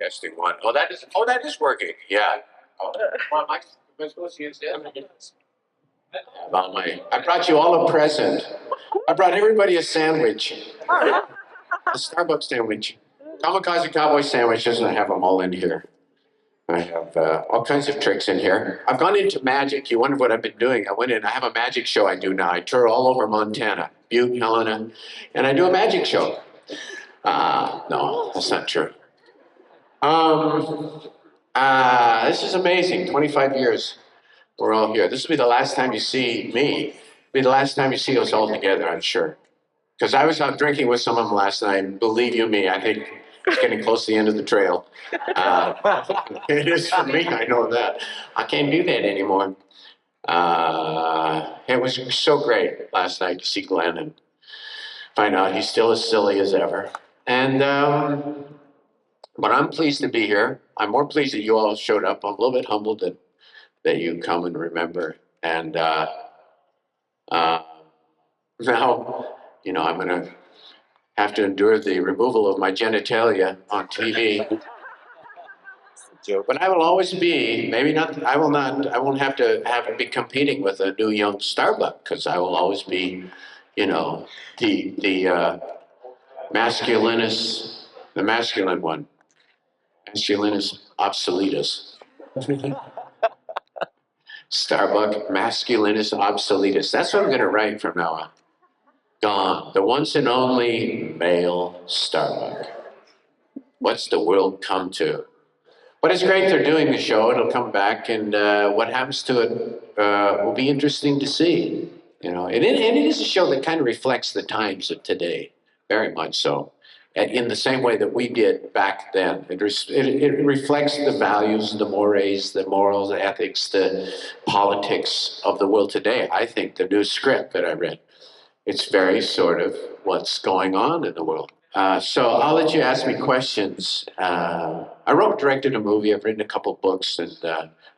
Testing one. Oh, that is working. Yeah. Oh, well, am I supposed to use this? I brought you all a present. I brought everybody a sandwich. A Starbucks sandwich. Kamikaze Cowboy sandwiches, and I have them all in here. I have all kinds of tricks in here. I've gone into magic. You wonder what I've been doing. I have a magic show I do now. I tour all over Montana, Butte, Helena, and I do a magic show. No, that's not true. This is amazing. 25 years. We're all here. This will be the last time you see me. It'll be the last time you see us all together, I'm sure. Because I was out drinking with some of them last night. Believe you me, I think it's getting close to the end of the trail. It is for me, I know that. I can't do that anymore. It was so great last night to see Glenn and find out he's still as silly as ever. And but I'm pleased to be here. I'm more pleased that you all showed up. I'm a little bit humbled that you come and remember. And now, I'm going to have to endure the removal of my genitalia on TV. But I will always be, maybe not, I won't have to be competing with a new young Starbuck, because I will always be, the masculine one. Masculinus obsoletus. Starbuck, masculinus obsoletus. That's what I'm going to write from now on. Gone. The once and only male Starbuck. What's the world come to? But it's great they're doing the show. It'll come back, and what happens to it will be interesting to see. And it is a show that kind of reflects the times of today, very much so. In the same way that we did back then. It reflects the values, the mores, the morals, the ethics, the politics of the world today. I think the new script that I read, it's very sort of what's going on in the world. So I'll let you ask me questions. I wrote, directed a movie. I've written a couple books, and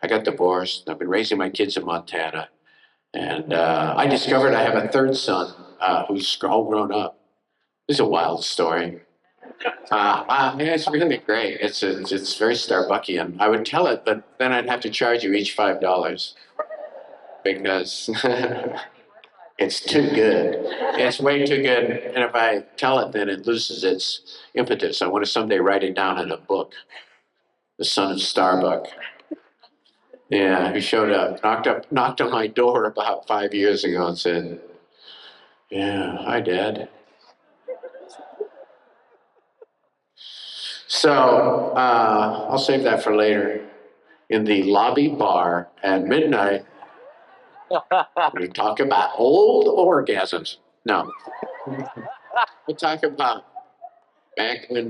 I got divorced. I've been raising my kids in Montana. And I discovered I have a third son who's all grown up. It's a wild story. It's really great. It's very Starbuckian. I would tell it, but then I'd have to charge you each $5 because it's too good. It's way too good. And if I tell it, then it loses its impetus. I want to someday write it down in a book. The Son of Starbuck. Yeah, he showed up, knocked on my door about 5 years ago and said, "Yeah, hi, Dad." So I'll save that for later. In the lobby bar at midnight, we talk about old orgasms. No, we talk about back when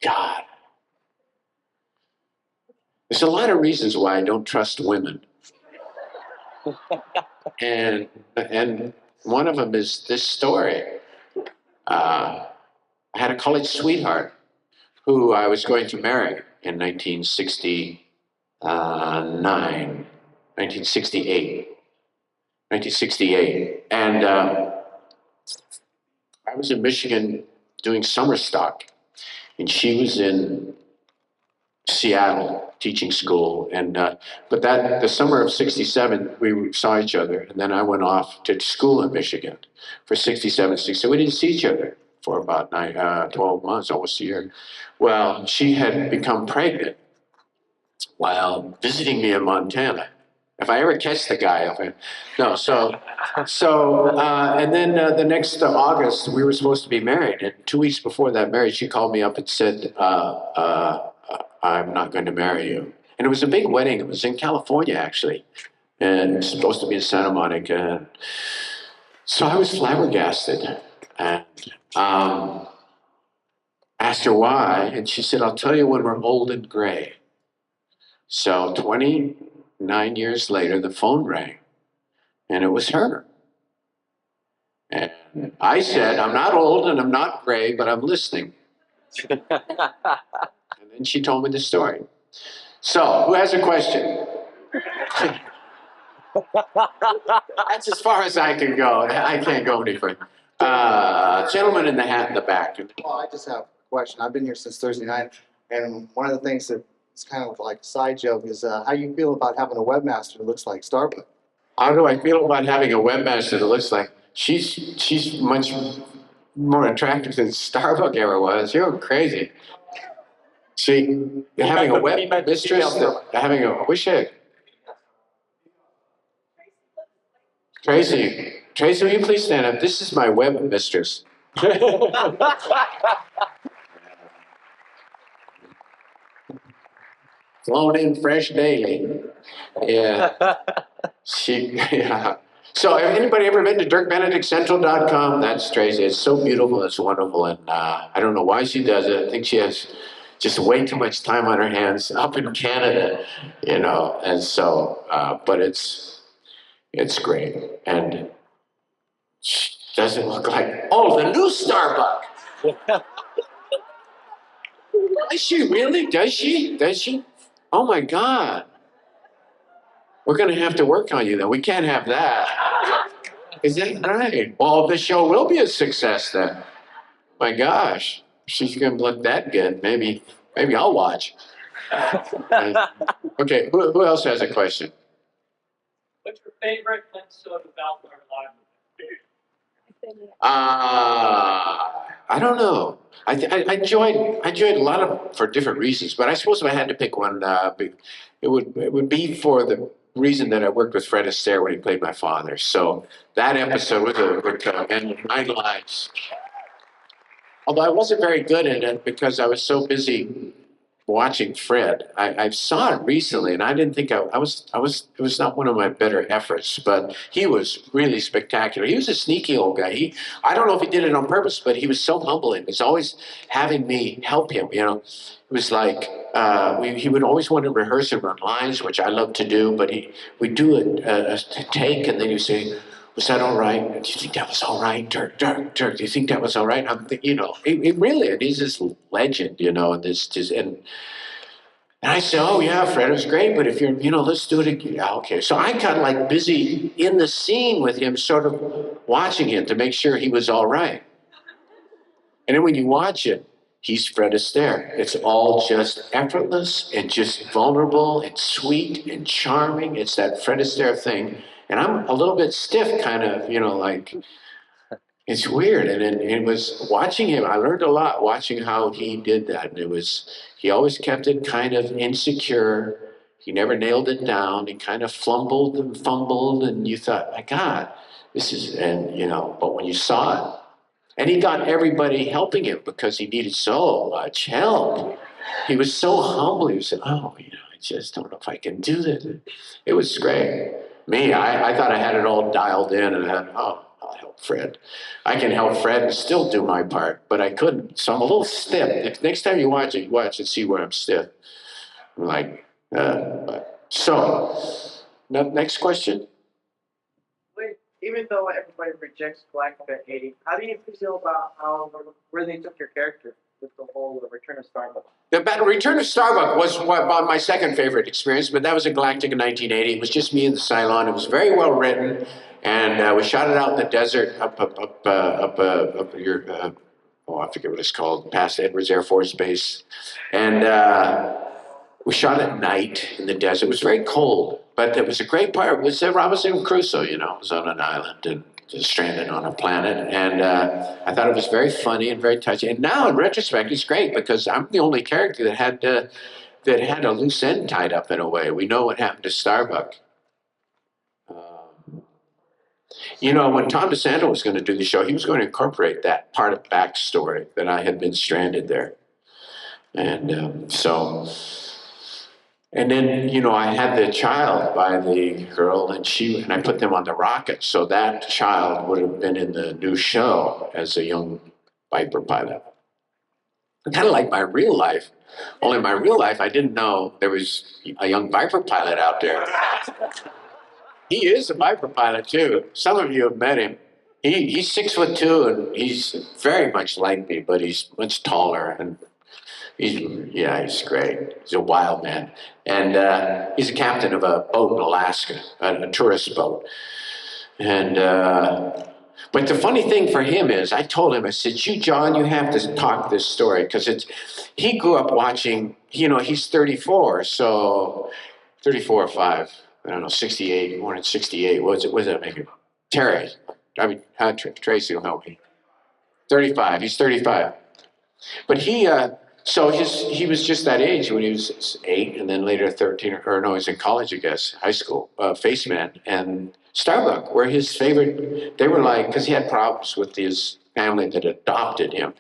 God. There's a lot of reasons why I don't trust women. And one of them is this story. I had a college sweetheart who I was going to marry in 1968. 1968. And I was in Michigan doing summer stock, and she was in Seattle teaching school. And but the summer of '67, we saw each other, and then I went off to school in Michigan for '67, '68. We didn't see each other for about 12 months, almost a year. Well, she had become pregnant while visiting me in Montana. If I ever catch the guy, and then the next August, we were supposed to be married. And 2 weeks before that marriage, she called me up and said, "I'm not going to marry you." And it was a big wedding. It was in California, actually, and it was supposed to be in Santa Monica. So I was flabbergasted and asked her why, and she said, "I'll tell you when we're old and gray." So 29 years later, the phone rang, and it was her. And I said, "I'm not old and I'm not gray, but I'm listening." And then she told me the story. So, who has a question? That's as far as I can go. I can't go any further. Gentleman in the hat in the back. Well, I just have a question. I've been here since Thursday night, and one of the things that is kind of like a side joke is how you feel about having a webmaster that looks like Starbucks. How do I feel about having a webmaster that looks like she's much more attractive than Starbuck ever was? You're crazy. See, having a web mistress, having a wish it. Tracy, will you please stand up? This is my web mistress. Flown in fresh daily. Yeah. Yeah. So, have anybody ever been to DirkBenedictCentral.com? That's Tracy. It's so beautiful. It's wonderful. And I don't know why she does it. I think she has just way too much time on her hands up in Canada, you know. And so, but it's great. And she doesn't look like, oh, the new Starbuck. Does she really? Does she? Does she? Oh my God. We're going to have to work on you then. We can't have that. Is that right? Well, the show will be a success then. My gosh. She's going to look that good. Maybe I'll watch. Okay, who else has a question? What's your favorite episode of Battlestar Live? I don't know. I enjoyed a lot of for different reasons, but I suppose if I had to pick one, it would be for the reason that I worked with Fred Astaire when he played my father. So that episode was and 9 Lives. Although I wasn't very good at it because I was so busy watching Fred. I saw it recently, and I didn't think it was not one of my better efforts, but he was really spectacular. He was a sneaky old guy. I don't know if he did it on purpose, but he was so humbling. He was always having me help him, you know. It was like, he would always want to rehearse and run lines, which I love to do, but we'd do a take, and then he'd say, was that all right? Do you think that was all right? Dirk, do you think that was all right? I'm thinking, you know, he's this legend, you know, and I said, oh yeah, Fred, it was great, but if you're, you know, let's do it again. Yeah, okay. So I got like busy in the scene with him, sort of watching him to make sure he was all right. And then when you watch it, he's Fred Astaire. It's all just effortless and just vulnerable and sweet and charming. It's that Fred Astaire thing. And I'm a little bit stiff, kind of, you know, like, it's weird. And it was watching him, I learned a lot watching how he did that. And he always kept it kind of insecure. He never nailed it down. He kind of flumbled and fumbled. And you thought, my God, and, you know, but when you saw it, and he got everybody helping him because he needed so much help. He was so humble. He said, oh, you know, I just don't know if I can do this. It was great. Me, I thought I had it all dialed in, and I'll help Fred. I can help Fred and still do my part, but I couldn't. So I'm a little stiff. If next time you watch and see where I'm stiff. I'm like, next question. Even though everybody rejects Galactica 80, how do you feel about where they took your character with the whole Return of Starbuck? The Return of Starbuck was my second favorite experience, but that was in Galactica 1980. It was just me and the Cylon. It was very well written, and we shot it out in the desert up your, I forget what it's called, past Edwards Air Force Base. And we shot at night in the desert. It was very cold, but it was a great part. It was Robinson Crusoe, you know, it was on an island and stranded on a planet. And I thought it was very funny and very touching. And now, in retrospect, it's great because I'm the only character that had a loose end tied up in a way. We know what happened to Starbuck. You know, when Tom DeSanto was going to do the show, he was going to incorporate that part of backstory that I had been stranded there. And and then, you know, I had the child by the girl, and I put them on the rocket. So that child would have been in the new show as a young Viper pilot. Kind of like my real life. Only my real life, I didn't know there was a young Viper pilot out there. He is a Viper pilot too. Some of you have met him. He's 6'2", and he's very much like me, but he's much taller, and he's great. He's a wild man. And he's a captain of a boat in Alaska, a tourist boat. And But the funny thing for him is, I told him, I said, John, you have to talk this story because he grew up watching, he's 34, so 34 or 5, I don't know, 68, born in 68. What does that make him? Terry, Tracy will help me. 35, he's 35. But he was just that age when he was 8, and then later 13, or no, he was in college, I guess, high school, Faceman and Starbuck were his favorite. They were like, because he had problems with his family that adopted him.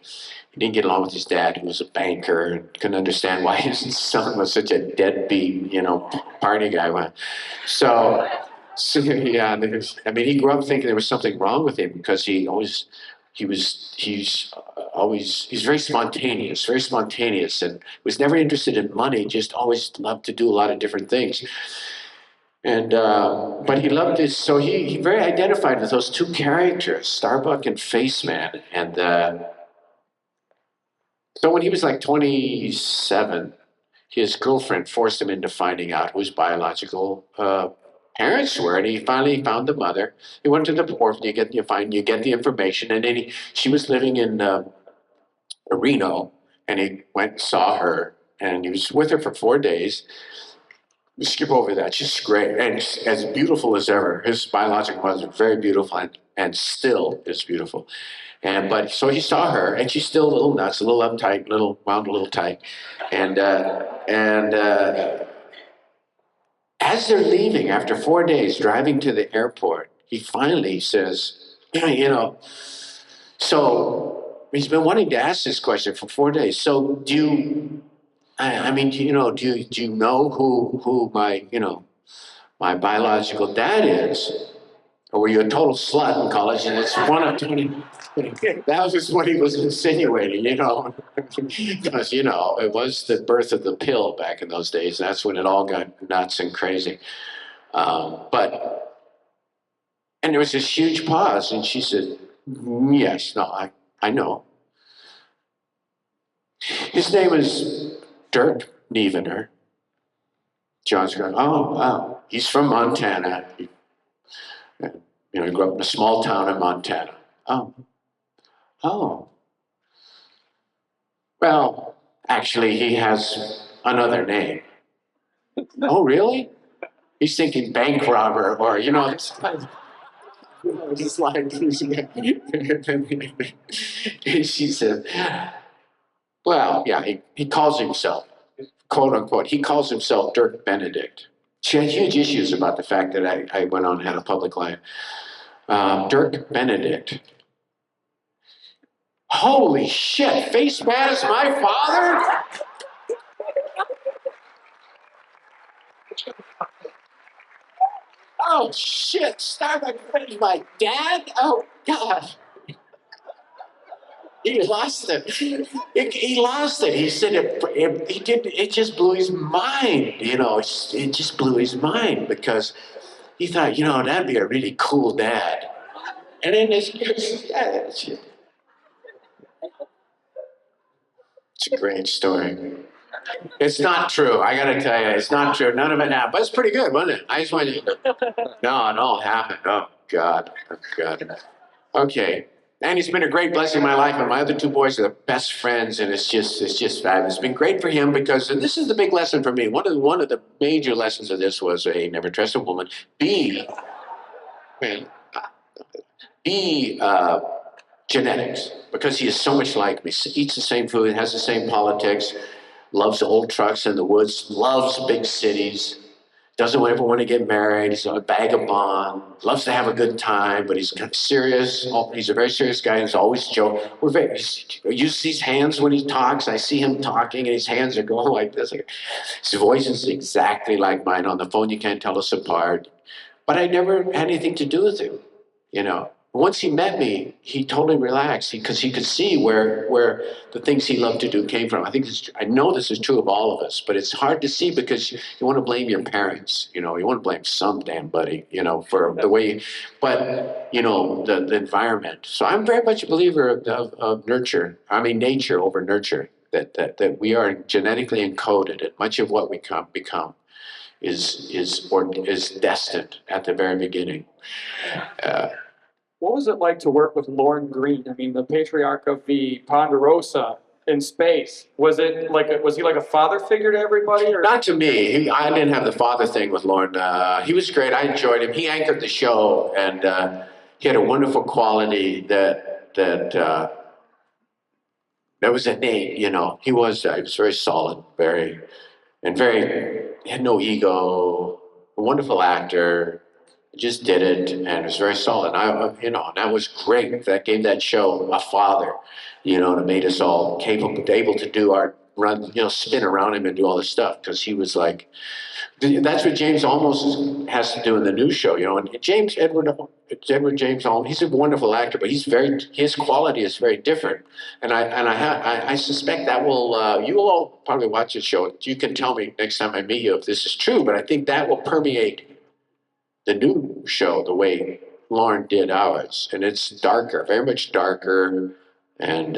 He didn't get along with his dad, who was a banker, and couldn't understand why his son was such a deadbeat, party guy. So yeah, he grew up thinking there was something wrong with him because he's very spontaneous, and was never interested in money. Just always loved to do a lot of different things. And but he loved this, so he very identified with those two characters, Starbuck and Faceman, and so when he was like 27, his girlfriend forced him into finding out who his biological parents were, and he finally found the mother. He went to the port, you get the information, and then she was living in Reno, and he went and saw her, and he was with her for 4 days. We skip over that. She's great and as beautiful as ever. His biological mother was very beautiful and still is beautiful. But so he saw her, and she's still a little nuts, a little uptight, wound a little tight. And as they're leaving after 4 days, driving to the airport, he finally says, so he's been wanting to ask this question for 4 days. So do you? Do you know who my biological dad is? Or were you a total slut in college and it's one of 20? That was just what he was insinuating, because, it was the birth of the pill back in those days. That's when it all got nuts and crazy. And there was this huge pause, and she said, yes, no, I know. His name is Dirk Nievener. John's going, oh, wow. He's from Montana. He grew up in a small town in Montana. Oh. Well, actually, he has another name. Oh, really? He's thinking bank robber, or, it's like, she said, well, yeah, he calls himself, quote unquote, he calls himself Dirk Benedict. She had huge issues about the fact that I went on and had a public life. Dirk Benedict. Holy shit, Faceman is my father? Oh shit, Starbuck is my dad? Oh God. He lost it. He lost it. He said it just blew his mind, it just blew his mind because he thought, that'd be a really cool dad. And then it's a great story. It's not true. I gotta tell you, it's not true. None of it happened. But it's pretty good, wasn't it? I just want you to no, it all happened. Oh God. Oh God. Okay. And it's been a great blessing in my life, and my other two boys are the best friends, and it's just fabulous. It's been great for him because, and this is the big lesson for me. One of the major lessons of this was A, never trust a woman. B, genetics, because he is so much like me. Eats the same food, has the same politics, loves old trucks in the woods, loves big cities, doesn't ever want to get married. He's a vagabond, loves to have a good time, but he's kind of serious. He's a very serious guy. He's always joking. You see his hands when he talks. I see him talking, and his hands are going like this. His voice is exactly like mine. On the phone, you can't tell us apart. But I never had anything to do with him, Once he met me, he totally relaxed because he could see where the things he loved to do came from. I know this is true of all of us, but it's hard to see because you want to blame your parents. You want to blame some damn buddy, for the way. But the environment. So I'm very much a believer of nature over nurture. That we are genetically encoded, and much of what we become is destined at the very beginning. what was it like to work with Lorne Greene? I mean, the patriarch of the Ponderosa in space. Was he like a father figure to everybody? Or? Not to me. I didn't have the father thing with Lorne. He was great. I enjoyed him. He anchored the show, and he had a wonderful quality that was innate. He was very solid, he had no ego. A wonderful actor. Just did it, and it was very solid. That was great. That gave that show a father, and it made us all able to do our run, spin around him and do all this stuff because he was like, that's what James almost has to do in the new show, And Edward James Olmos, he's a wonderful actor, but his quality is very different. And I suspect that you will all probably watch the show. You can tell me next time I meet you if this is true, but I think that will permeate the new show the way Lauren did ours, and it's darker, very much darker, and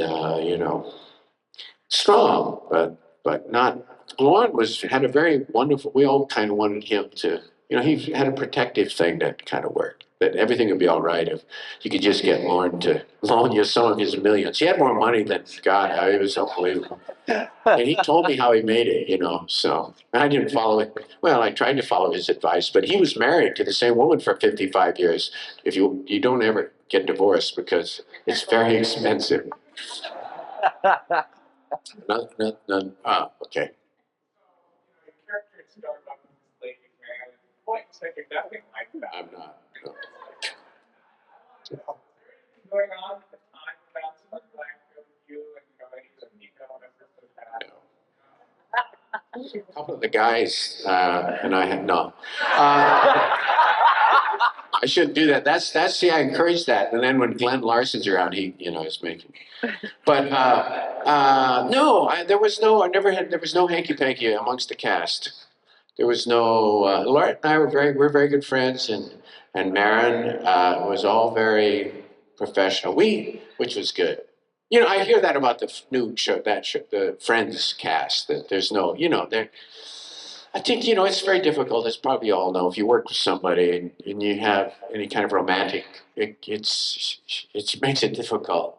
strong, but not. Lauren had a very wonderful. We all kind of wanted him to, he had a protective thing that kind of worked. That everything would be all right if you could just get Lauren to loan you some of his millions. He had more money than God. It was unbelievable. And he told me how he made it, so I didn't follow it. Well, I tried to follow his advice, but he was married to the same woman for 55 years. If you don't ever get divorced because it's very expensive. None. Okay. The character in Starbucks is Lady Man. Quite second nothing like that. I'm not. No. Going on at the time about some black you and Nico and A couple of the guys and I had no. I shouldn't do that. See, I encourage that. And then when Glenn Larson's around, he, is making. But no, there was no hanky panky amongst the cast. There was no. Laura and I we're very good friends, and Marin was all very professional. Which was good. I hear that about the new show, the Friends cast. That there's no, there. I think it's very difficult. As probably all know, if you work with somebody and you have any kind of romantic, it makes it difficult,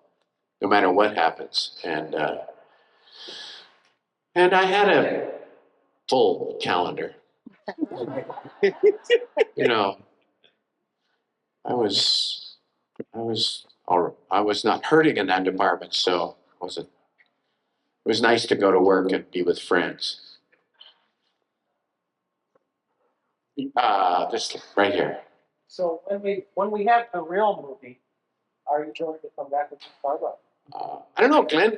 no matter what happens. And I had a full calendar. I was not hurting in that department, so it was nice to go to work and be with friends. This right here. So when we have the real movie, are you going to come back with Starbucks? I don't know. Glenn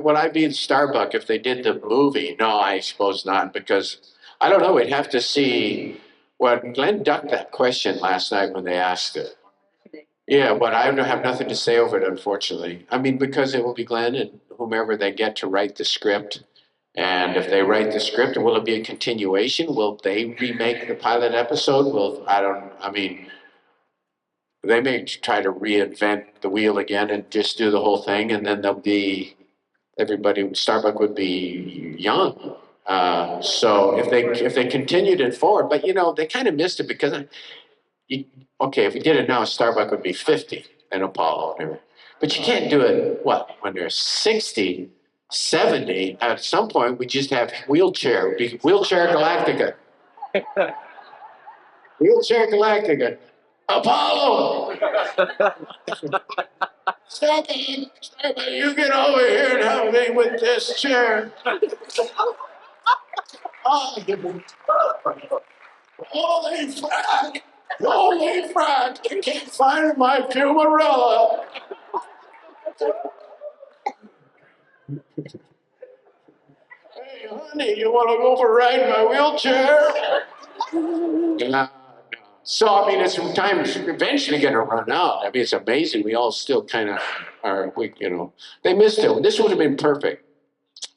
would I be in Starbuck if they did the movie? No, I suppose not, because I don't know. We'd have to see. What Glenn ducked that question last night when they asked it. Yeah, but I don't have nothing to say over it, unfortunately. I mean, because it will be Glenn and whomever they get to write the script. And if they write the script, will it be a continuation? Will they remake the pilot episode? They may try to reinvent the wheel again and just do the whole thing, and then Starbuck would be young. So if they continued it forward, but they kind of missed it because, if we did it now, Starbuck would be 50 and Apollo. But you can't do it, when they're 60, 70, at some point we just have wheelchair Galactica. Wheelchair Galactica. Apollo! Stop it, you get over here and help me with this chair. Holy frack, I can't find my Pumarella. Hey, honey, you want to go for a ride in my wheelchair? No. So, it's time's eventually going to run out. It's amazing. We all still kind of they missed it. This would have been perfect.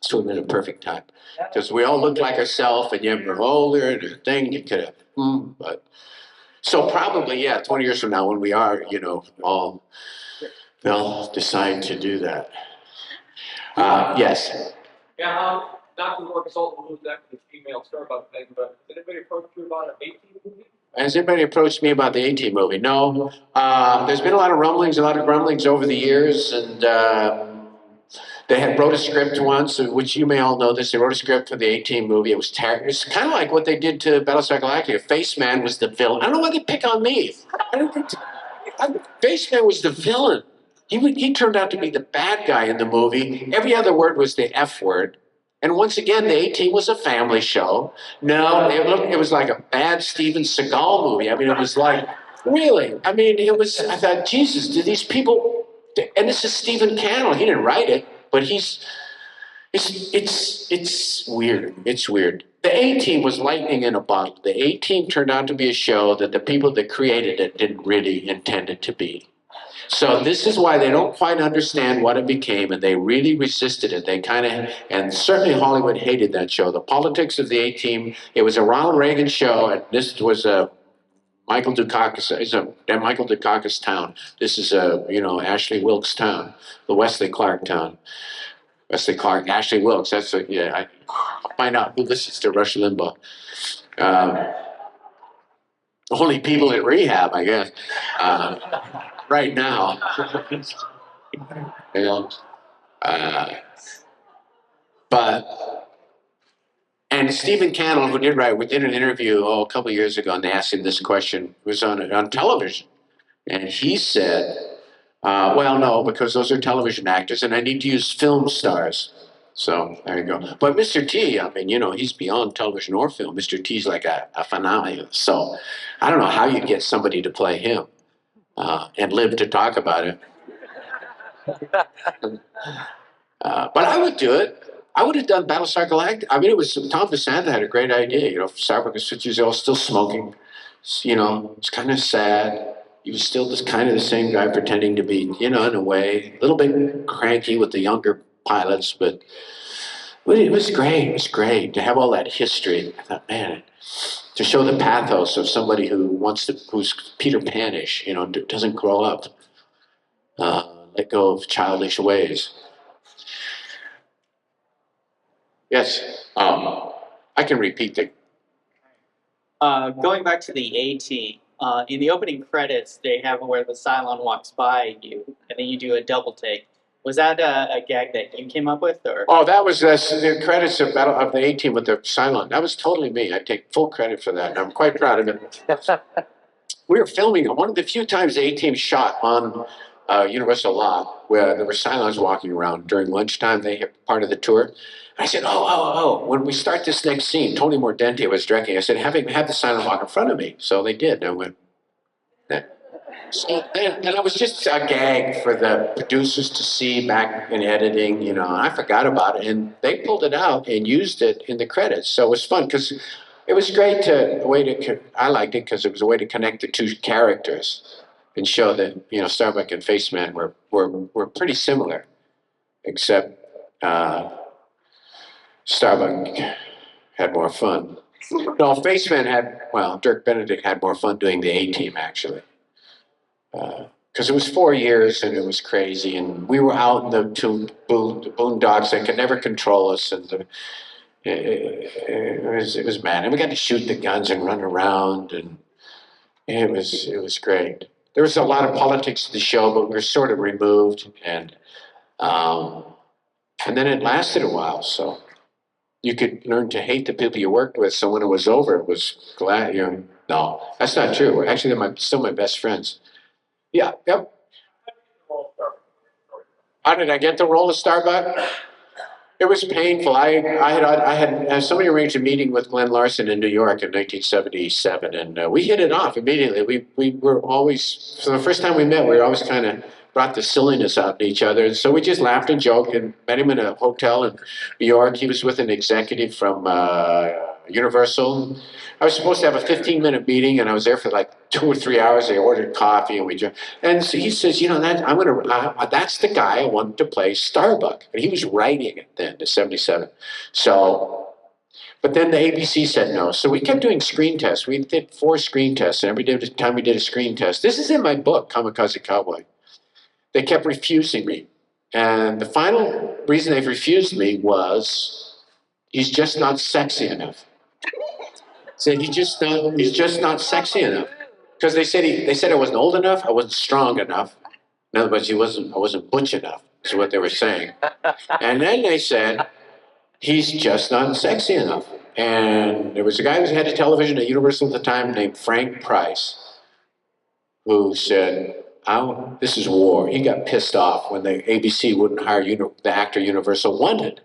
This would have been a perfect time. Because we all look like ourselves, and you were older, and a thing you could have, but. So probably, 20 years from now, when we are, all, they'll decide to do that. Yes. Yeah, not to more consultant who's that the female Starbucks thing, but did anybody approach you about an 18 movie? Has anybody approached me about the A-Team movie? No. There's been a lot of rumblings, a lot of grumblings over the years, and they had wrote a script once, which you may all know this. They wrote a script for the A-Team movie. It was terrible. It's kind of like what they did to Battlestar Galactica. Face Man was the villain. I don't know why they pick on me. Face Man was the villain. He turned out to be the bad guy in the movie. Every other word was the F word. And once again, the A-Team was a family show. No, it was like a bad Steven Seagal movie. I mean, it was like, really? I mean, I thought, Jesus, do these people, and this is Stephen Cannell. He didn't write it, but it's weird. It's weird. The A-Team was lightning in a bottle. The A-Team turned out to be a show that the people that created it didn't really intend it to be. So this is why they don't quite understand what it became, and they really resisted it. They kind of, and certainly Hollywood hated that show. The politics of the A-Team, it was a Ronald Reagan show, and this was a Michael Dukakis. It's a Michael Dukakis town. This is a, Ashley Wilkes town, the Wesley Clark town. Wesley Clark, Ashley Wilkes. That's I'll find out who listens to Rush Limbaugh. Only people in rehab, I guess. Right now. And Stephen Cannell, who did write, we did an interview a couple of years ago, and they asked him this question. It was on television, and he said, "Well, no, because those are television actors, and I need to use film stars." So there you go. But Mr. T, I mean, he's beyond television or film. Mr. T's like a phenomenon. So I don't know how you get somebody to play him. And live to talk about it. But I would do it. I would have done Battlestar Galactica. I mean, Tom Vasantha had a great idea. Starbuck was 6 years old, still smoking. It's kind of sad. He was still kind of the same guy pretending to be, in a way, a little bit cranky with the younger pilots, but it was great. It was great to have all that history. I thought, man, to show the pathos of somebody who's Peter Panish, doesn't grow up, let go of childish ways. Yes, I can repeat the. Going back to the A-Team, in the opening credits, they have where the Cylon walks by you, and then you do a double take. Was that a gag that you came up with, or? Oh, that was the credits of the A-Team with the Cylon. That was totally me. I take full credit for that, and I'm quite proud of it. We were filming one of the few times the A-Team shot on Universal Lot, where there were Cylons walking around during lunchtime. They hit part of the tour. I said, when we start this next scene, Tony Mordente was directing. I said, have the Cylon walk in front of me. So they did. And I went, and it was just a gag for the producers to see back in editing, and I forgot about it. And they pulled it out and used it in the credits. So it was fun because it was great I liked it because it was a way to connect the two characters and show that, Starbuck and Faceman were pretty similar, except Starbuck had more fun. No, Faceman Dirk Benedict had more fun doing the A-Team, actually. Because it was 4 years and it was crazy, and we were out in the boondocks. They could never control us, and it was bad. And we got to shoot the guns and run around, and it was great. There was a lot of politics to the show, but we were sort of removed, and then it lasted a while. So you could learn to hate the people you worked with. So when it was over, it was glad. No, that's not true. Actually, they're still my best friends. Yeah, yep. How did I get the role of Starbuck? It was painful. I had somebody arranged a meeting with Glenn Larson in New York in 1977, and we hit it off immediately. We were always, for the first time we met, we were always kind of brought the silliness out in each other. And so we just laughed and joked and met him in a hotel in New York. He was with an executive from Universal. I was supposed to have a 15-minute meeting, and I was there for like 2 or 3 hours. They ordered coffee, and we drank. And so he says, that's the guy I want to play Starbuck. And he was writing it then, to 77. So, but then the ABC said no. So we kept doing screen tests. We did 4 screen tests, and every time we did a screen test, this is in my book, Kamikaze Cowboy, they kept refusing me. And the final reason they refused me was, he's just not sexy enough. Said he's just not sexy enough. Because they said I wasn't old enough, I wasn't strong enough. In other words, I wasn't butch enough, is what they were saying. And then they said, he's just not sexy enough. And there was a guy who was head of television at Universal at the time named Frank Price, who said, oh, this is war. He got pissed off when the ABC wouldn't hire the actor Universal wanted.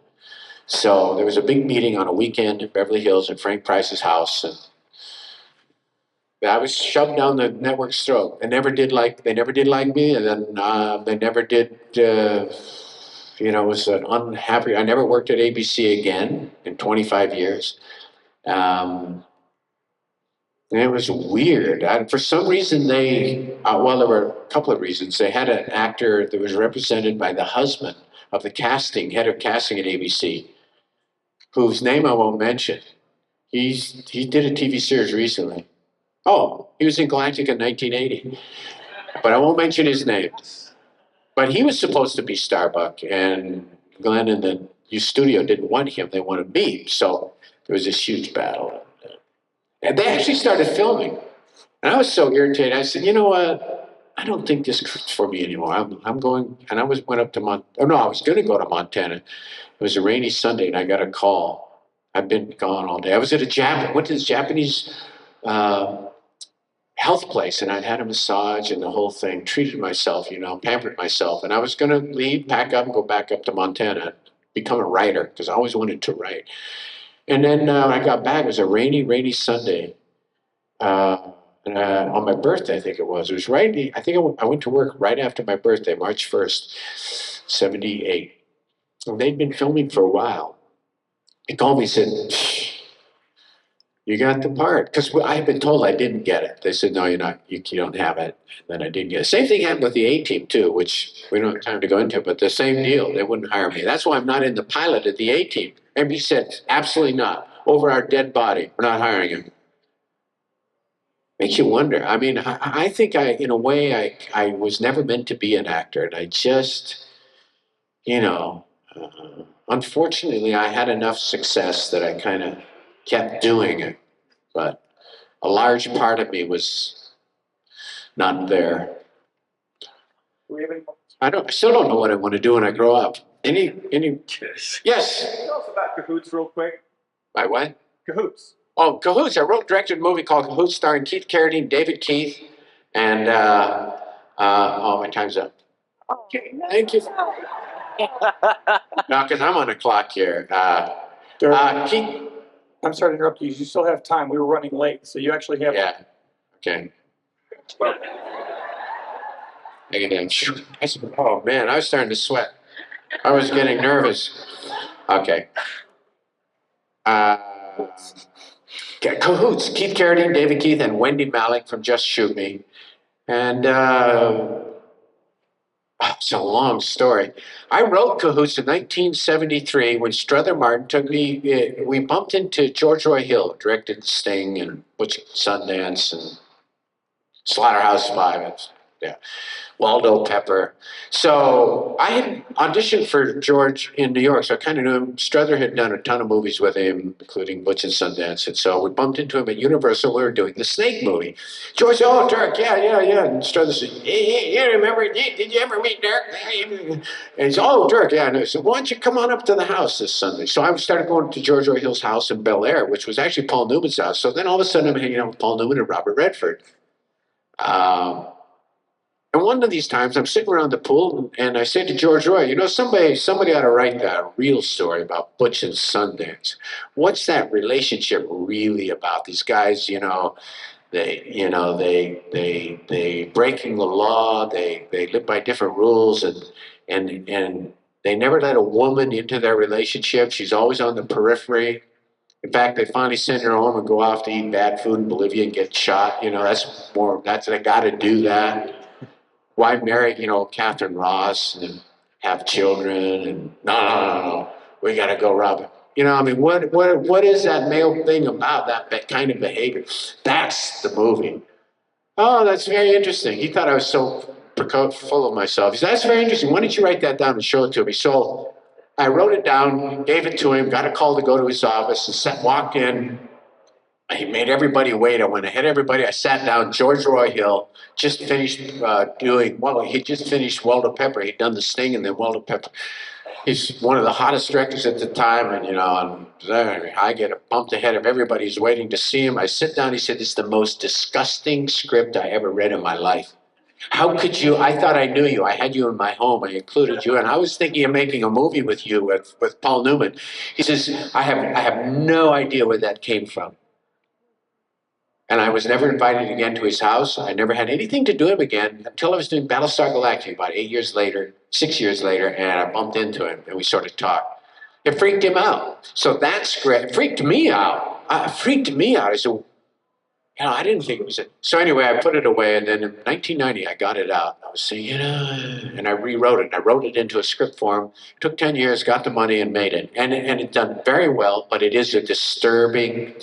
So there was a big meeting on a weekend in Beverly Hills at Frank Price's house, and I was shoved down the network's throat. They never did like me, and then they never did. Was an unhappy. I never worked at ABC again in 25 years. And it was weird. For some reason, there were a couple of reasons. They had an actor that was represented by the husband of the head of casting at ABC, whose name I won't mention. He did a TV series recently. Oh, he was in Galactica in 1980. But I won't mention his name. But he was supposed to be Starbuck, and Glenn and the studio didn't want him. They wanted me. So there was this huge battle. And they actually started filming. And I was so irritated. I said, you know what? I don't think this is for me anymore. I'm going, and I went up to I was going to go to Montana. It was a rainy Sunday, and I got a call. I've been gone all day. I was at went to this Japanese health place, and I'd had a massage and the whole thing, treated myself, pampered myself. And I was going to leave, pack up, and go back up to Montana, become a writer, because I always wanted to write. And then when I got back, it was a rainy Sunday. On my birthday, I think it was. It was right, I think I went to work right after my birthday, March 1st, 78. And they'd been filming for a while. They called me and said, you got the part. Because I had been told I didn't get it. They said, no, you don't have it. And then I didn't get it. Same thing happened with the A-Team, too, which we don't have time to go into, but the same deal. They wouldn't hire me. That's why I'm not in the pilot at the A-Team. NBC said, absolutely not. Over our dead body. We're not hiring him. Makes you wonder. I mean, I think in a way, I was never meant to be an actor. And I just, unfortunately, I had enough success that I kind of kept doing it. But a large part of me was not there. I still don't know what I want to do when I grow up. Any? Yes. Can you tell us about Cahoots real quick? My what? Cahoots. Oh, Cahoots. I wrote and directed a movie called Cahoots starring Keith Carradine, David Keith, and my time's up. Okay, thank you. No, because I'm on the clock here. Keith. I'm sorry to interrupt you. You still have time. We were running late, so you actually have. Yeah. Okay. Oh man, I was starting to sweat. I was getting nervous. Okay. Cahoots, Keith Carradine, David Keith, and Wendy Malick from Just Shoot Me. And it's a long story. I wrote Cahoots in 1973 when Strother Martin took me. We bumped into George Roy Hill, directed Sting and Butch Sundance and Slaughterhouse-Five. Yeah. Waldo Pepper. So I had auditioned for George in New York, so I kind of knew him. Strother had done a ton of movies with him, including Butch and Sundance, and so we bumped into him at Universal. We were doing the Snake movie. George said, oh, Dirk, yeah. And Strother said, yeah, remember, did you ever meet Dirk? And he said, oh, Dirk, yeah. And I said, why don't you come on up to the house this Sunday? So I started going to George Roy Hill's house in Bel Air, which was actually Paul Newman's house. So then all of a sudden I'm hanging out with Paul Newman and Robert Redford. And one of these times, I'm sitting around the pool, and I said to George Roy, somebody ought to write that real story about Butch and Sundance. What's that relationship really about? These guys, they breaking the law, they live by different rules, and they never let a woman into their relationship. She's always on the periphery. In fact, they finally send her home and go off to eat bad food in Bolivia and get shot. They got to do that. Why marry, Catherine Ross and have children? And no, we got to go rob it. What is that male thing about that kind of behavior? That's the movie. Oh, that's very interesting. He thought I was so full of myself. He said, that's very interesting. Why don't you write that down and show it to me? So I wrote it down, gave it to him, got a call to go to his office, and walked in. He made everybody wait. I went ahead of everybody. I sat down. George Roy Hill just finished he just finished Walter Pepper. He'd done The Sting and then Walter Pepper. He's one of the hottest directors at the time, and I get bumped ahead of everybody who's waiting to see him. I sit down. He said, "This is the most disgusting script I ever read in my life. How could you? I thought I knew you. I had you in my home. I included you, and I was thinking of making a movie with you with Paul Newman." He says, "I have no idea where that came from." And I was never invited again to his house. I never had anything to do with him again until I was doing Battlestar Galactica about 6 years later, and I bumped into him and we sort of talked. It freaked him out. So that script freaked me out. I said, I didn't think it was it. So anyway, I put it away, and then in 1990, I got it out. I was saying, and I rewrote it. I wrote it into a script form. It took 10 years, got the money, and made it. And it done very well, but it is a disturbing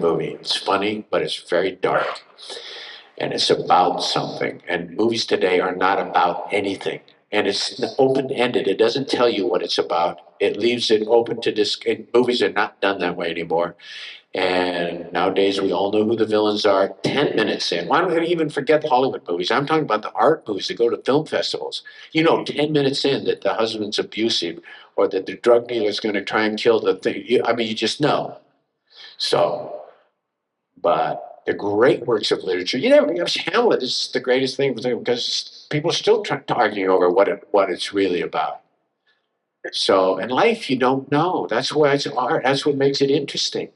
movie. It's funny, but it's very dark. And it's about something. And movies today are not about anything. And it's open-ended. It doesn't tell you what it's about. It leaves it open to movies are not done that way anymore. And nowadays, we all know who the villains are 10 minutes in. Why don't we even forget the Hollywood movies? I'm talking about the art movies that go to film festivals. 10 minutes in that the husband's abusive or that the drug dealer's going to try and kill the thing. You just know. So, but the great works of literature, Hamlet is the greatest thing because people are still arguing over what it's really about. So, in life, you don't know. That's why it's art. That's what makes it interesting.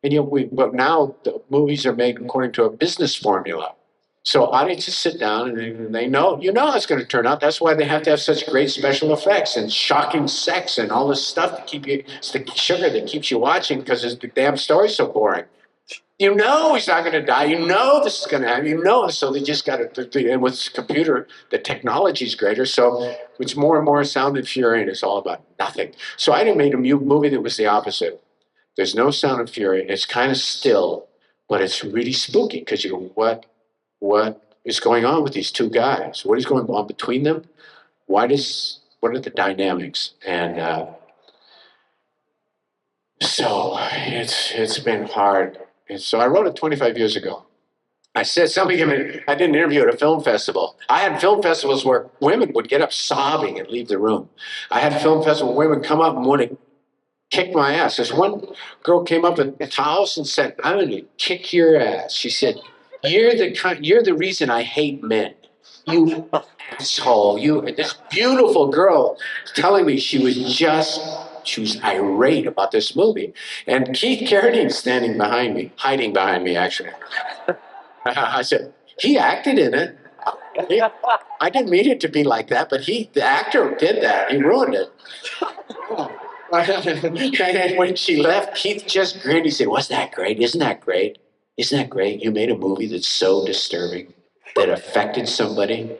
And but now the movies are made according to a business formula. So audiences sit down and they know, how it's going to turn out. That's why they have to have such great special effects and shocking sex and all this stuff to keep you. It's the sugar that keeps you watching because the damn story's so boring. He's not going to die. This is going to happen. So they just got to. And with computer, the technology's greater. So it's more and more Sound and Fury, and it's all about nothing. So I made a movie that was the opposite. There's no sound and fury. It's kind of still, but it's really spooky because you go, what is going on with these two guys? What is going on between them? What are the dynamics? And so it's been hard. And so I wrote it 25 years ago. I said something. I did an interview at a film festival. I had film festivals where women would get up sobbing and leave the room. I had film festivals where women come up and want to kick my ass. This one girl came up at the house and said, "I'm going to kick your ass." She said, you're the reason I hate men. You asshole. This beautiful girl telling me she was irate about this movie. And Keith Carradine's standing behind me, hiding behind me, actually. I said, he acted in it. I didn't mean it to be like that, but the actor did that. He ruined it. And when she left, Keith just grinned. He said, "Was that great? Isn't that great? Isn't that great? You made a movie that's so disturbing that affected somebody."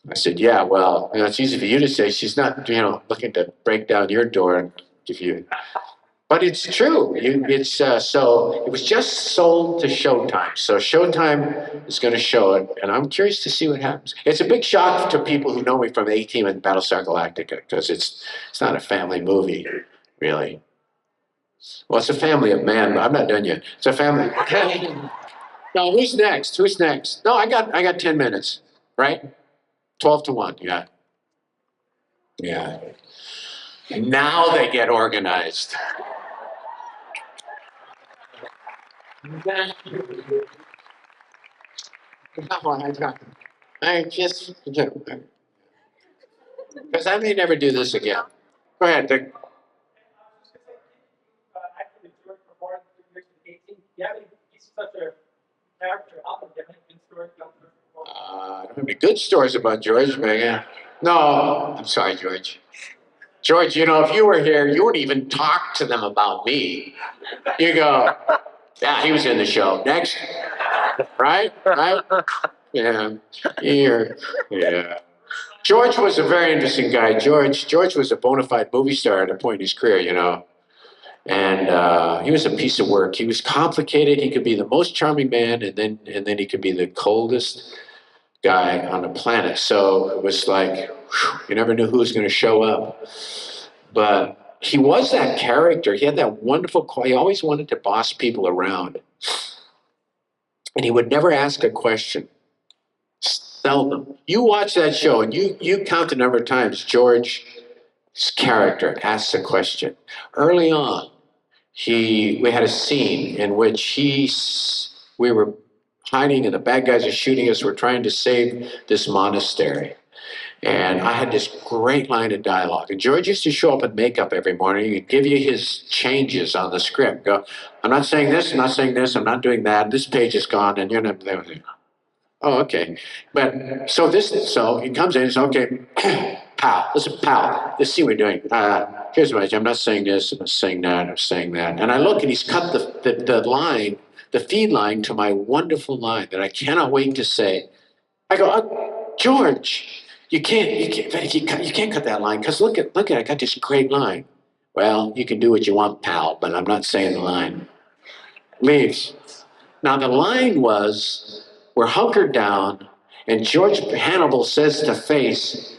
I said, "Yeah, well, it's easy for you to say. She's not, looking to break down your door and give you." But it's true. So it was just sold to Showtime. So Showtime is going to show it, and I'm curious to see what happens. It's a big shock to people who know me from A-Team and Battlestar Galactica because it's not a family movie, really. Well, it's a family of man. I'm not done yet. It's a family. No, who's next? No, I got 10 minutes, right? 12-1. Yeah. Yeah. Now they get organized. I just, because I may never do this again. Go ahead, Dick. Actually, George before the 18, he's such a character. I'll get good stories about George before. I don't have any good stories about George, but yeah. No, I'm sorry, George. George, if you were here, you wouldn't even talk to them about me. You go, yeah, he was in the show. Next. Right? Yeah. Yeah. George was a very interesting guy. George was a bona fide movie star at a point in his career, And he was a piece of work. He was complicated. He could be the most charming man, and then he could be the coldest guy on the planet. So it was like, you never knew who was going to show up. But he was that character. He had that wonderful quality. He always wanted to boss people around. And he would never ask a question. Seldom. You watch that show and you count the number of times George's character asks a question. Early on, we had a scene in which we were hiding and the bad guys are shooting us. We're trying to save this monastery. And I had this great line of dialogue. And George used to show up in makeup every morning. He'd give you his changes on the script. Go, I'm not saying this, I'm not saying this, I'm not doing that. This page is gone, and you're not. Oh, okay. But so he comes in and says, okay, pal, listen, pal, let's see what we're doing. Here's what I'm not saying this, I'm not saying that, I'm saying that. And I look and he's cut the line, the feed line to my wonderful line that I cannot wait to say. I go, George, you can't cut that line because look at, I got this great line. Well, you can do what you want, pal, but I'm not saying the line. Leaves. Now the line was, we're hunkered down, and George Hannibal says to Face,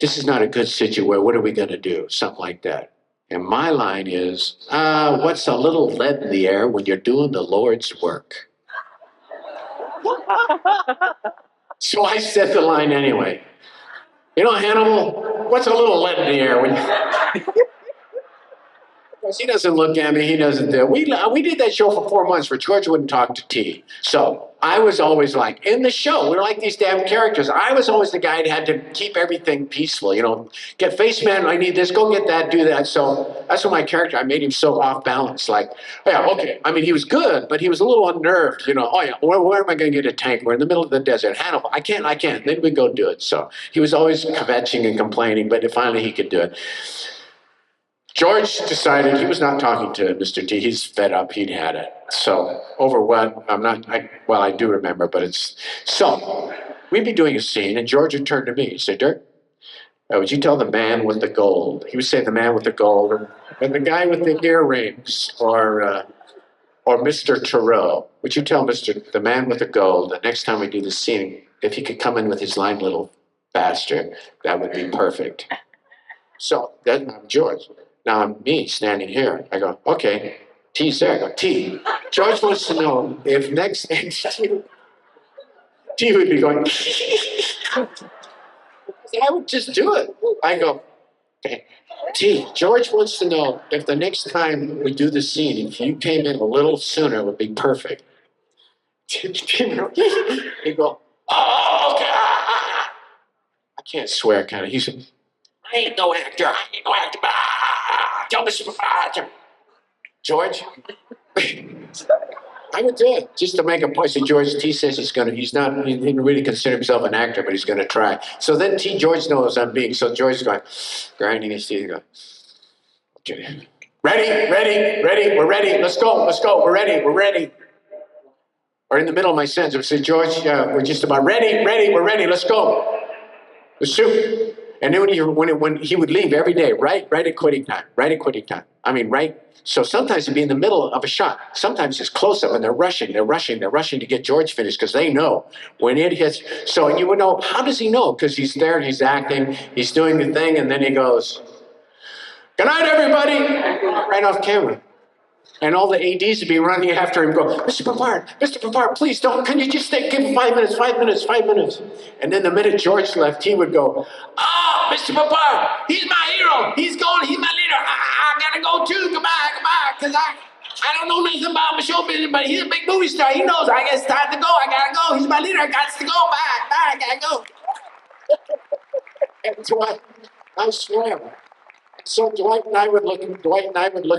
this is not a good situation. What are we going to do? Something like that. And my line is, what's a little lead in the air when you're doing the Lord's work? So I said the line anyway. You know, Hannibal, what's a little lead in the air when you... He doesn't look at me. He doesn't do. We did that show for 4 months where George wouldn't talk to T. So I was always like, in the show, we were like these damn characters. I was always the guy that had to keep everything peaceful. You know, get Face Man, I need this, go get that, do that. So that's what my character, I made him so off balance. Like, yeah, okay. I mean, he was good, but he was a little unnerved. You know, oh yeah, where am I going to get a tank? We're in the middle of the desert. Hannibal, I can't. Then we go do it. So he was always kvetching and complaining, but finally he could do it. George decided he was not talking to Mr. T. He's fed up. He'd had it. So over what? I do remember, but it's... So we'd be doing a scene, and George would turn to me. He'd say, Dirk, would you tell the man with the gold? He would say the man with the gold, and the guy with the earrings, or Mr. Thoreau. Would you tell the man with the gold, the next time we do the scene, if he could come in with his line a little faster, that would be perfect. So that's George. Now I'm me standing here. I go, okay, T's there. I go, T. George wants to know if next T would be going, I would just do it. I go, okay, T. George wants to know if the next time we do the scene, if you came in a little sooner, it would be perfect. He go, oh, okay. I can't swear, kind of. He said, I ain't no actor. Tell Mr. George, I would do it just to make a point. So George T says he didn't really consider himself an actor, but he's going to try. So then George knows I'm being, so George's going, grinding his teeth, going, okay. Ready, we're ready, let's go, we're ready. Or in the middle of my sentence, I would say, George, we're just about ready, we're ready, let's go. Let's shoot. And then when he would leave every day, right at quitting time. I mean, right. So sometimes he'd be in the middle of a shot. Sometimes it's close up and they're rushing to get George finished because they know when it hits. So you would know, how does he know? Because he's there, he's acting, he's doing the thing, and then he goes, good night, everybody, right off camera. And all the ADs would be running after him, go, Mr. Papard, please don't, can you just give him 5 minutes. And then the minute George left, he would go, oh, Mr. Papard, he's my hero, he's my leader, I gotta go too, goodbye, because I don't know nothing about my show business, but he's a big movie star, he knows, I guess it's time to go, I gotta go, he's my leader, I got to go, bye, I gotta go. And so I swear. So Dwight and I would look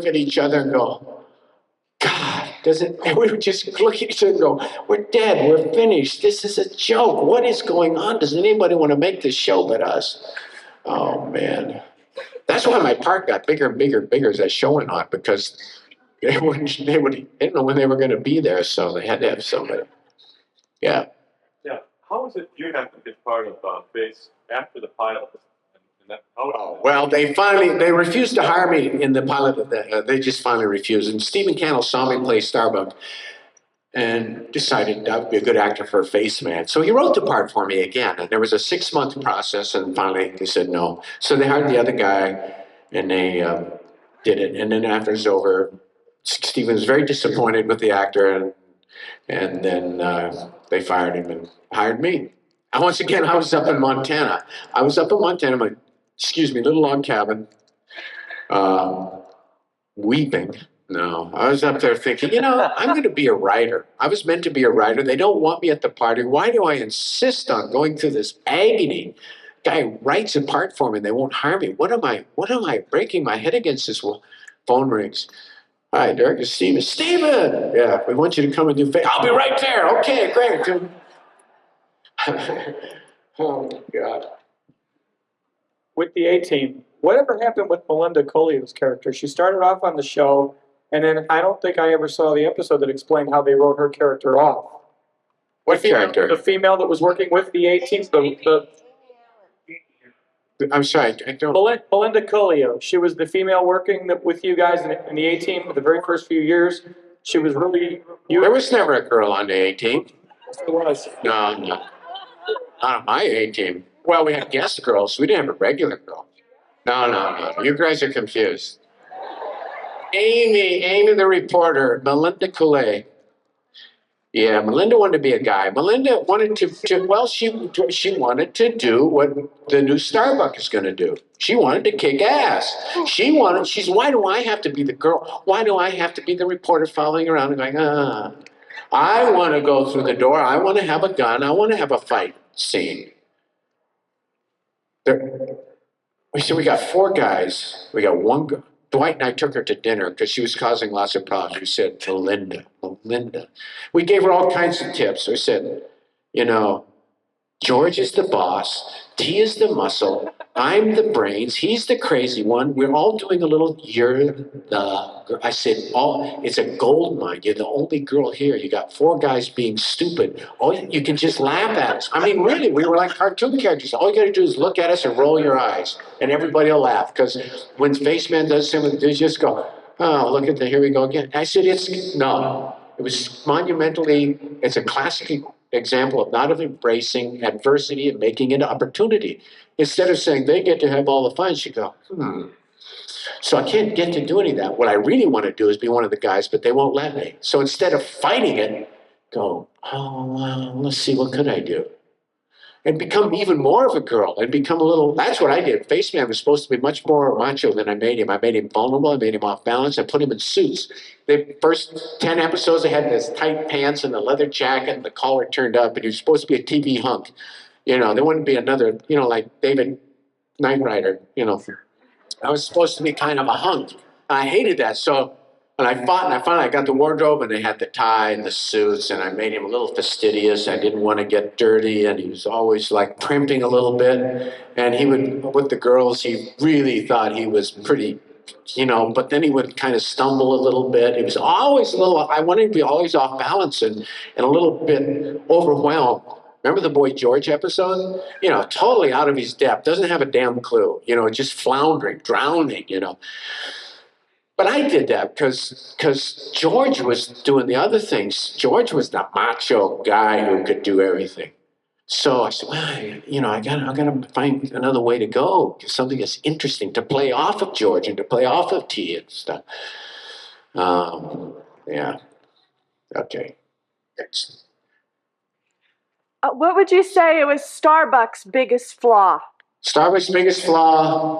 at each other and go, God, and we would just look at each other and go, we're dead, we're finished, this is a joke, what is going on? Does anybody want to make this show but us? Oh, man. That's why my part got bigger and bigger as that show went on, because they didn't know when they were going to be there, so they had to have somebody. Yeah. Yeah. How is it you have to be part of Face after the pilot? Well, they refused to hire me in the pilot. They just finally refused. And Stephen Cannell saw me play Starbuck and decided I would be a good actor for a Face Man. So he wrote the part for me again. And there was a 6-month process, and finally they said no. So they hired the other guy. and they did it. And then after it's over, Steven was very disappointed with the actor, and then they fired him and hired me. And once again, I was up in Montana. My, excuse me, little log cabin, weeping. No, I was up there thinking, I'm going to be a writer. I was meant to be a writer. They don't want me at the party. Why do I insist on going through this agony? Guy writes a part for me and they won't hire me. What am I breaking my head against? This phone rings. Hi, Derek, it's Steven. Steven! Yeah, we want you to come and do I'll be right there. Okay, great. Oh, my God. With the A-Team, whatever happened with Melinda Colio's character? She started off on the show, and then I don't think I ever saw the episode that explained how they wrote her character off. What character? The female that was working with the A-Team, I'm sorry, I don't. Melinda Colio. She was the female working with you guys in the A-Team for the very first few years. She was really... There was never a girl on the A-Team. There was. No. Not on my A-Team. Well, we had guest girls. We didn't have a regular girl. No. You guys are confused. Amy the reporter, Melinda Collet. Yeah, Melinda wanted to be a guy. Melinda wanted she wanted to do what the new Starbuck is going to do. She wanted to kick ass. Why do I have to be the girl? Why do I have to be the reporter following around and going, I want to go through the door. I want to have a gun. I want to have a fight scene. We got 4 guys. We got 1 girl. Dwight and I took her to dinner because she was causing lots of problems. We said, Melinda. We gave her all kinds of tips. We said, George is the boss. T is the muscle. I'm the brains. He's the crazy one. We're all doing a little, I said, it's a gold mine. You're the only girl here. You got 4 guys being stupid. You can just laugh at us. I mean, really, we were like cartoon characters. All you got to do is look at us and roll your eyes, and everybody will laugh. Because when Spaceman does something, they just go, oh, look at here we go again. I said, no. It was monumentally, it's a classic example of not embracing adversity and making it opportunity. Instead of saying they get to have all the fun, you go, So I can't get to do any of that. What I really want to do is be one of the guys, but they won't let me. So instead of fighting it, go, let's see, what could I do? And become even more of a girl and become a little, that's what I did. Faceman was supposed to be much more macho than I made him. I made him vulnerable. I made him off balance. I put him in suits. The first 10 episodes, I had this tight pants and the leather jacket and the collar turned up, and he was supposed to be a TV hunk. There wouldn't be another, like David Knight Rider, I was supposed to be kind of a hunk. I hated that. So when I fought, and I got the wardrobe, and they had the tie and the suits, and I made him a little fastidious. I didn't want to get dirty, and he was always like primping a little bit. And he would, with the girls, he really thought he was pretty, but then he would kind of stumble a little bit. He was always I wanted to be always off balance and a little bit overwhelmed. Remember the Boy George episode? Totally out of his depth, doesn't have a damn clue, just floundering, drowning, But I did that because George was doing the other things. George was the macho guy who could do everything. So I said, I gotta find another way to go, something that's interesting to play off of George and to play off of T and stuff. Yeah. Okay. What would you say was Starbucks' biggest flaw? Starbucks' biggest flaw?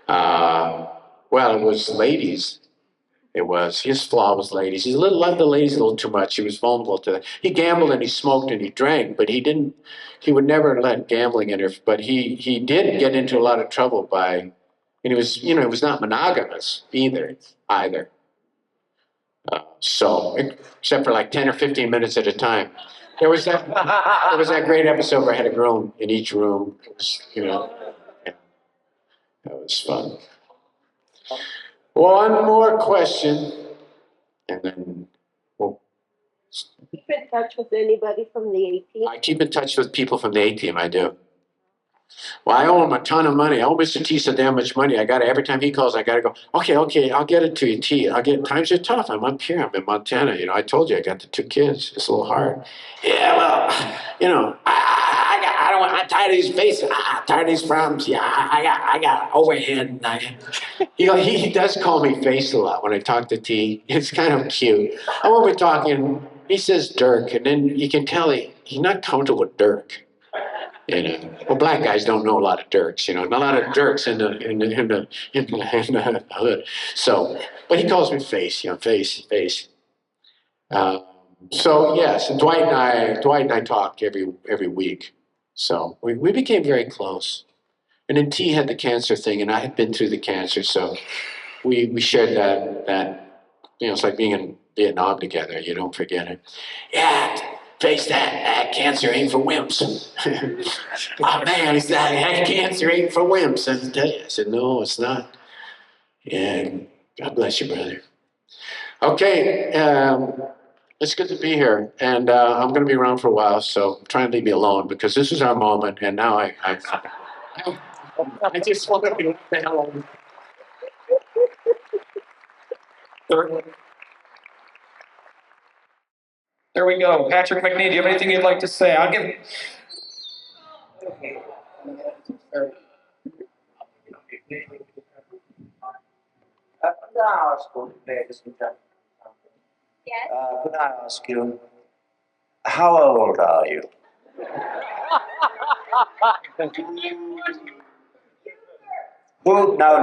Well, it was ladies. His flaw was ladies. He loved the ladies a little too much. He was vulnerable to that. He gambled and he smoked and he drank, but he would never let gambling interfere. But he did get into a lot of trouble and he was not monogamous either. So, except for like 10 or 15 minutes at a time. There was that great episode where I had a girl in each room. It was, that was fun. One more question, and then Keep in touch with anybody from the A-Team? I keep in touch with people from the A-Team, I do. Well, I owe him a ton of money. I owe Mr. T so damn much money. Every time he calls, I got to go, okay, I'll get it to you, T. Times are tough. I'm up here. I'm in Montana. I told you I got the 2 kids. It's a little hard. Yeah, well, I I'm tired of his face. Tired of his problems. Yeah, I got overhead. He does call me face a lot when I talk to T. It's kind of cute. And when we're talking, he says Dirk, and then you can tell he's not comfortable with Dirk. Well, black guys don't know a lot of Dirks, a lot of Dirks in the hood. So, but he calls me face, face. So yes, and Dwight and I talk every week. So we became very close. And then T had the cancer thing, and I had been through the cancer, so we shared that it's like being in Vietnam together. You don't forget it. Yeah, face that cancer ain't for wimps. Oh man, he said that cancer ain't for wimps. I said, no, it's not. Yeah, God bless you, brother. Okay, it's good to be here, and I'm going to be around for a while, so try and leave me alone because this is our moment, and now I just want to be left alone. There we go. Patrick McNee, do you have anything you'd like to say? I'll give. Could I ask you, how old are you? Who? No.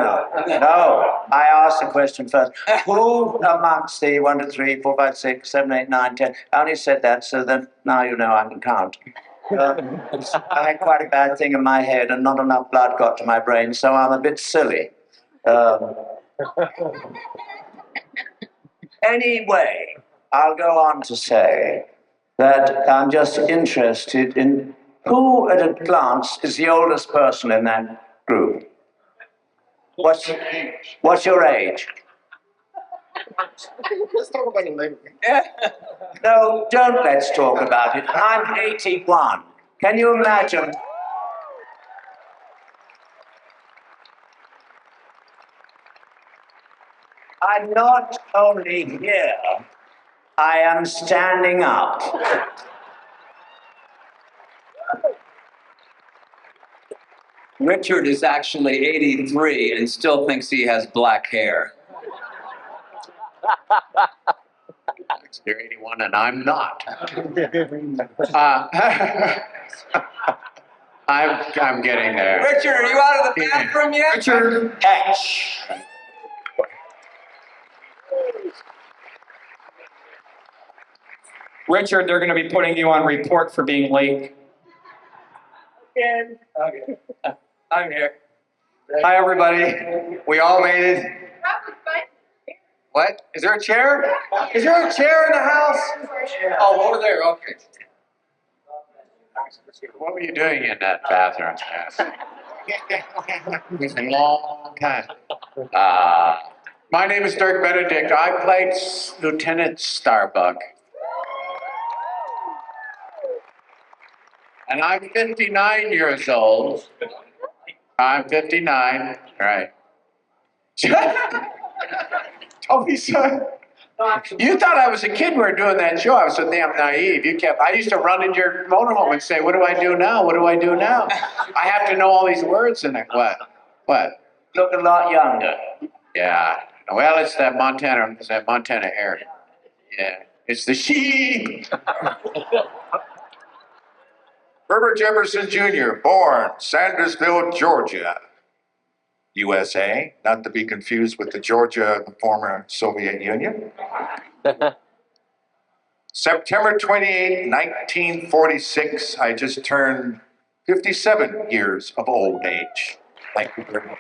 I asked the question first. Who amongst the 1, 2, 3, 4, 5, 6, 7, 8, 9, 10? I only said that so that now you know I can count. I had quite a bad thing in my head and not enough blood got to my brain, so I'm a bit silly. Anyway, I'll go on to say that I'm just interested in who at a glance is the oldest person in that group. What's your age? Let's talk about it later. No, don't let's talk about it. I'm 81. Can you imagine? I'm not only here, I am standing up. Richard is actually 83 and still thinks he has black hair. You're 81 and I'm not. I'm getting there. Richard, are you out of the bathroom yet? Richard. Catch. Richard, they're going to be putting you on report for being late. Again. Okay. I'm here. Hi, everybody. We all made it. What? Is there a chair? Is there a chair in the house? Oh, over there. Okay. What were you doing in that bathroom? It's a long time. My name is Dirk Benedict. I played Lieutenant Starbuck. And I'm 59 years old. I'm 59. Right. Don't be so. You thought I was a kid when we were doing that show. I was so damn naive. I used to run into your motorhome and say, what do I do now? What do I do now? I have to know all these words and what? Look a lot younger. Yeah. Well, it's that Montana hair. Yeah. It's the sheep. Herbert Jefferson Jr., born Sandersville, Georgia, USA, not to be confused with the Georgia of the former Soviet Union. September 28, 1946, I just turned 57 years of old age. Thank you very much.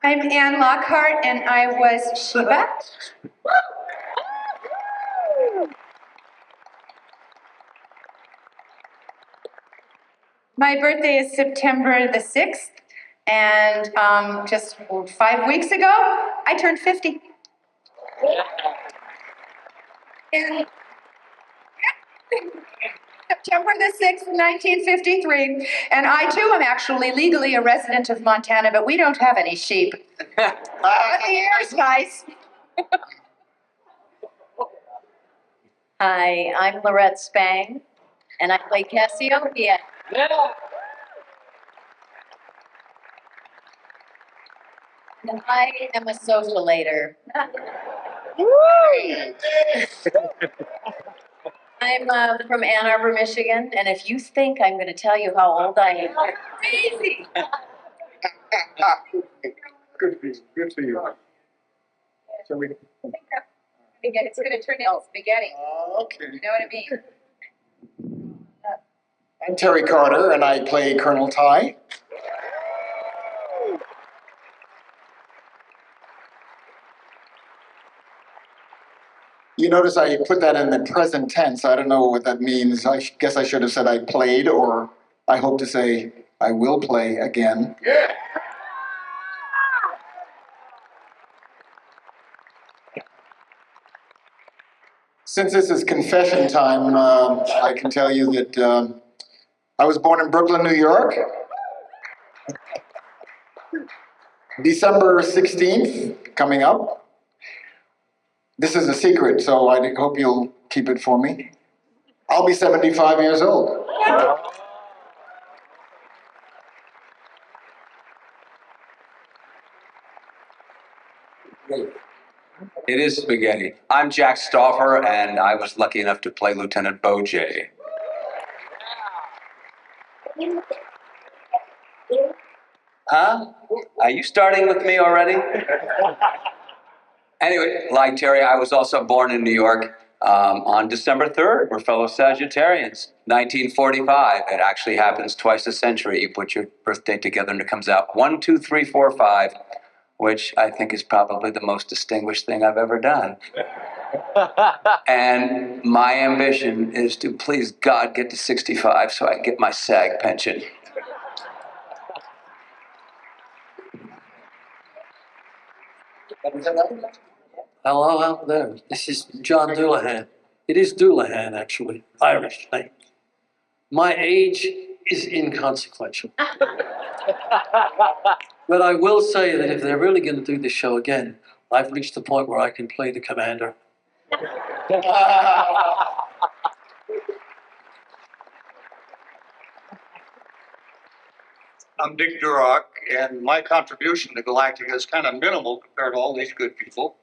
I'm Ann Lockhart, and I was Sheba. My birthday is September the 6th, and just 5 weeks ago, I turned 50. And September the 6th, 1953, and I too am actually legally a resident of Montana, but we don't have any sheep. The air's nice. Hi, I'm Lorette Spang, and I play Cassiopeia. And I am a socialator. I'm from Ann Arbor, Michigan, and if you think I'm going to tell you how old I am, you're crazy. Good for you. Good for you. So we. It's gonna turn into spaghetti. Okay. You know what I mean? I'm Terry Carter, and I play Colonel Ty. You notice I put that in the present tense. I don't know what that means. I guess I should have said I played, or I hope to say I will play again. Yeah. Since this is confession time, I can tell you that I was born in Brooklyn, New York, December 16th, coming up. This is a secret, so I hope you'll keep it for me. I'll be 75 years old. It is spaghetti. I'm Jack Stauffer, and I was lucky enough to play Lieutenant Bojay. Huh? Are you starting with me already? Anyway, like Terry, I was also born in New York on December 3rd. We're fellow Sagittarians. 1945. It actually happens twice a century. You put your birthday together and it comes out 1, 2, 3, 4, 5, which I think is probably the most distinguished thing I've ever done. And my ambition is to please God get to 65 so I can get my SAG pension. Hello out there. This is John Doulahan. It is Doulahan, actually. Irish name. My age is inconsequential. But I will say that if they're really going to do this show again, I've reached the point where I can play the commander. I'm Dick Durock, and my contribution to Galactica is kind of minimal compared to all these good people.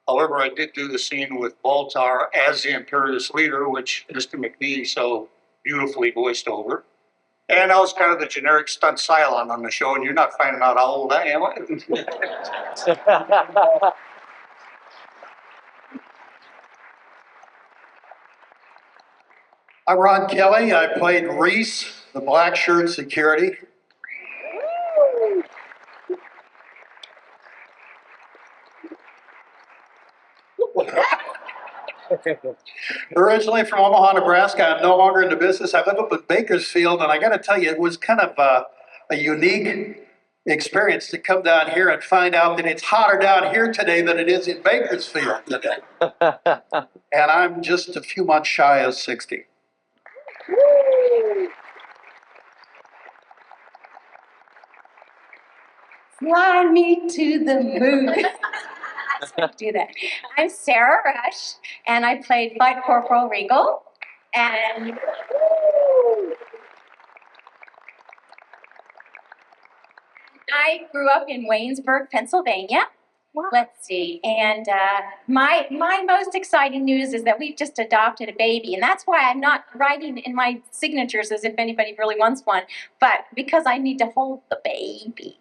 However, I did do the scene with Baltar as the Imperious leader, which Mr. McNee so beautifully voiced over. And I was kind of the generic stunt Cylon on the show, and you're not finding out how old I am. I'm Ron Kelly. I played Reese, the black shirt security. Originally from Omaha, Nebraska. I'm no longer in the business. I live up in Bakersfield, and I got to tell you, it was kind of a unique experience to come down here and find out that it's hotter down here today than it is in Bakersfield today. And I'm just a few months shy of 60. Fly me to the moon. Do that. I'm Sarah Rush, and I played Flight Corporal Regal. And I grew up in Waynesburg, Pennsylvania. Wow. Let's see. And my most exciting news is that we've just adopted a baby, and that's why I'm not writing in my signatures as if anybody really wants one, but because I need to hold the baby.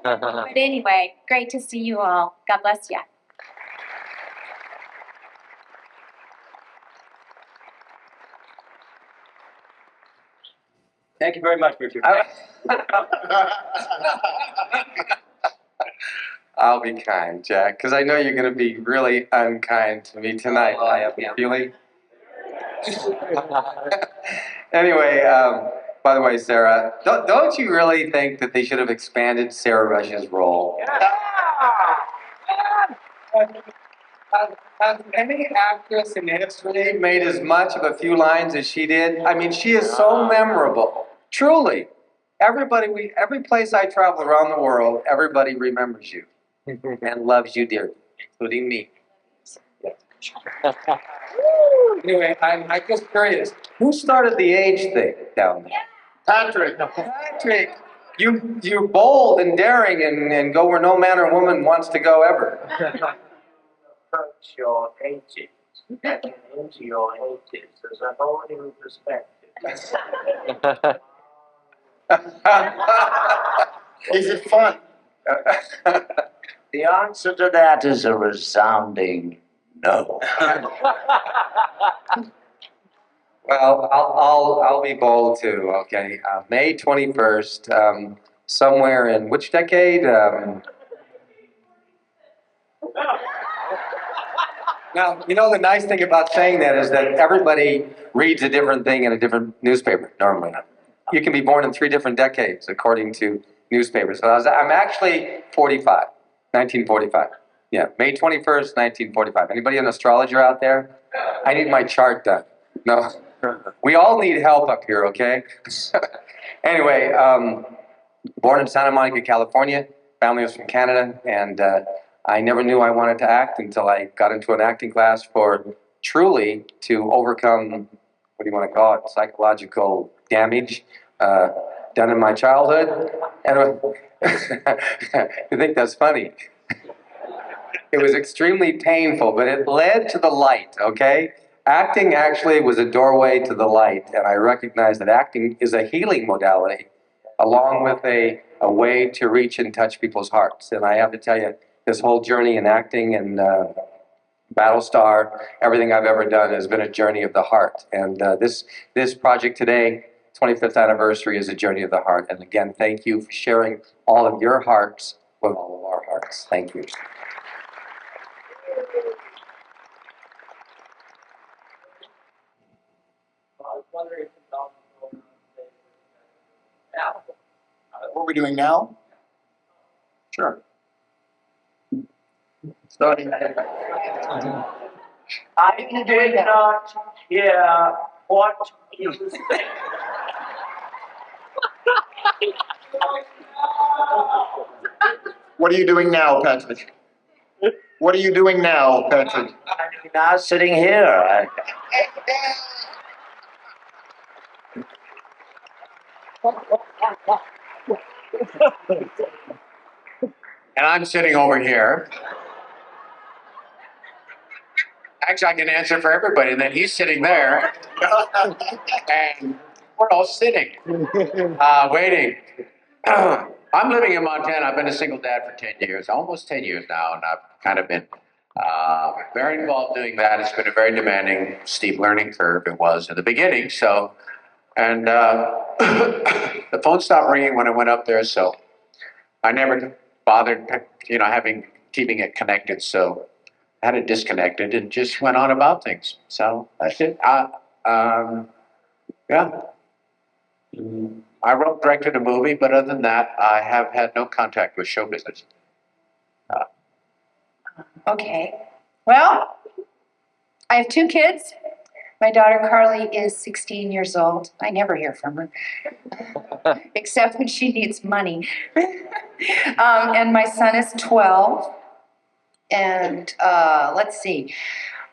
But anyway, great to see you all. God bless you. Thank you very much, Richard. I'll be kind, Jack, because I know you're going to be really unkind to me tonight. I have a feeling. Anyway, by the way, Sarah, don't you really think that they should have expanded Sarah Rush's role? Has any actress in history made as much of a few lines as she did? I mean, she is so memorable. Truly. Every place I travel around the world, everybody remembers you and loves you dearly, including me. Anyway, I'm just curious. Who started the age thing down there? Patrick. Patrick, you're bold and daring and go where no man or woman wants to go ever. Approach your ages. Getting into your ages. There's a whole new perspective. Is it fun? The answer to that is a resounding no. Well, I'll be bold too. Okay, May 21st, somewhere in which decade? Now, you know the nice thing about saying that is that everybody reads a different thing in a different newspaper normally. You can be born in 3 different decades according to newspapers. So I'm actually 45, 1945. Yeah, May 21st, 1945. Anybody an astrologer out there? I need my chart done. No, we all need help up here, okay? Anyway, born in Santa Monica, California. Family was from Canada, and I never knew I wanted to act until I got into an acting class for truly to overcome, what do you want to call it, psychological damage done in my childhood. And you think that's funny? It was extremely painful, but it led to the light, okay? Acting actually was a doorway to the light, and I recognized that acting is a healing modality, along with a way to reach and touch people's hearts. And I have to tell you, this whole journey in acting and Battlestar, everything I've ever done has been a journey of the heart. And this project today, 25th anniversary, is a journey of the heart. And again, thank you for sharing all of your hearts with all of our hearts. Thank you. What are we doing now? Sure. Starting. I did not hear what you said. What are you doing now, Patrick? What are you doing now, Patrick? I'm now sitting here. And I'm sitting over here. Actually, I can answer for everybody. And then he's sitting there. And we're all sitting, waiting. I'm living in Montana. I've been a single dad for 10 years, almost 10 years now. And I've kind of been very involved doing that. It's been a very demanding, steep learning curve. It was in the beginning. So, and the phone stopped ringing when I went up there. So I never bothered, keeping it connected. So I had it disconnected and just went on about things. So that's it. Yeah. I wrote, directed a movie, but other than that, I have had no contact with show business. Okay. Well, I have 2 kids. My daughter Carly is 16 years old. I never hear from her, except when she needs money. And my son is 12. And let's see,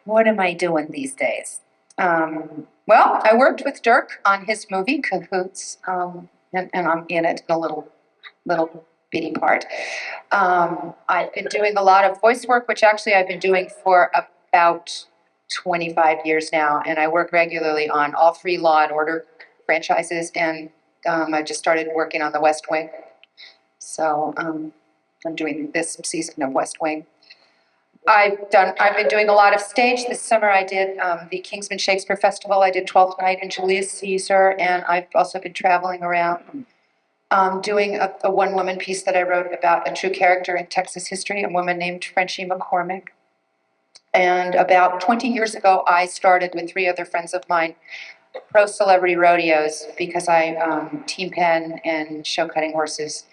what am I doing these days? Well, I worked with Dirk on his movie, Cahoots, and I'm in it in a little bitty part. I've been doing a lot of voice work, which actually I've been doing for about 25 years now, and I work regularly on all 3 Law and Order franchises, and I just started working on the West Wing. So I'm doing this season of West Wing. I've been doing a lot of stage. This summer I did the Kingsman Shakespeare Festival. I did Twelfth Night in Julius Caesar, and I've also been traveling around doing a one-woman piece that I wrote about a true character in Texas history, a woman named Frenchie McCormick. And about 20 years ago, I started with 3 other friends of mine, pro celebrity rodeos, because I team pen and show cutting horses.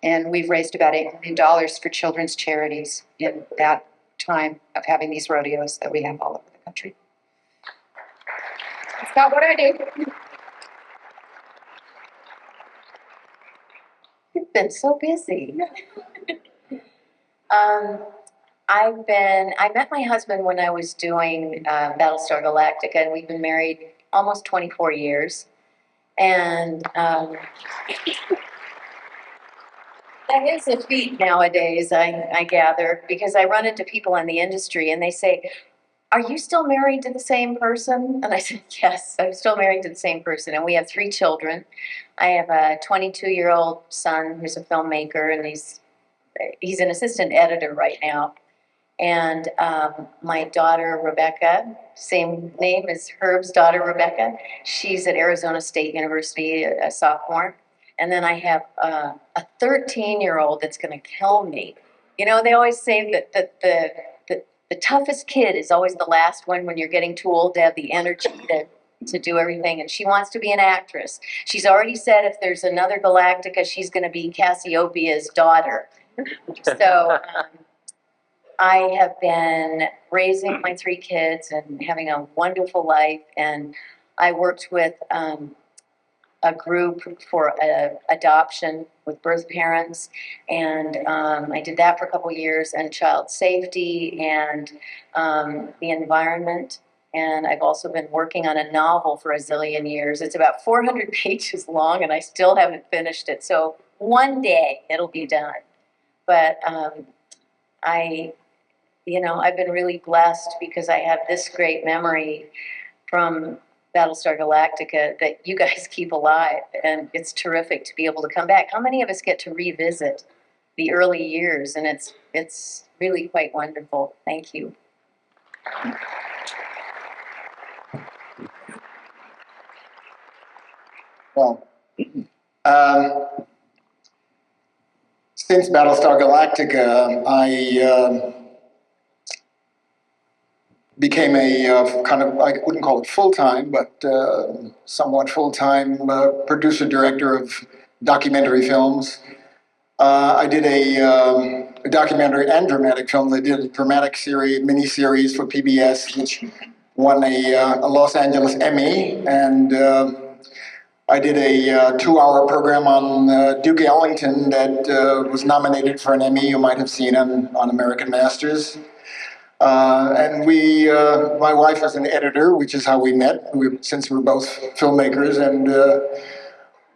And we've raised about $8 million for children's charities in that time of having these rodeos that we have all over the country. That's about what I do. You've been so busy. I met my husband when I was doing Battlestar Galactica, and we've been married almost 24 years. And that is a feat nowadays, I gather, because I run into people in the industry and they say, "Are you still married to the same person?" And I said, "Yes, I'm still married to the same person." And we have 3 children. I have a 22-year-old son who's a filmmaker, and he's an assistant editor right now. And my daughter, Rebecca, same name as Herb's daughter, Rebecca. She's at Arizona State University, a sophomore. And then I have a 13-year-old that's going to kill me. You know, they always say that the toughest kid is always the last one when you're getting too old to have the energy to do everything. And she wants to be an actress. She's already said if there's another Galactica, she's going to be Cassiopeia's daughter. So I have been raising my 3 kids and having a wonderful life. And I worked with a group for adoption with birth parents, and I did that for a couple years, and child safety and the environment. And I've also been working on a novel for a zillion years. It's about 400 pages long, and I still haven't finished it. So one day it'll be done. But I've been really blessed because I have this great memory from Battlestar Galactica that you guys keep alive, and it's terrific to be able to come back. How many of us get to revisit the early years? And it's really quite wonderful. Thank you. Well, since Battlestar Galactica, I became a kind of, I wouldn't call it full-time, but somewhat full-time producer-director of documentary films. I did a documentary and dramatic films. I did a dramatic mini-series for PBS, which won a Los Angeles Emmy, and I did a 2-hour program on Duke Ellington that was nominated for an Emmy. You might have seen him on American Masters. And my wife is an editor, which is how we met, since we're both filmmakers, and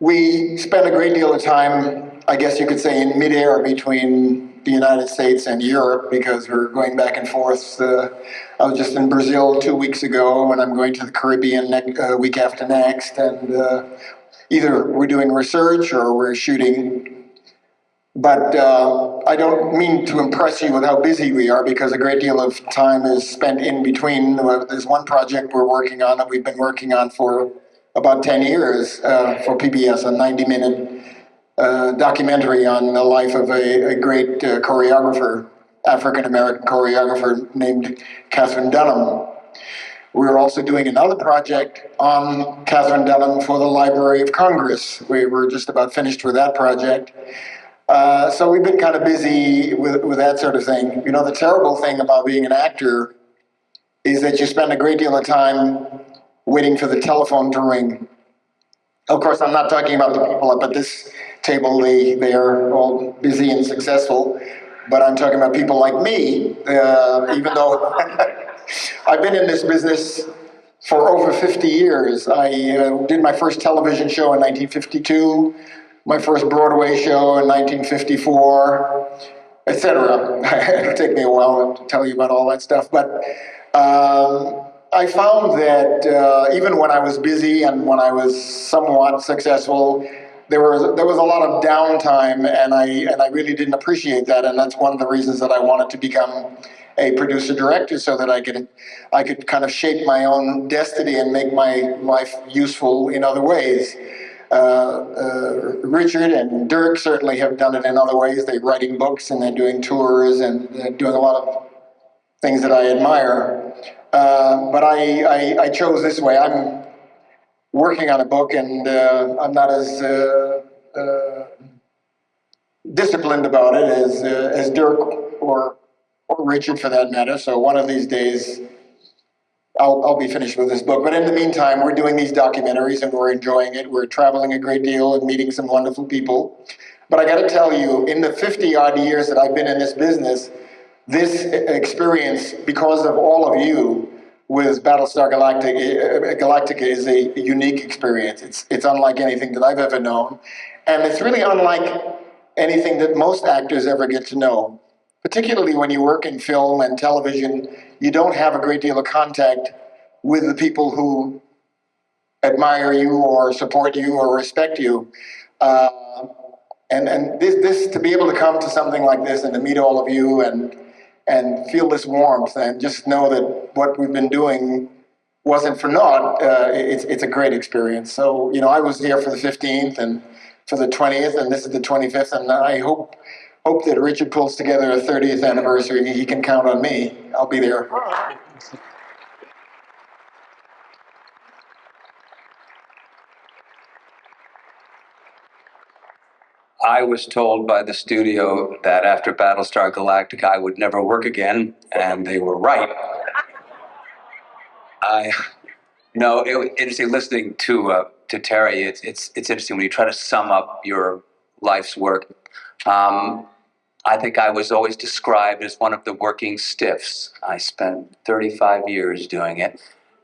we spent a great deal of time, I guess you could say, in midair between the United States and Europe, because we're going back and forth. I was just in Brazil 2 weeks ago, and I'm going to the Caribbean week after next, and either we're doing research or we're shooting. But I don't mean to impress you with how busy we are, because a great deal of time is spent in between. There's one project we're working on that we've been working on for about 10 years for PBS, a 90-minute documentary on the life of a great choreographer, African-American choreographer named Katherine Dunham. We're also doing another project on Katherine Dunham for the Library of Congress. We were just about finished with that project. So we've been kind of busy with that sort of thing. You know, the terrible thing about being an actor is that you spend a great deal of time waiting for the telephone to ring. Of course, I'm not talking about the people up at this table. They are all busy and successful. But I'm talking about people like me, even though I've been in this business for over 50 years. I did my first television show in 1952. My first Broadway show in 1954, etc. It'll take me a while to tell you about all that stuff, but I found that even when I was busy and when I was somewhat successful, there was a lot of downtime, and I really didn't appreciate that, and that's one of the reasons that I wanted to become a producer-director, so that I could kind of shape my own destiny and make my life useful in other ways. Richard and Dirk certainly have done it in other ways. They're writing books and they're doing tours and they're doing a lot of things that I admire. But I chose this way. I'm working on a book, and I'm not as disciplined about it as Dirk or Richard, for that matter. So one of these days I'll be finished with this book. But in the meantime, we're doing these documentaries and we're enjoying it. We're traveling a great deal and meeting some wonderful people. But I got to tell you, in the 50-odd years that I've been in this business, this experience, because of all of you, with Battlestar Galactica is a unique experience. It's unlike anything that I've ever known. And it's really unlike anything that most actors ever get to know. Particularly when you work in film and television, you don't have a great deal of contact with the people who admire you or support you or respect you. And this to be able to come to something like this and to meet all of you and feel this warmth and just know that what we've been doing wasn't for naught, it's a great experience. So, you know, I was here for the 15th and for the 20th, and this is the 25th, and I hope that Richard pulls together a 30th anniversary. He can count on me. I'll be there. I was told by the studio that after Battlestar Galactica, I would never work again, and they were right. It was interesting listening to Terry. It's interesting when you try to sum up your life's work. I think I was always described as one of the working stiffs. I spent 35 years doing it.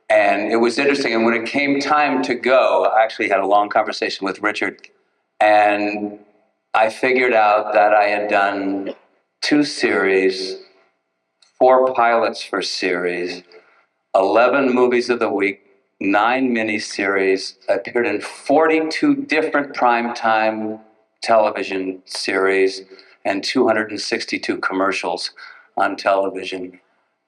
And it was interesting. And when it came time to go, I actually had a long conversation with Richard. And I figured out that I had done 2 series, 4 pilots for series, 11 movies of the week, 9 miniseries, appeared in 42 different primetime television series, and 262 commercials on television.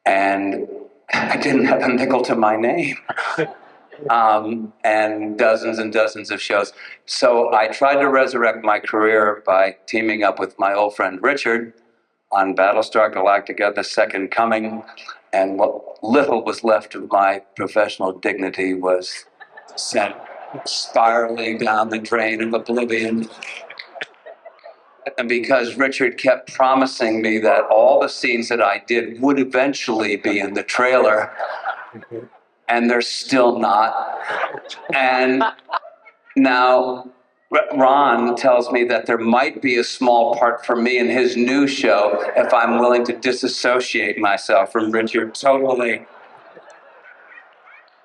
And I didn't have a nickel to my name. And dozens of shows. So I tried to resurrect my career by teaming up with my old friend Richard on Battlestar Galactica, The Second Coming. And what little was left of my professional dignity was sent spiraling down the drain of oblivion. And because Richard kept promising me that all the scenes that I did would eventually be in the trailer, and they're still not. And now Ron tells me that there might be a small part for me in his new show if I'm willing to disassociate myself from Richard totally,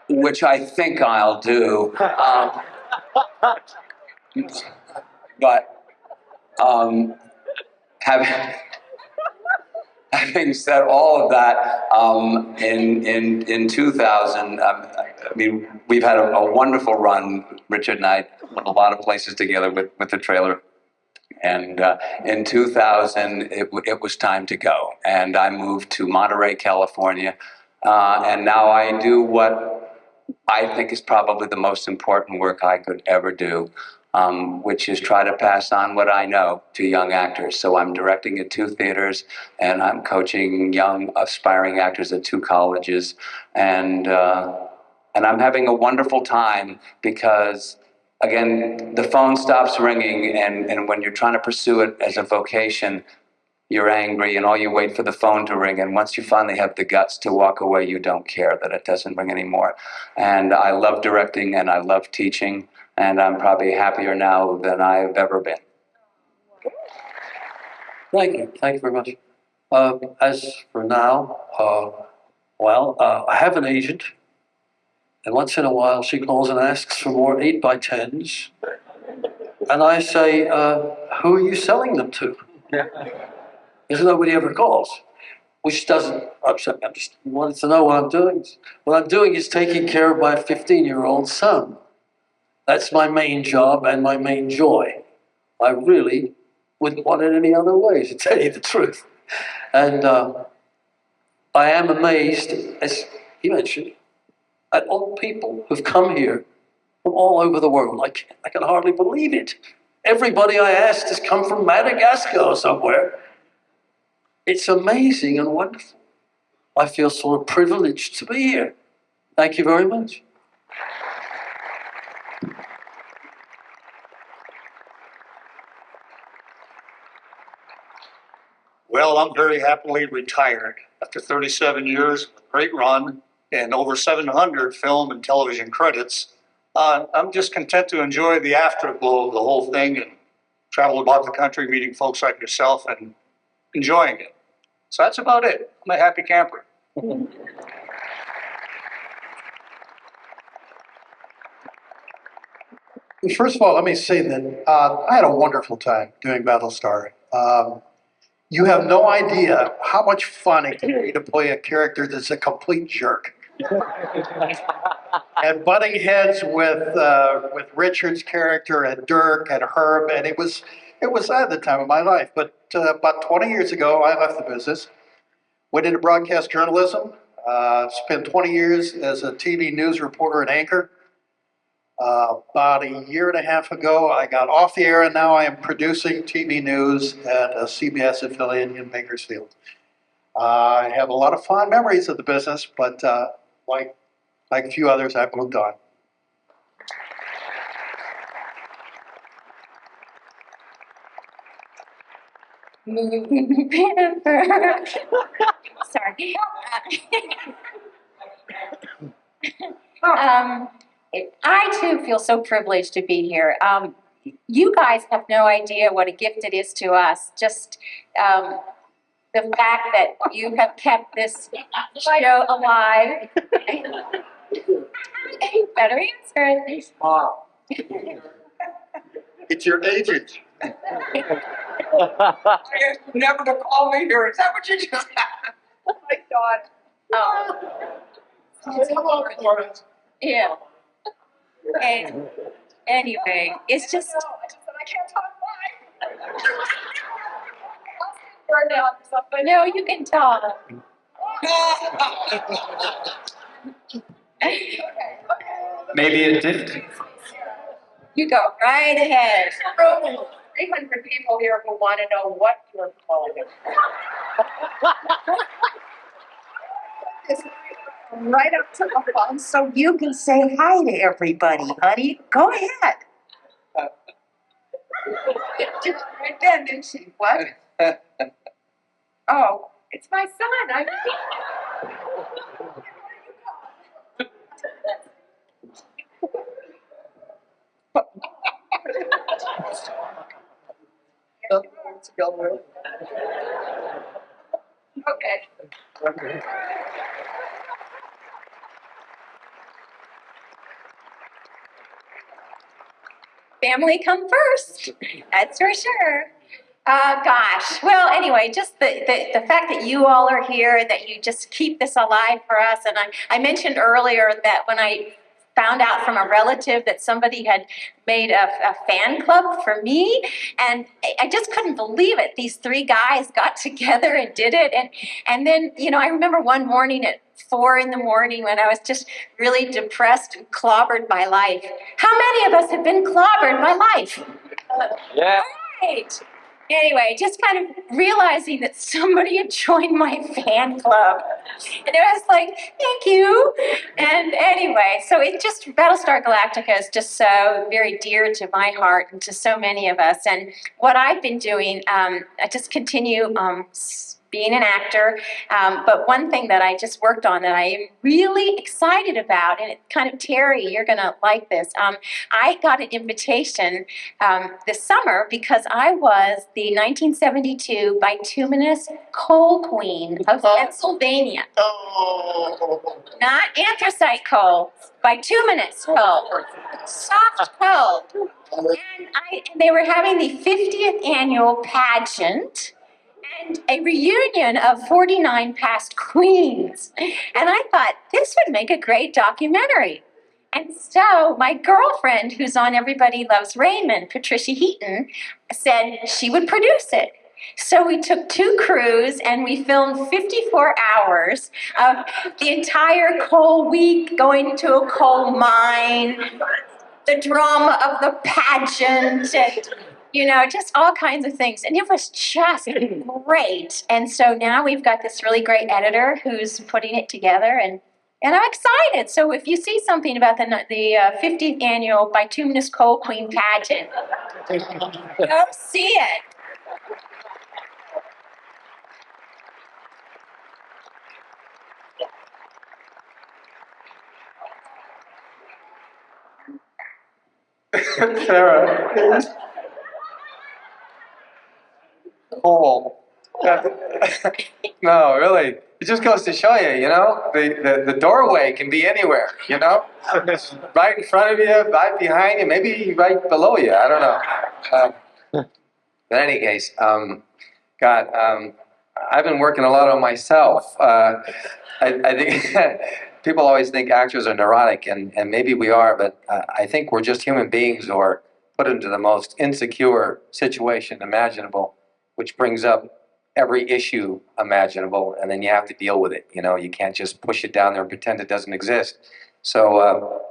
which I think I'll do. Having said all of that, in 2000, I mean, we've had a wonderful run. Richard and I went a lot of places together with the trailer. And in 2000, it was time to go. And I moved to Monterey, California. And now I do what I think is probably the most important work I could ever do, which is try to pass on what I know to young actors. So I'm directing at 2 theaters, and I'm coaching young aspiring actors at 2 colleges. And I'm having a wonderful time because, again, the phone stops ringing, and when you're trying to pursue it as a vocation, you're angry, and all you wait for the phone to ring. And once you finally have the guts to walk away, you don't care that it doesn't ring anymore. And I love directing, and I love teaching, and I'm probably happier now than I've ever been. Thank you very much. As for now, I have an agent, and once in a while she calls and asks for more 8x10s, and I say, who are you selling them to? Because nobody ever calls, which doesn't upset me. I just wanted to know what I'm doing. What I'm doing is taking care of my 15-year-old son. That's my main job and my main joy. I really wouldn't want it any other way, to tell you the truth. And I am amazed, as he mentioned, at all the people who've come here from all over the world. I can hardly believe it. Everybody I asked has come from Madagascar or somewhere. It's amazing and wonderful. I feel sort of privileged to be here. Thank you very much. Well, I'm very happily retired after 37 years, of a great run, and over 700 film and television credits. I'm just content to enjoy the afterglow of the whole thing and travel about the country meeting folks like yourself and enjoying it. So that's about it. I'm a happy camper. First of all, let me say that I had a wonderful time doing Battlestar. You have no idea how much fun it can be to play a character that's a complete jerk. And butting heads with Richard's character and Dirk and Herb, and it was at the time of my life. But about 20 years ago, I left the business, went into broadcast journalism, spent 20 years as a TV news reporter and anchor. About a year and a half ago, I got off the air, and now I am producing TV news at a CBS affiliate in Bakersfield. I have a lot of fond memories of the business, but like a few others, I've moved on. Sorry. I too feel so privileged to be here. You guys have no idea what a gift it is to us. Just the fact that you have kept this show alive. Better answer it. It's your agent. Never to call me here. Is that what you just Oh my God. Oh. Yeah. And anyway, it's just. I can't talk live. No, you can talk. Maybe it did. You go right ahead. 300 people here who want to know what you're calling. Right up to the phone so you can say hi to everybody, honey. Go ahead. Right then, didn't she? What? Oh, it's my son. Okay. Family come first. That's for sure. Gosh. Well, anyway, just the fact that you all are here, that you just keep this alive for us. And I mentioned earlier that when I found out from a relative that somebody had made a fan club for me, and I just couldn't believe it. These three guys got together and did it. And then, I remember one morning at 4 a.m. when I was just really depressed and clobbered by life. How many of us have been clobbered by life? Yeah. Right. Anyway, just kind of realizing that somebody had joined my fan club. And it was like, thank you. And anyway, so Battlestar Galactica is just so very dear to my heart and to so many of us. And what I've been doing, I just continue being an actor. But one thing that I just worked on that I am really excited about, and Terry, you're going to like this. I got an invitation this summer because I was the 1972 bituminous coal queen of Pennsylvania. Not anthracite coal, bituminous coal, soft coal. And they were having the 50th annual pageant and a reunion of 49 past queens. And I thought, this would make a great documentary. And so my girlfriend, who's on Everybody Loves Raymond, Patricia Heaton, said she would produce it. So we took 2 crews and we filmed 54 hours of the entire coal week, going to a coal mine, the drama of the pageant, and just all kinds of things. And it was just great. And so now we've got this really great editor who's putting it together, and I'm excited. So if you see something about the 50th annual Bituminous Coal Queen pageant, go see it. Sarah. Coal. No, really. It just goes to show you, the doorway can be anywhere, right in front of you, right behind you, maybe right below you. I don't know. But in any case, I've been working a lot on myself. I think people always think actors are neurotic, and maybe we are, but I think we're just human beings who are put into the most insecure situation imaginable, which brings up every issue imaginable, and then you have to deal with it. You can't just push it down there and pretend it doesn't exist. So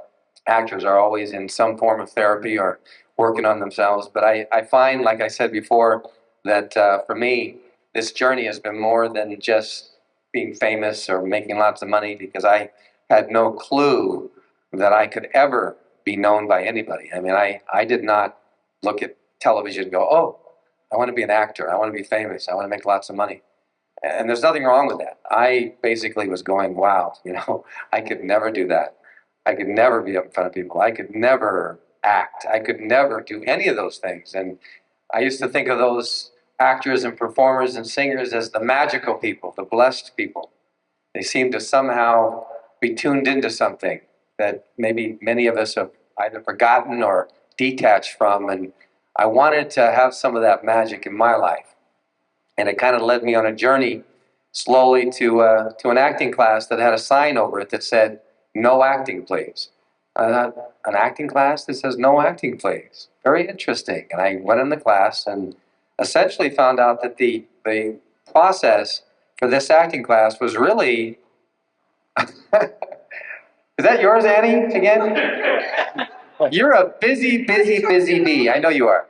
actors are always in some form of therapy or working on themselves. But I find, like I said before, that for me, this journey has been more than just being famous or making lots of money, because I had no clue that I could ever be known by anybody. I mean, I did not look at television and go, oh, I want to be an actor. I want to be famous. I want to make lots of money. And there's nothing wrong with that. I basically was going, wow, I could never do that. I could never be up in front of people. I could never act. I could never do any of those things. And I used to think of those actors and performers and singers as the magical people, the blessed people. They seem to somehow be tuned into something that maybe many of us have either forgotten or detached from. And I wanted to have some of that magic in my life. And it kind of led me on a journey slowly to an acting class that had a sign over it that said, no acting, please. I thought, an acting class that says no acting, please. Very interesting. And I went in the class and essentially found out that the process for this acting class was really... Is that yours, Annie, again? You're a busy bee. I know you are.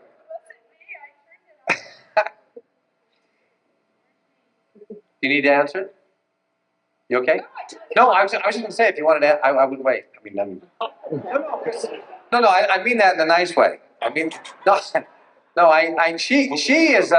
You need to answer? You okay? No, I was just going to say, if you wanted to, I would wait. I mean, no, I mean that in a nice way. I mean, she is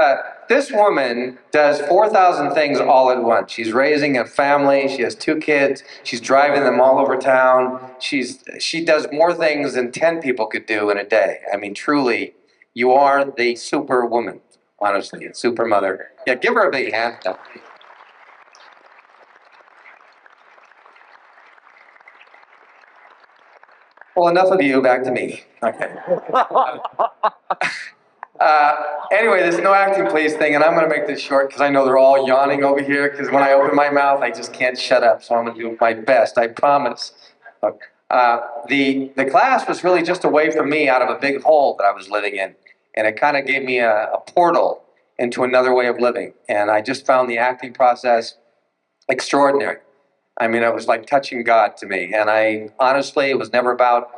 this woman does 4,000 things all at once. She's raising a family. She has 2 kids. She's driving them all over town. She does more things than 10 people could do in a day. I mean, truly, you are the super woman, honestly, a super mother. Yeah, give her a big hand. Well, enough of you, back to me. Okay. Anyway, this no acting please thing, and I'm going to make this short because I know they're all yawning over here, because when I open my mouth, I just can't shut up, so I'm going to do my best, I promise. The class was really just a way for me out of a big hole that I was living in, and it kind of gave me a portal into another way of living, and I just found the acting process extraordinary. I mean, it was like touching God to me. And honestly, it was never about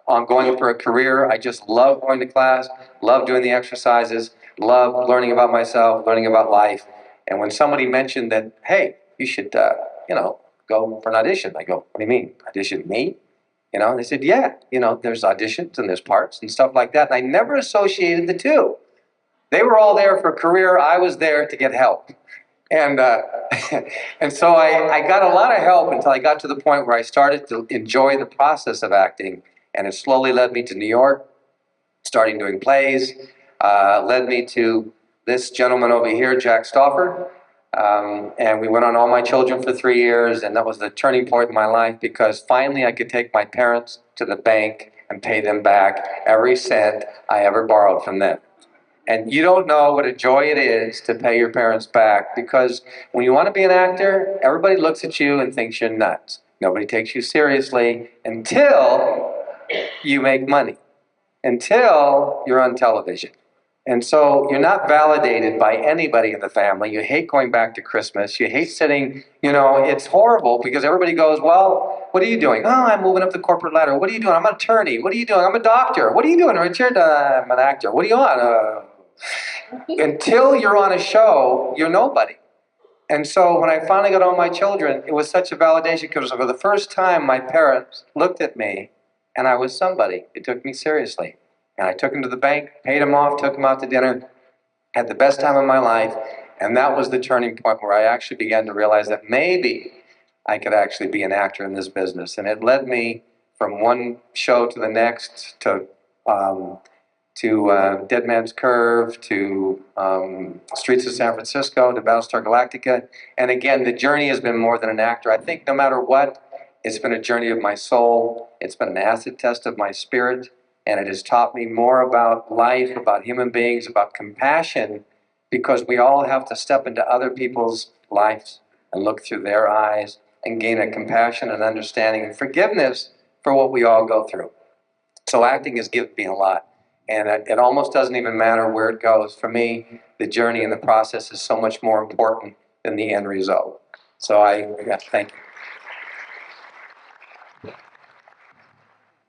going for a career. I just love going to class, love doing the exercises, love learning about myself, learning about life. And when somebody mentioned that, hey, you should, go for an audition, I go, what do you mean? Audition me? And they said, yeah, there's auditions and there's parts and stuff like that. And I never associated the two. They were all there for a career. I was there to get help. And and so I got a lot of help until I got to the point where I started to enjoy the process of acting. And it slowly led me to New York, starting doing plays, led me to this gentleman over here, Jack Stauffer. And we went on All My Children for 3 years, and that was the turning point in my life, because finally I could take my parents to the bank and pay them back every cent I ever borrowed from them. And you don't know what a joy it is to pay your parents back, because when you want to be an actor, everybody looks at you and thinks you're nuts. Nobody takes you seriously until you make money, until you're on television. And so you're not validated by anybody in the family. You hate going back to Christmas. You hate sitting, it's horrible, because everybody goes, well, what are you doing? Oh, I'm moving up the corporate ladder. What are you doing? I'm an attorney. What are you doing? I'm a doctor. What are you doing, Richard? I'm an actor. What are you on? Until you're on a show, you're nobody. And so when I finally got All My Children, it was such a validation, because for the first time my parents looked at me and I was somebody. They took me seriously. And I took them to the bank, paid them off, took them out to dinner, had the best time of my life. And that was the turning point where I actually began to realize that maybe I could actually be an actor in this business. And it led me from one show to the next to to Dead Man's Curve, to Streets of San Francisco, to Battlestar Galactica. And again, the journey has been more than an actor. I think no matter what, it's been a journey of my soul. It's been an acid test of my spirit. And it has taught me more about life, about human beings, about compassion, because we all have to step into other people's lives and look through their eyes and gain a compassion and understanding and forgiveness for what we all go through. So acting has given me a lot. And it almost doesn't even matter where it goes. For me, the journey and the process is so much more important than the end result. So thank you.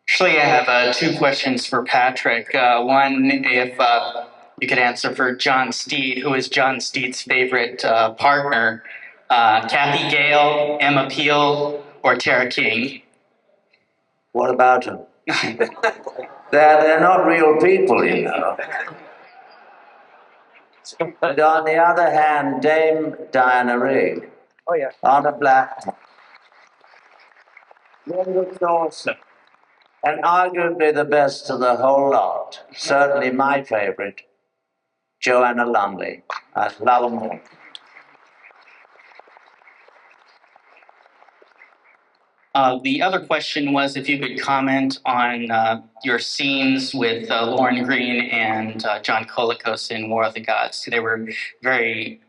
Actually, I have two questions for Patrick. One, if you could answer for John Steed, who is John Steed's favorite partner? Kathy Gale, Emma Peel, or Tara King? What about them? They're not real people, you know. But on the other hand, Dame Diana Rigg, on a black looks awesome. And arguably the best of the whole lot. Certainly my favorite, Joanna Lumley. I love them all. The other question was if you could comment on your scenes with Lauren Green and John Colicos in War of the Gods. They were very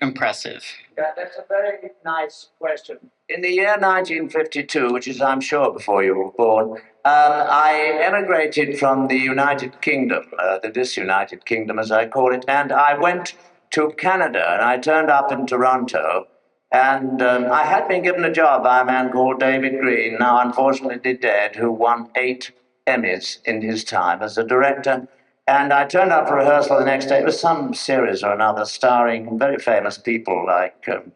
impressive. Yeah, that's a very nice question. In the year 1952, which is, I'm sure, before you were born, I emigrated from the United Kingdom, the disunited kingdom, as I call it, and I went to Canada, and I turned up in Toronto, and I had been given a job by a man called David Green, now unfortunately dead, who won 8 Emmys in his time as a director. And I turned up for rehearsal the next day. It was some series or another starring very famous people like, I've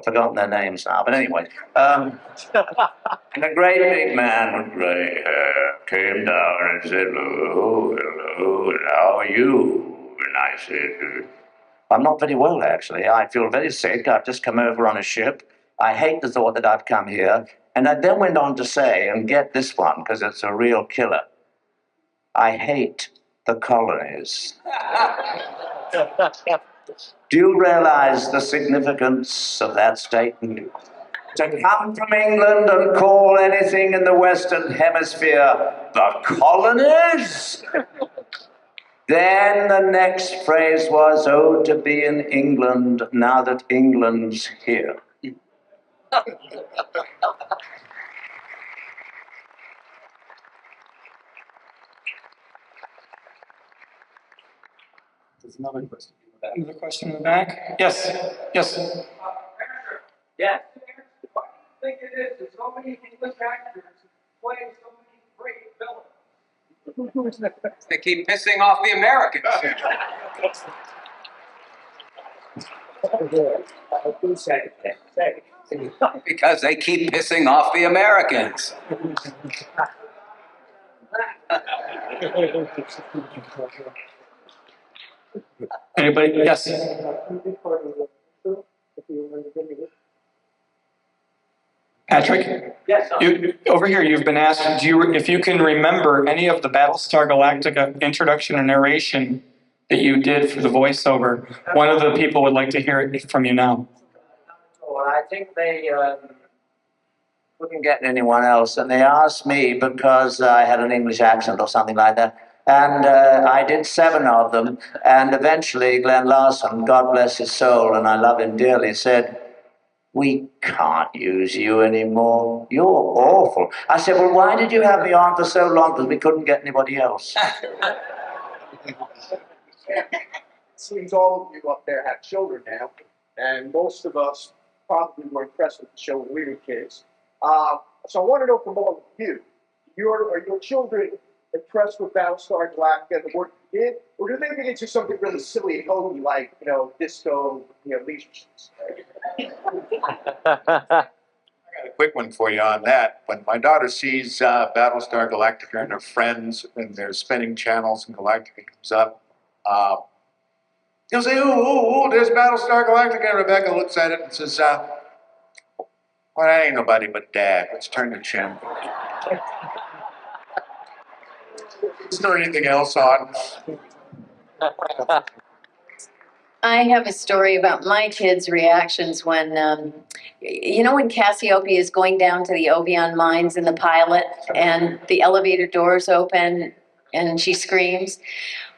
forgotten their names now, but anyway. And a great big man with grey hair came down and said, hello, hello, and how are you? And I said, I'm not very well, actually. I feel very sick. I've just come over on a ship. I hate the thought that I've come here. And I then went on to say, and get this one, because it's a real killer, I hate the colonies. Do you realize the significance of that statement? To come from England and call anything in the Western Hemisphere the colonies? Then the next phrase was, oh, to be in England now that England's here. There's another question. Another question in the back? Yes, yes. Yes. Why do you think it is that so many English actors play so many great villains? They keep pissing off the Americans. Because they keep pissing off the Americans. Anybody? Yes. Patrick? Yes. Over here, you've been asked, if you can remember any of the Battlestar Galactica introduction or narration that you did for the voiceover. One of the people would like to hear it from you now. Well, I think they couldn't get anyone else, and they asked me because I had an English accent or something like that. And I did 7 of them, and eventually Glenn Larson, God bless his soul, and I love him dearly, said, we can't use you anymore. You're awful. I said, well, why did you have me on for so long? Because we couldn't get anybody else. Seems all of you up there have children now, and most of us probably were impressed with the show when we were kids. So I want to know from all of you, are your children impressed with Battlestar Galactica and the work you did, or do they think it's just something really silly and hokey like, disco, leisure suits? I got a quick one for you on that. When my daughter sees Battlestar Galactica and her friends and they're spinning channels and Galactica comes up, he'll say, ooh, there's Battlestar Galactica. And Rebecca looks at it and says, well, that ain't nobody but Dad. Let's turn the channel. Is there anything else on? I have a story about my kids' reactions when, when Cassiopeia is going down to the Ovion mines in the pilot and the elevator doors open and she screams?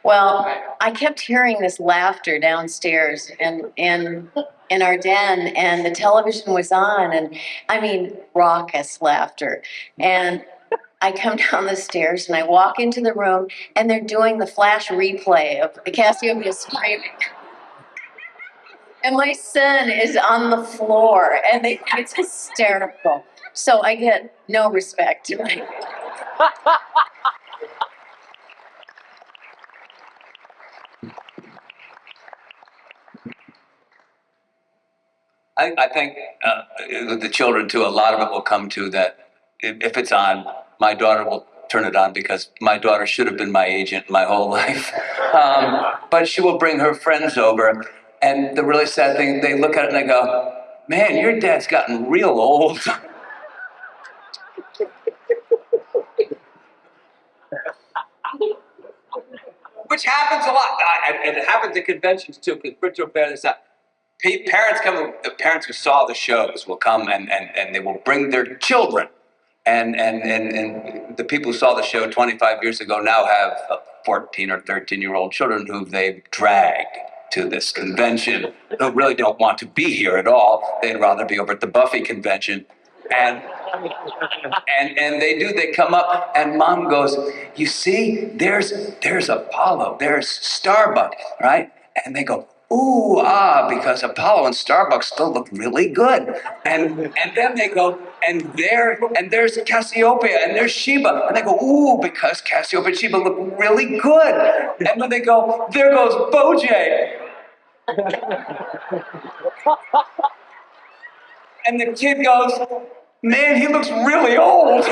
Well, I kept hearing this laughter downstairs and in our den, and the television was on, and I mean, raucous laughter. And I come down the stairs and I walk into the room and they're doing the flash replay of Cassiopeia screaming. And my son is on the floor, and they think it's hysterical. So I get no respect. I think with the children too, a lot of it will come to that if it's on, my daughter will turn it on because my daughter should have been my agent my whole life. But she will bring her friends over, and the really sad thing, they look at it and they go, "Man, your dad's gotten real old." Which happens a lot, and it happens at conventions too. Because Bridge O'Bear, parents who saw the shows will come and they will bring their children, and the people who saw the show 25 years ago now have 14 or 13-year-old children who they've dragged to this convention, who really don't want to be here at all. They'd rather be over at the Buffy convention. And they come up and mom goes, "You see, there's Apollo, there's Starbuck," right? And they go, "Ooh, because Apollo and Starbuck still look really good." And then they go, and there's Cassiopeia and there's Sheba. And they go, "Ooh, because Cassiopeia and Sheba look really good." And then they go, "There goes Bojay." And the kid goes, "Man, he looks really old."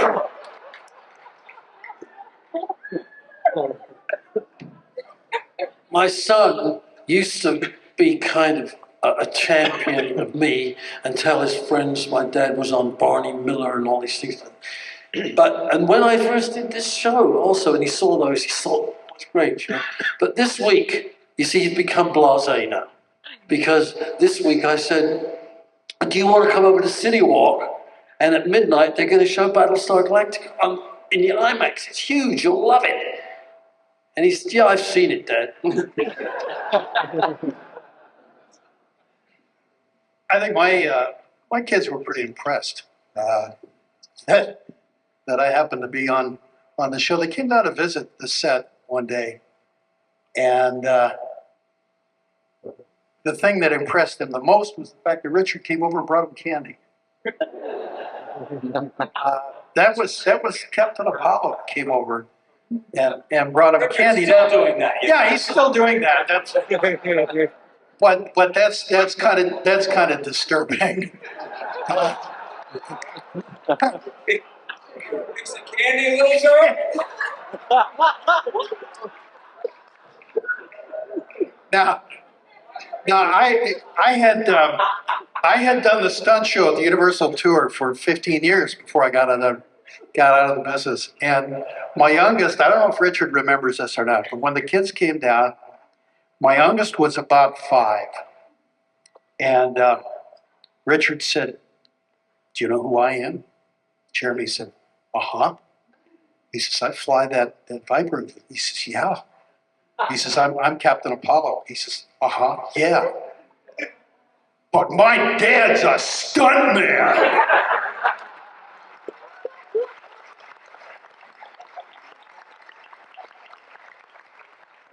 My son used to be kind of a champion of me and tell his friends my dad was on Barney Miller and all these things. And when I first did this show also, and he saw those, he thought, "It's great, you know." But this week, you see, he's become blasé now. Because this week I said, "Do you want to come over to City Walk? And at midnight, they're going to show Battlestar Galactica in the IMAX. It's huge, you'll love it." And he said, "Yeah, I've seen it, Dad." I think my kids were pretty impressed that I happened to be on the show. They came down to visit the set one day, and the thing that impressed them the most was the fact that Richard came over and brought them candy. That was Captain Apollo came over and brought him candy. He's still doing that. Yeah, he's still doing that. But that's kind of disturbing. It's a candy, little girl. Now I had done the stunt show at the Universal Tour for 15 years before I got out of the business. And my youngest, I don't know if Richard remembers this or not, but when the kids came down, my youngest was about 5. And Richard said, "Do you know who I am?" Jeremy said, "Uh-huh." He says, "I fly that Viper." He says, "Yeah." He says, I'm Captain Apollo." He says, "Uh-huh, yeah. But my dad's a stuntman."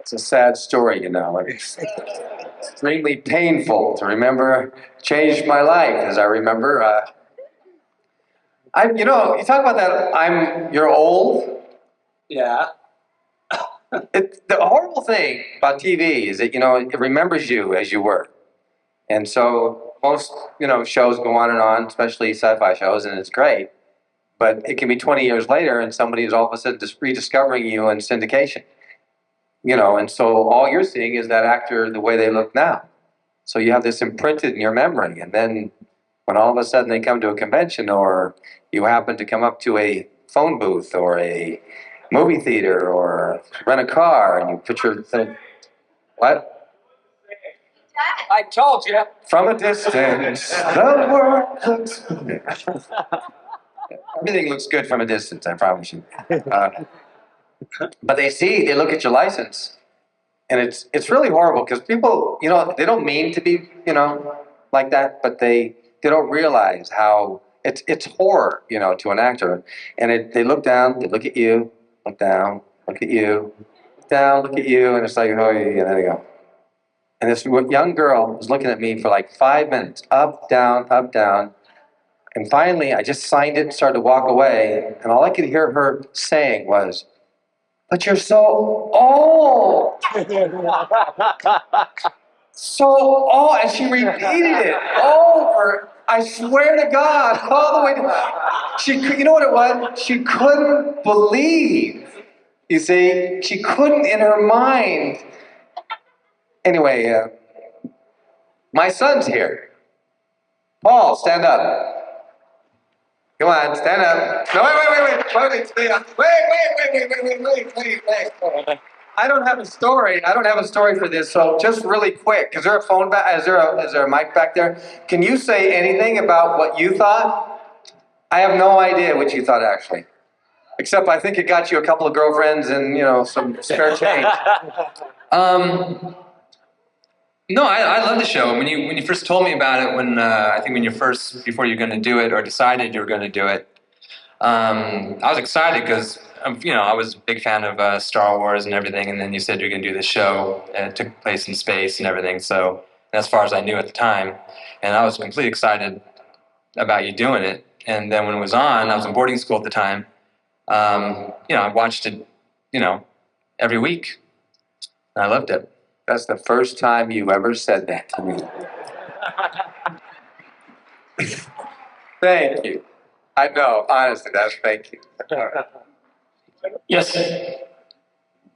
It's a sad story, you know. It's extremely painful to remember. Changed my life, as I remember. You talk about that. You're old. Yeah. The horrible thing about TV is that it remembers you as you were, and so most shows go on and on, especially sci-fi shows, and it's great. But it can be 20 years later, and somebody is all of a sudden just rediscovering you in syndication. And so all you're seeing is that actor the way they look now. So you have this imprinted in your memory, and then when all of a sudden they come to a convention, or you happen to come up to a phone booth or a movie theater or rent a car and you put your thing. What? I told you. From a distance, the world looks good. Everything looks good from a distance, I promise you. But they look at your license, and it's really horrible because people, they don't mean to be, like that, but they don't realize how it's horror, to an actor. And they look down, they look at you, look down, look at you, look down, look at you, and it's like, oh, yeah, there you go. And this young girl was looking at me for like 5 minutes, up, down, up, down. And finally, I just signed it, started to walk away, and all I could hear her saying was, "But you're so old." So old, and she repeated it over. I swear to God, all the way to, you know what it was? She couldn't believe. You see, she couldn't in her mind. Anyway, my son's here. Paul, stand up. Come on, stand up. No, wait, stay up. Wait. I don't have a story. I don't have a story for this, so just really quick. Is there a phone back? Is there a mic back there? Can you say anything about what you thought? I have no idea what you thought, actually. Except I think it got you a couple of girlfriends and, some spare change. No, I love the show. When you first told me about it, before you were going to do it or decided you were going to do it, I was excited because I was a big fan of Star Wars and everything. And then you said you're going to do this show, and it took place in space and everything. So as far as I knew at the time, and I was completely excited about you doing it. And then when it was on, I was in boarding school at the time. I watched it, every week. And I loved it. That's the first time you ever said that to me. Thank you. I know, honestly, thank you. Yes.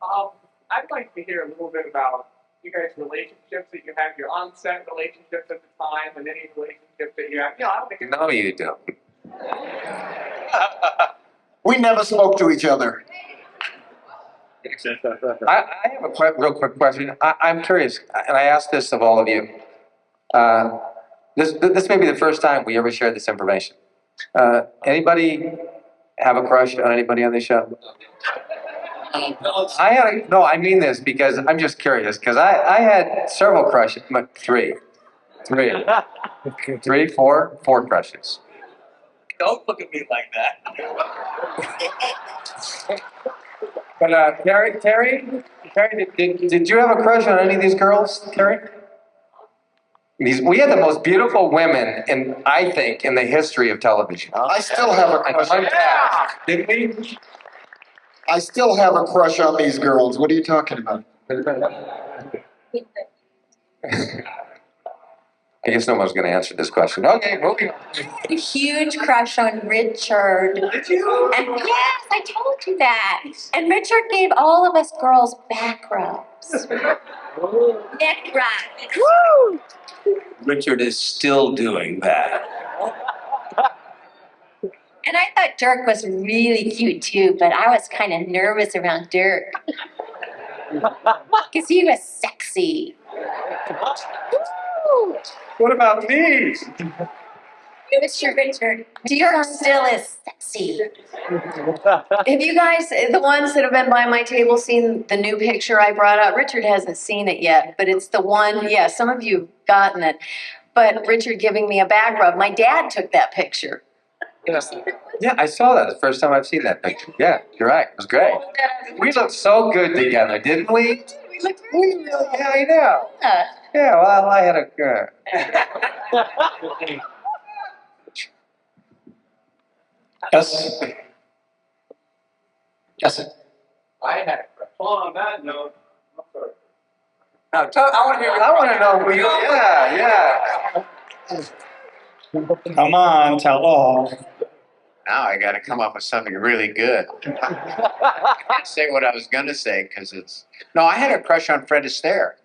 I'd like to hear a little bit about you guys' relationships that you have, your on-set relationships at the time, and any relationships that you have. I don't think No, you don't. We never spoke to each other. I have a real quick question. I'm curious, and I ask this of all of you. This may be the first time we ever shared this information. Anybody have a crush on anybody on this show? I mean this because I'm just curious, because I had several crushes, three, four crushes. Don't look at me like that. But Terry, did you have a crush on any of these girls, Terry? We had the most beautiful women, I think, in the history of television. I still have a crush. Didn't we? I still have a crush on these girls. What are you talking about? I guess no one's going to answer this question. Okay, moving on. A huge crush on Richard. Did you? And yes, I told you that. And Richard gave all of us girls back rubs. Neck rubs. Woo! Richard is still doing that. And I thought Dirk was really cute too, but I was kind of nervous around Dirk. Because he was sexy. Woo! What about me? Mr. Richard, Dirk still is sexy. Have you guys, the ones that have been by my table, seen the new picture I brought out? Richard hasn't seen it yet, but it's the one, yeah, some of you have gotten it. But Richard giving me a back rub. My dad took that picture. Yeah, I saw that. The first time I've seen that picture. Yeah, you're right. It was great. We looked so good together, didn't we? We looked really good. Yeah, I know. Yeah, well, I had a... Yes. Yes. I had a crush. On that note, I'm sorry. Now, I want to know who you... Yeah. Come on, tell all. Now I got to come up with something really good. I can't say what I was going to say because it's... No, I had a crush on Fred Astaire.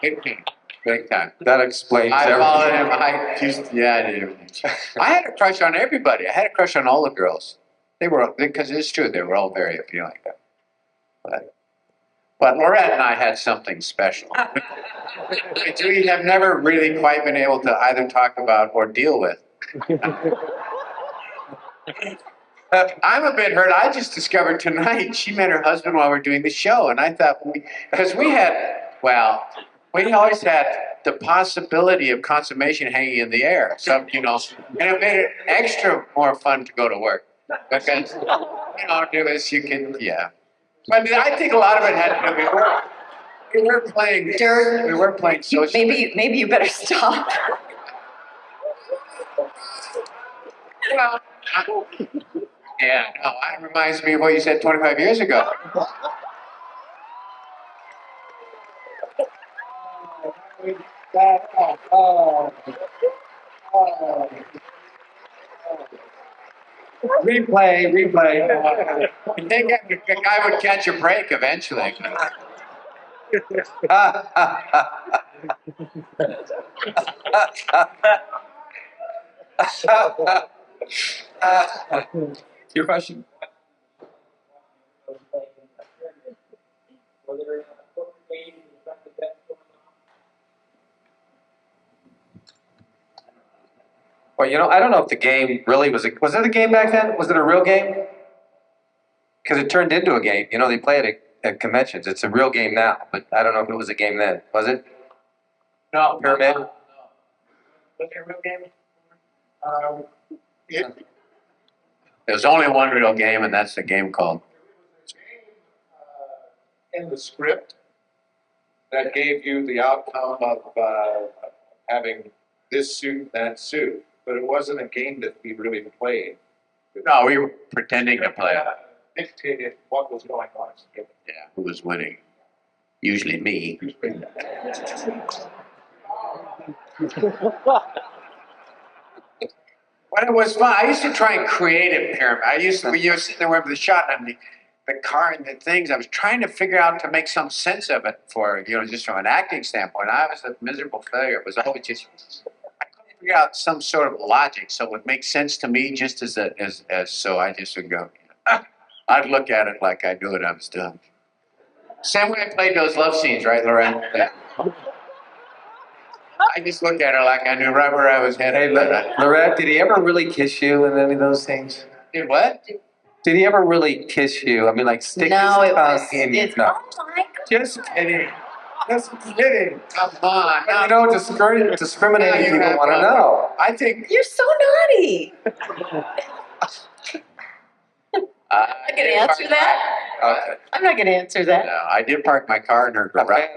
Big time. That explains I followed him. everything. I did everything. I had a crush on everybody. I had a crush on all the girls. They were, because it's true, they were all very appealing. But Lorette and I had something special, which we have never really quite been able to either talk about or deal with. I'm a bit hurt. I just discovered tonight she met her husband while we were doing the show, and I thought, because we always had the possibility of consummation hanging in the air. So, and it made it extra more fun to go to work. Because, do this, you can, yeah. But I think a lot of it had to do with we were playing, Dirk, we were playing social. Maybe you better stop. Well, yeah, no, that reminds me of what you said 25 years ago. Replay. I think the guy would catch a break eventually. Your question? Well, I don't know if the game really was it a game back then? Was it a real game? Because it turned into a game. They play it at conventions. It's a real game now, but I don't know if it was a game then. Was it? No. Pyramid? Was it a real game? There's only one real game, and that's the game called. In the script that gave you the outcome of having this suit, that suit, but it wasn't a game that we really played. No, we were pretending to play it. Dictated what was going on. Yeah, who was winning? Usually me. But it was fun. I used to try and create a pyramid. We were sitting there with the shot and the car and the things. I was trying to figure out to make some sense of it for, just from an acting standpoint. I was a miserable failure. It was always just, I couldn't figure out some sort of logic so it would make sense to me just as so I just would go, I'd look at it like I knew what I was doing. Same way I played those love scenes, right, Lorraine? Yeah. I just looked at her like I knew right where I was headed. Hey, Lorette, did he ever really kiss you in any of those things? Did what? Did he ever really kiss you? I mean, like stick his tongue in you? No. Just kidding. Just kidding. Come on. Discriminating people want to know. I think You're so naughty. I'm not going to answer that. I'm not going to answer that. No, I did park my car in her garage.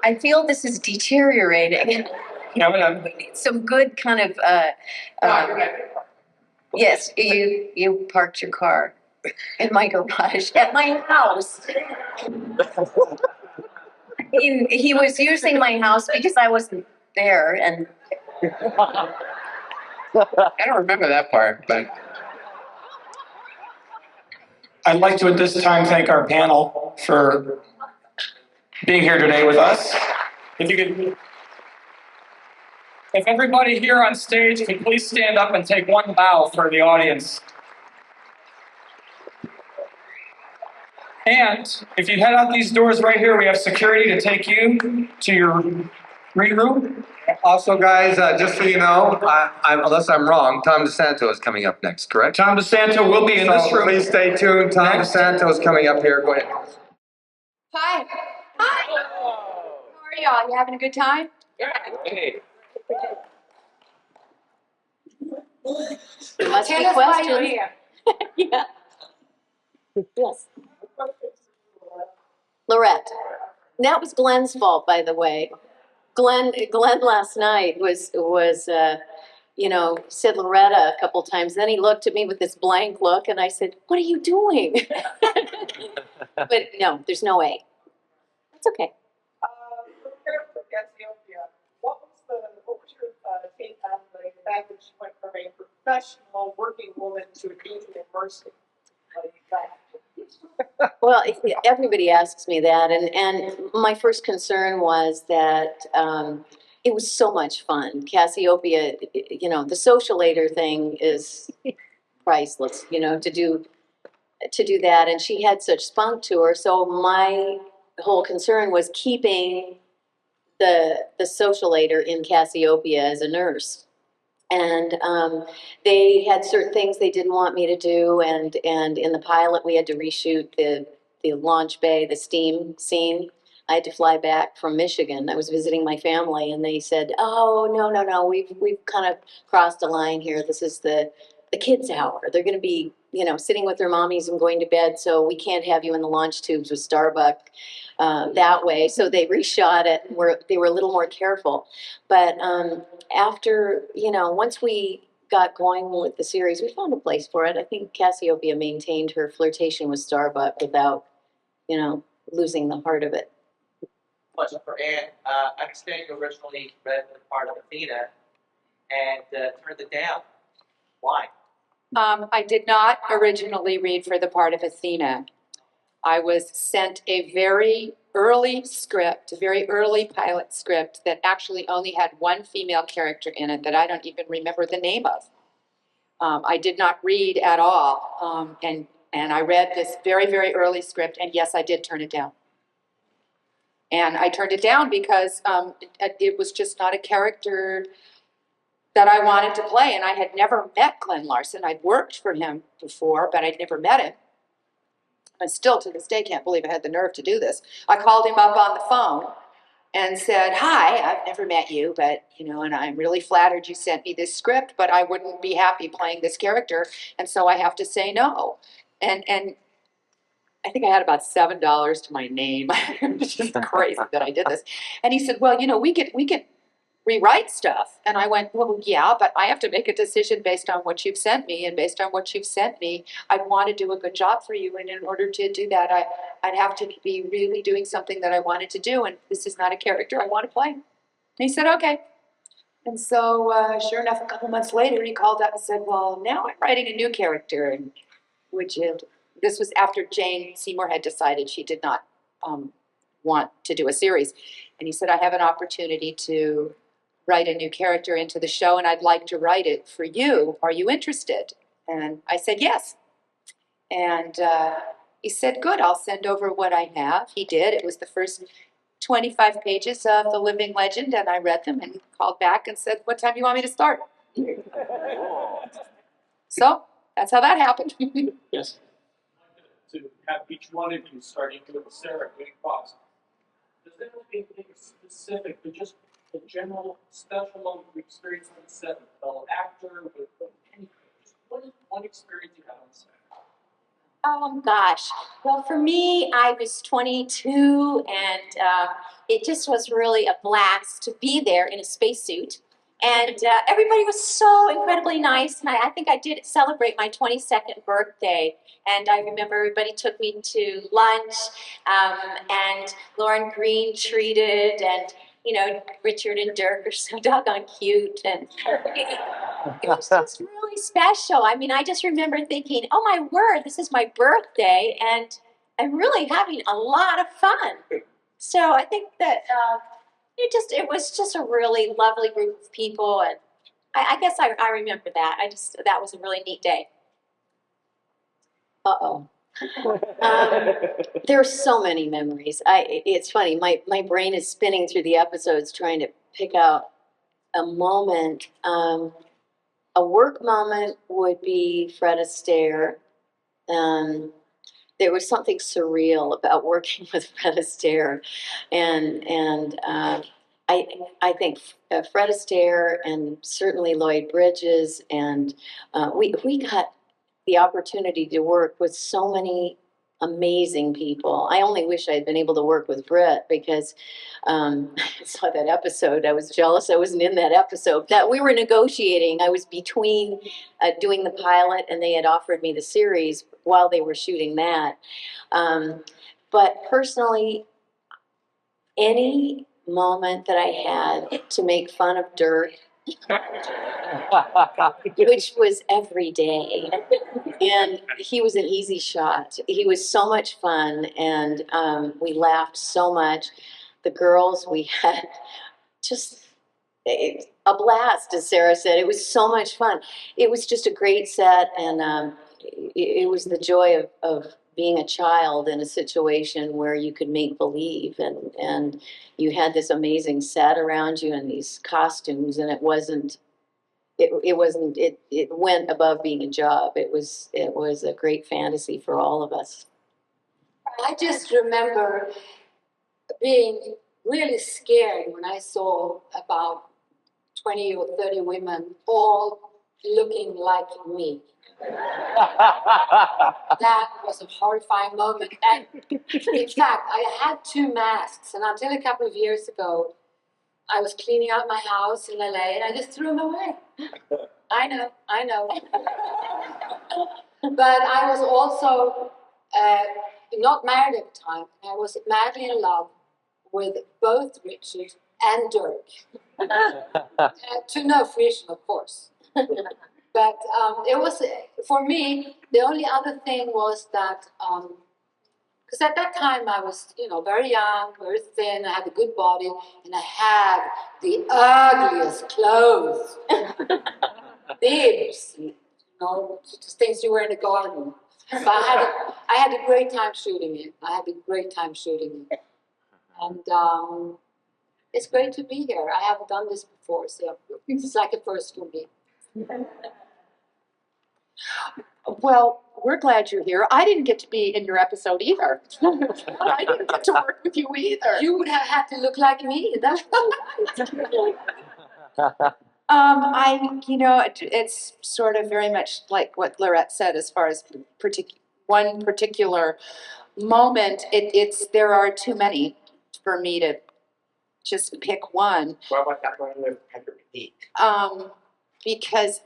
I feel this is deteriorating. We need some good kind of. Yes, you parked your car in my garage at my house. He was using my house because I wasn't there, and I don't remember that part, but I'd like to at this time thank our panel for being here today with us. If everybody here on stage could please stand up and take one bow for the audience. And if you head out these doors right here, we have security to take you to your green room. Also, guys, just so you know, unless I'm wrong, Tom DeSanto is coming up next, correct? Tom DeSanto will be in this room. Please stay tuned. Tom DeSanto is coming up here. Go ahead. Hi. Hi. How are y'all? You having a good time? Hey. there must be Tell us why you're questions. here. Yeah. Yes. Lorette. That was Glenn's fault, by the way. Glenn last night was said Loretta a couple times. Then he looked at me with this blank look, and I said, "What are you doing?" But no, there's no A. It's okay. What was your take on the fact that she went from a professional working woman to being immersive? Well, everybody asks me that, and my first concern was that it was so much fun. Cassiopeia, you know, the socialator thing is priceless, you know, to do that. And she had such spunk to her. So my whole concern was keeping the socialator in Cassiopeia as a nurse. And they had certain things they didn't want me to do. And in the pilot, we had to reshoot the launch bay, the steam scene. I had to fly back from Michigan. I was visiting my family, and they said, "Oh, no, we've kind of crossed a line here. This is the kids' hour. They're going to be, you know, sitting with their mommies and going to bed, so we can't have you in the launch tubes with Starbuck that way." So they reshot it. They were a little more careful. But after, you know, once we got going with the series, we found a place for it. I think Cassiopeia maintained her flirtation with Starbuck without, you know, losing the heart of it. Question for Anne. I understand you originally read the part of Athena and turned it down. Why? I did not originally read for the part of Athena. I was sent a very early script, a very early pilot script that actually only had one female character in it that I don't even remember the name of. I did not read at all, and I read this very, very early script, and yes, I did turn it down. And I turned it down because it was just not a character that I wanted to play, and I had never met Glenn Larson. I'd worked for him before, but I'd never met him. I still, to this day, can't believe I had the nerve to do this. I called him up on the phone and said, "Hi, I've never met you, but, you know, and I'm really flattered you sent me this script, but I wouldn't be happy playing this character, and so I have to say no." And I think I had about $7 to my name. It was just crazy that I did this. And he said, "Well, you know, we could rewrite stuff." And I went, "Well, yeah, but I have to make a decision based on what you've sent me, and based on what you've sent me, I want to do a good job for you. And in order to do that, I'd have to be really doing something that I wanted to do, and this is not a character I want to play." And he said, "Okay." And so, sure enough, a couple months later, he called up and said, "Well, now I'm writing a new character, and would you?" This was after Jane Seymour had decided she did not want to do a series. And he said, "I have an opportunity to write a new character into the show, and I'd like to write it for you. Are you interested?" And I said, "Yes." And he said, "Good, I'll send over what I have." He did. It was the first 25 pages of The Living Legend, and I read them and called back and said, "What time do you want me to start?" So that's how that happened. Yes. To have each one of you starting with Sarah, Green Fox. Does that have anything specific, but just a general special experience on set with fellow actor, with anything? Just what is one experience you had on set? Oh gosh. Well, for me, I was 22, and it just was really a blast to be there in a spacesuit. And everybody was so incredibly nice. And I think I did celebrate my 22nd birthday. And I remember everybody took me to lunch, and Lauren Green treated, and, you know, Richard and Dirk are so doggone cute. And it was just really special. I mean, I just remember thinking, oh my word, this is my birthday, and I'm really having a lot of fun. So I think that it was just a really lovely group of people, and I guess I remember that. That was a really neat day. There are so many memories. It's funny, my brain is spinning through the episodes trying to pick out a moment. A work moment would be Fred Astaire. There was something surreal about working with Fred Astaire, and I think Fred Astaire and certainly Lloyd Bridges, and we got the opportunity to work with so many amazing people. I only wish I had been able to work with Britt, because I saw that episode. I was jealous I wasn't in that episode. That we were negotiating. I was between doing the pilot, and they had offered me the series while they were shooting that. But personally, any moment that I had to make fun of Dirk, which was every day, and he was an easy shot. He was so much fun, and we laughed so much. The girls, we had just a blast, as Sarah said. It was so much fun. It was just a great set, and it was the joy of being a child in a situation where you could make believe, and you had this amazing set around you and these costumes, and it went above being a job. It was a great fantasy for all of us. I just remember being really scared when I saw about 20 or 30 women all looking like me. That was a horrifying moment. And in fact, I had 2 masks, and until a couple of years ago, I was cleaning out my house in LA, and I just threw them away. I know. But I was also not married at the time. I was madly in love with both Richard and Dirk. To no fruition, of course. But it was, for me, the only other thing was that, because at that time I was, very young, very thin, I had a good body, and I had the ugliest clothes. Bibs, just things you wear in the garden. But I had a great time shooting it. And it's great to be here. I haven't done this before, so it's like a first for me. Well, we're glad you're here. I didn't get to be in your episode either. I didn't get to work with you either. You would have had to look like me. That's it's sort of very much like what Lorette said as far as one particular moment. There are too many for me to just pick one. What about that one with Patrick? Because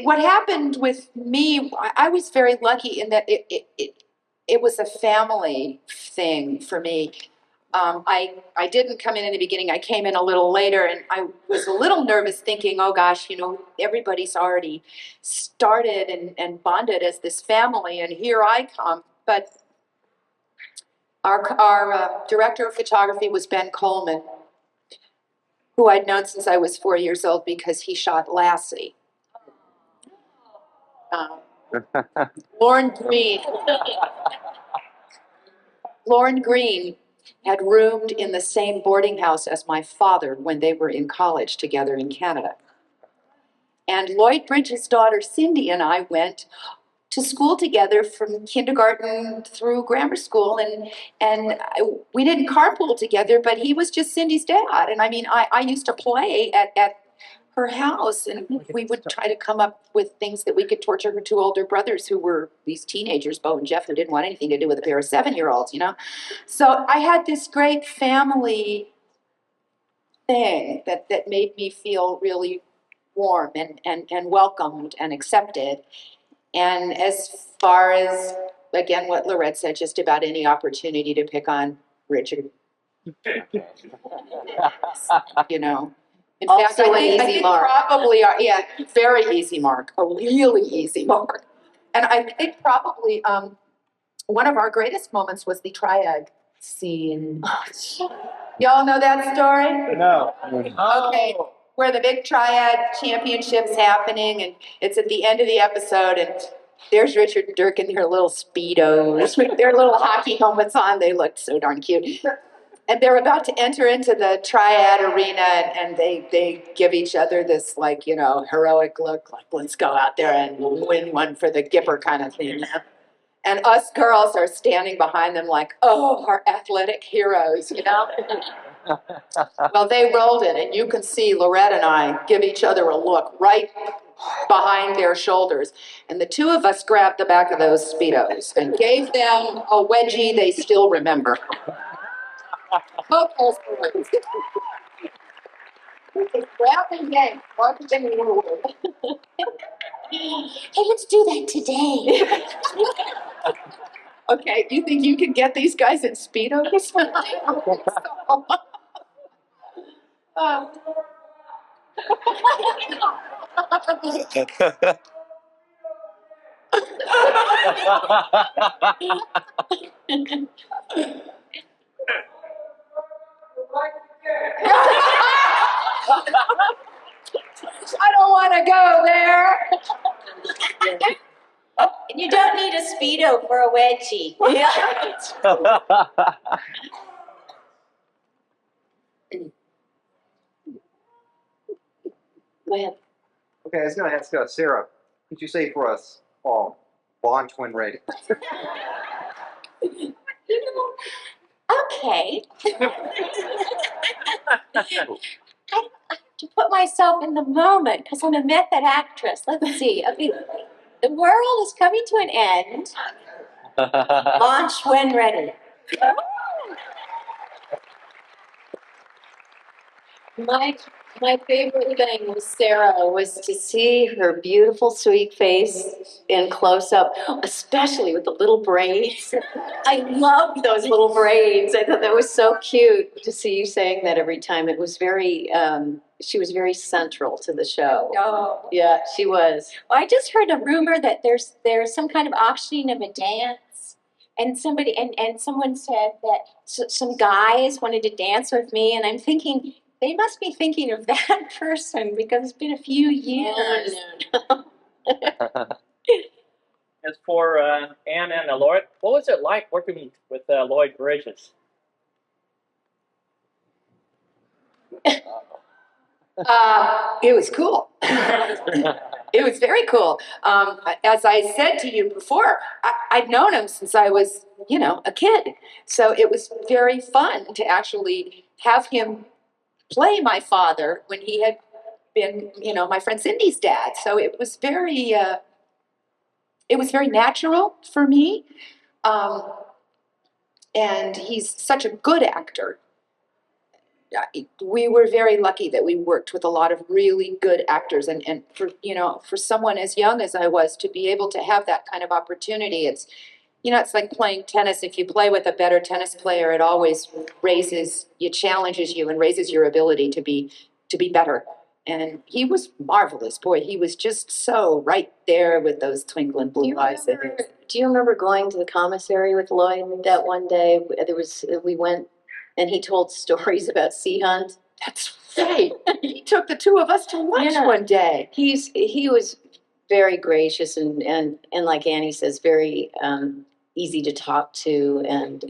what happened with me, I was very lucky in that it was a family thing for me. I didn't come in the beginning. I came in a little later, and I was a little nervous thinking, oh gosh, everybody's already started and bonded as this family, and here I come. But our director of photography was Ben Coleman, who I'd known since I was 4 years old because he shot Lassie. Lauren Green had roomed in the same boarding house as my father when they were in college together in Canada. And Lloyd Bridges' daughter Cindy and I went to school together from kindergarten through grammar school, and we didn't carpool together, but he was just Cindy's dad. And I mean, I used to play at her house, and we would try to come up with things that we could torture her 2 older brothers who were these teenagers, Bo and Jeff, who didn't want anything to do with a pair of 7-year-olds, So I had this great family thing that made me feel really warm and welcomed and accepted. And as far as, again, what Lorette said, just about any opportunity to pick on Richard. In fact, I think probably, very easy mark, a really easy mark. And I think probably one of our greatest moments was the triad scene. Y'all know that story? No. Okay, where the big triad championship's happening, and it's at the end of the episode, and there's Richard and Dirk in their little Speedos with their little hockey helmets on. They looked so darn cute. And they're about to enter into the triad arena, and they give each other this, heroic look, like, let's go out there and win one for the Gipper kind of thing. And us girls are standing behind them like, oh, our athletic heroes, Well, they rolled it, and you can see Lorette and I give each other a look right behind their shoulders. And the 2 of us grabbed the back of those Speedos and gave them a wedgie they still remember. Hey, let's do that today. Okay, you think you can get these guys in Speedos? I don't want to go there. And you don't need a Speedo for a wedgie. Go ahead. Okay, I was going to ask Sarah, could you say for us all, launch when ready? Okay. I have to put myself in the moment because I'm a method actress. Let's see. Okay. The world is coming to an end. Launch when ready. My favorite thing with Sarah was to see her beautiful, sweet face in close up, especially with the little braids. I loved those little braids. I thought that was so cute to see you saying that every time. It was very, she was very central to the show. Oh. Yeah, she was. Well, I just heard a rumor that there's some kind of auctioning of a dance, and someone said that some guys wanted to dance with me, and I'm thinking they must be thinking of that person because it's been a few years. As for Anne and Lloyd, what was it like working with Lloyd Bridges? It was cool. It was very cool. As I said to you before, I'd known him since I was, a kid. So it was very fun to actually have him play my father when he had been, my friend Cindy's dad. So it was very natural for me. And he's such a good actor. We were very lucky that we worked with a lot of really good actors, and for someone as young as I was to be able to have that kind of opportunity, it's like playing tennis. If you play with a better tennis player, it always challenges you and raises your ability to be better. And he was marvelous. Boy, he was just so right there with those twinkling blue eyes. Do you remember going to the commissary with Lloyd that one day? We went and he told stories about Sea Hunt. That's right. He took the two of us to lunch one day. He was very gracious and like Annie says, very easy to talk to. And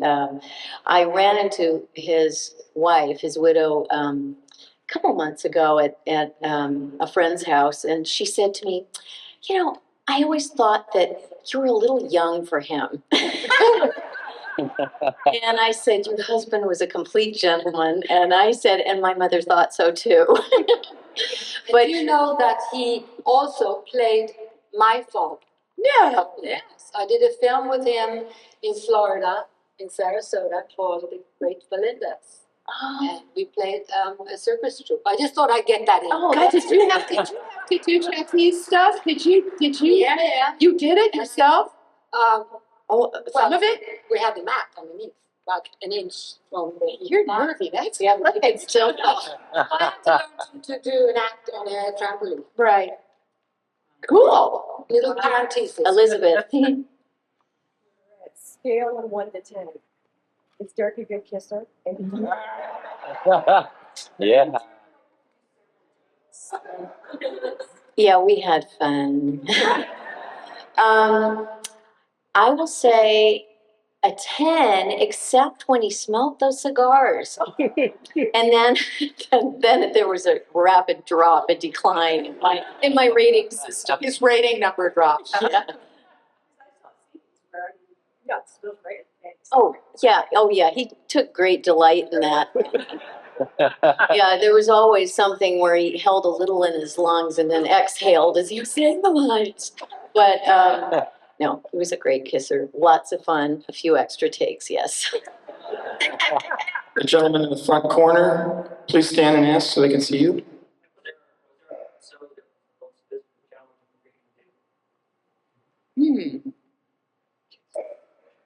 I ran into his wife, his widow, a couple months ago at a friend's house, and she said to me, I always thought that you were a little young for him. And I said, your husband was a complete gentleman. And I said, and my mother thought so too. But you know that he also played my father. No. Yes, I did a film with him in Florida, in Sarasota, called The Great Belinda's. Oh. And we played a circus troupe. I just thought I'd get that in. Oh, God, did you have to do trapeze stuff? Did you? Yeah. You did it yourself? Some of it? We had the mat underneath, like an inch from the You're mat. nervy. That's Yeah, right. still. I had to learn to do an act on a trampoline. Right. Cool. Little parentheses. Elizabeth. Scale of 1 to 10. Is Dirk a good kisser? Yeah. Yeah, we had fun. I will say a 10, except when he smoked those cigars. And then there was a rapid drop, a decline in my rating system. His rating number dropped. Oh yeah, he took great delight in that. Yeah, there was always something where he held a little in his lungs and then exhaled as he was saying the lines. But no, he was a great kisser. Lots of fun, a few extra takes, yes. The gentleman in the front corner, please stand and ask so they can see you.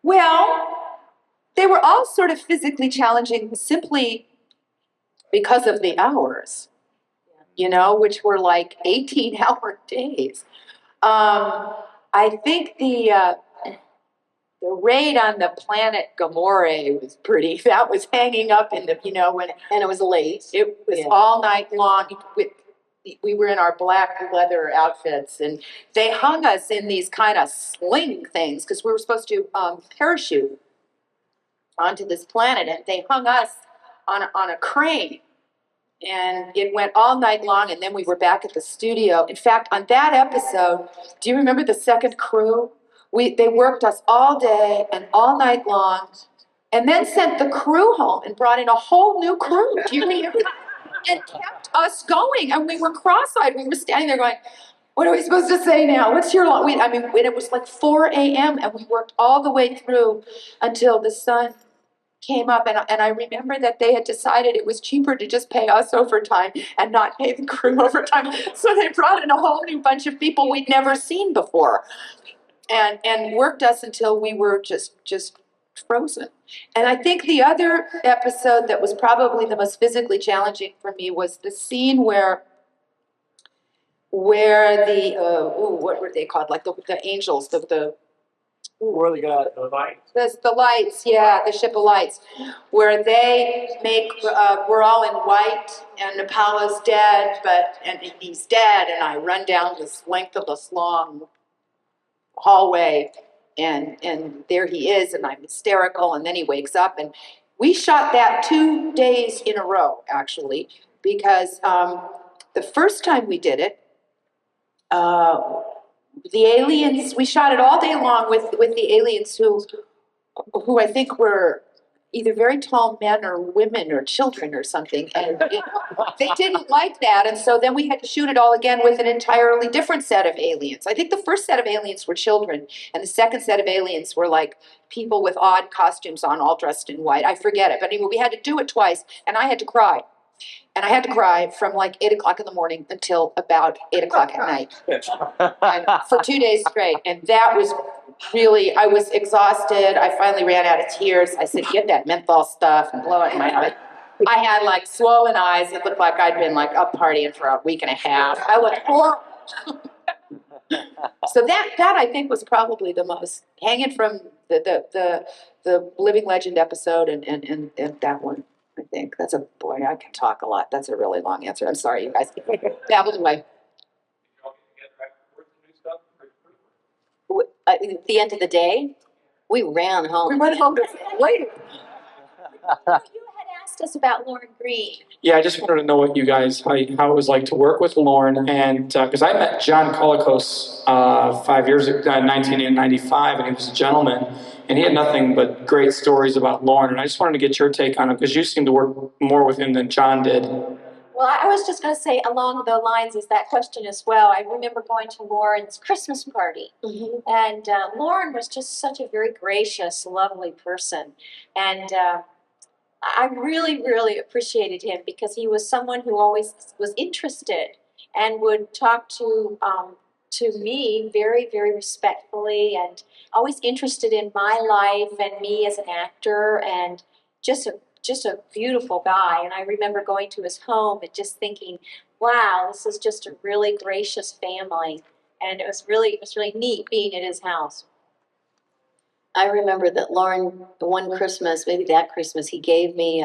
Well, they were all sort of physically challenging simply because of the hours, which were like 18-hour days. I think raid on the planet Gamorre was pretty. That was hanging up in the, And it was late. it was Yeah. all night long. We were in our black leather outfits, and they hung us in these kind of sling things because we were supposed to parachute onto this planet, and they hung us on a crane. And it went all night long, and then we were back at the studio. In fact, on that episode, do you remember the second crew? They worked us all day and all night long, and then sent the crew home and brought in a whole new crew. Do you remember? And kept us going, and we were cross-eyed. We were standing there going, "What are we supposed to say now? What's your line?" It was like 4 a.m., and we worked all the way through until the sun came up, and I remember that they had decided it was cheaper to just pay us overtime and not pay the crew overtime. So they brought in a whole new bunch of people we'd never seen before, and worked us until we were just frozen. And I think the other episode that was probably the most physically challenging for me was the scene where the what were they called? Like the angels, Where they got the lights. the lights, yeah, the ship of lights, where they make, we're all in white, and Apollo's dead, and he's dead, and I run down this length of this long hallway, and there he is, and I'm hysterical, and then he wakes up, and we shot that 2 days in a row, actually, because the first time we did it, the aliens, we shot it all day long with the aliens who I think were either very tall men or women or children or something. And they didn't like that. And so then we had to shoot it all again with an entirely different set of aliens. I think the first set of aliens were children, and the second set of aliens were like people with odd costumes on, all dressed in white. I forget it. But anyway, we had to do it twice, and I had to cry. And I had to cry from like 8 o'clock in the morning until about 8 o'clock at night. And for 2 days straight. And that was really, I was exhausted. I finally ran out of tears. I said, "Get that menthol stuff and blow it in my eye." I had like swollen eyes. It looked like I'd been like up partying for a week and a half. I looked horrible. So that I think was probably the most, hanging from the Living Legend episode and that one. I think that's boy, I can talk a lot. That's a really long answer. I'm sorry, you guys. Babbled away. At the end of the day, we ran home. We went home late. You had asked us about Lauren Green. Yeah, I just wanted to know what you guys, how it was like to work with Lauren, and because I met John Colicos 5 years ago, 1995, and he was a gentleman, and he had nothing but great stories about Lauren, and I just wanted to get your take on it, because you seem to work more with him than John did. Well, I was just going to say along the lines is that question as well. I remember going to Lauren's Christmas party, and Lauren was just such a very gracious, lovely person, and I really, really appreciated him because he was someone who always was interested and would talk to me very, very respectfully, and always interested in my life and me as an actor, and just a beautiful guy. And I remember going to his home and just thinking, wow, this is just a really gracious family. And it was really neat being at his house. I remember that Lauren, one Christmas, maybe that Christmas, he gave me,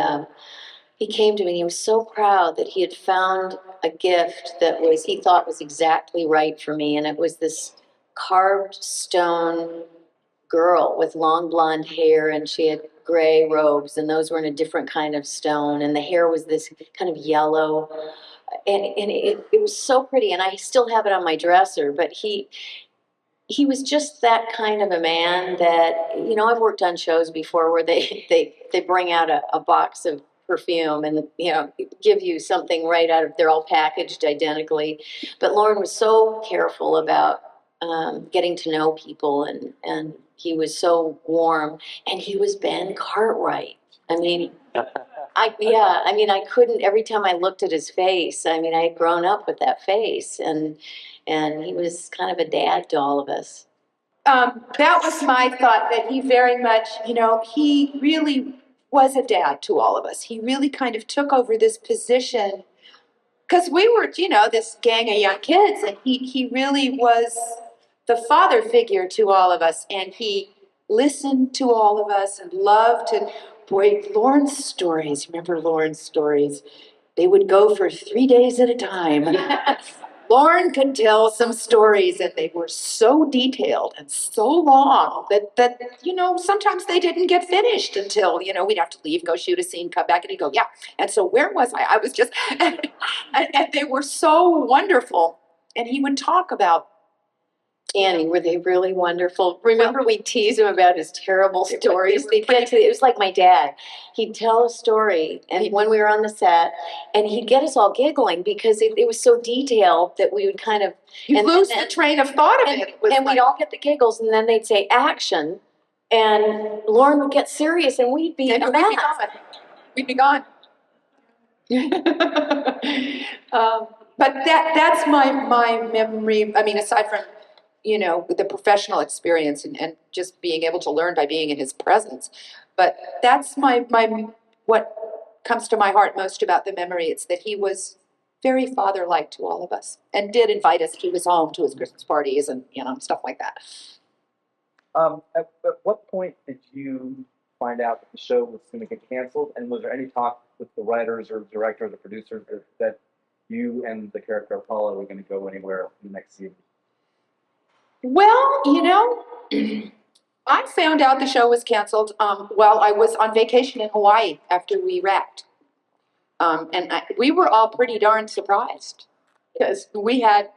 he came to me and he was so proud that he had found a gift that he thought was exactly right for me. And it was this carved stone girl with long blonde hair, and she had gray robes, and those were in a different kind of stone, and the hair was this kind of yellow, and it was so pretty, and I still have it on my dresser. But he was just that kind of a man that, I've worked on shows before where they bring out a box of perfume and, give you something right out of, they're all packaged identically. But Lauren was so careful about getting to know people, and he was so warm, and he was Ben Cartwright. I mean, I couldn't, every time I looked at his face, I had grown up with that face, and he was kind of a dad to all of us. That was my thought, that he very much, he really was a dad to all of us. He really kind of took over this position, because we were, this gang of young kids, and he really was the father figure to all of us, and he listened to all of us and loved to, boy, Lauren's stories, remember Lauren's stories? They would go for 3 days at a time. Lauren could tell some stories and they were so detailed and so long that sometimes they didn't get finished until, we'd have to leave, go shoot a scene, come back, and he'd go, yeah. And so where was I? I was just, and they were so wonderful. And he would talk about, Annie, were they really wonderful? Remember we teased him about his terrible stories? It was like my dad. He'd tell a story, and when we were on the set, and he'd get us all giggling because it was so detailed that we would kind of... You lose the train of thought of it. And we'd all get the giggles, and then they'd say action, and Lauren would get serious, and we'd be We'd be gone. But that's my memory. I mean, aside from the professional experience and just being able to learn by being in his presence, but that's my what comes to my heart most about the memory. It's that he was very father-like to all of us and did invite us to his home, to his Christmas parties, and stuff like that. At what point did you find out that the show was going to get canceled? And was there any talk with the writers or directors or producers that you and the character Apollo were going to go anywhere in the next season? Well, I found out the show was canceled while I was on vacation in Hawaii after we wrapped. We were all pretty darn surprised because we had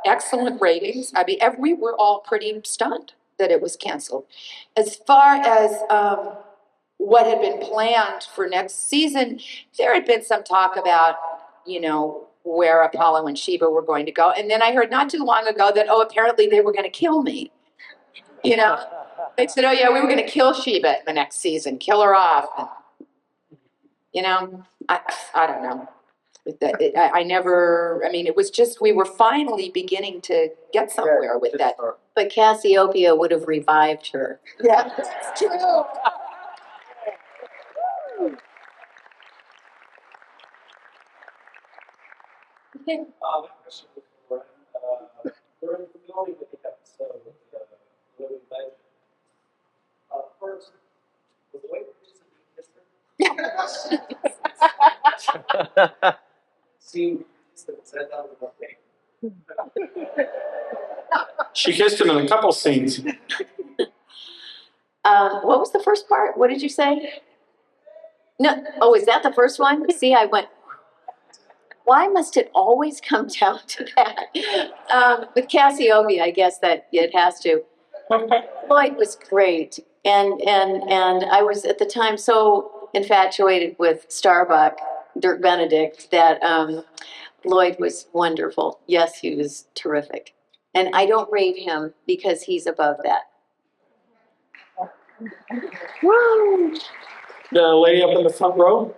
excellent ratings. I mean, we were all pretty stunned that it was canceled. As far as what had been planned for next season, there had been some talk about, where Apollo and Sheba were going to go. And then I heard not too long ago that, apparently they were going to kill me. They said, oh yeah, we were going to kill Sheba in the next season, kill her off. And, I don't know. It was just, we were finally beginning to get somewhere with that. But Cassiopeia would have revived her. Yeah, that's true. My question was for we're familiar with the episode of Living Legend. First, was the way seeing said that was She kissed him in a couple scenes. What was the first part? What did you say? No. Oh, is that the first one? See, I went, why must it always come down to that? With Cassiopeia, I guess that it has to. Lloyd was great. And I was at the time so infatuated with Starbuck, Dirk Benedict, that Lloyd was wonderful. Yes, he was terrific. And I don't rate him because he's above that. Woo! The lady up in the front row.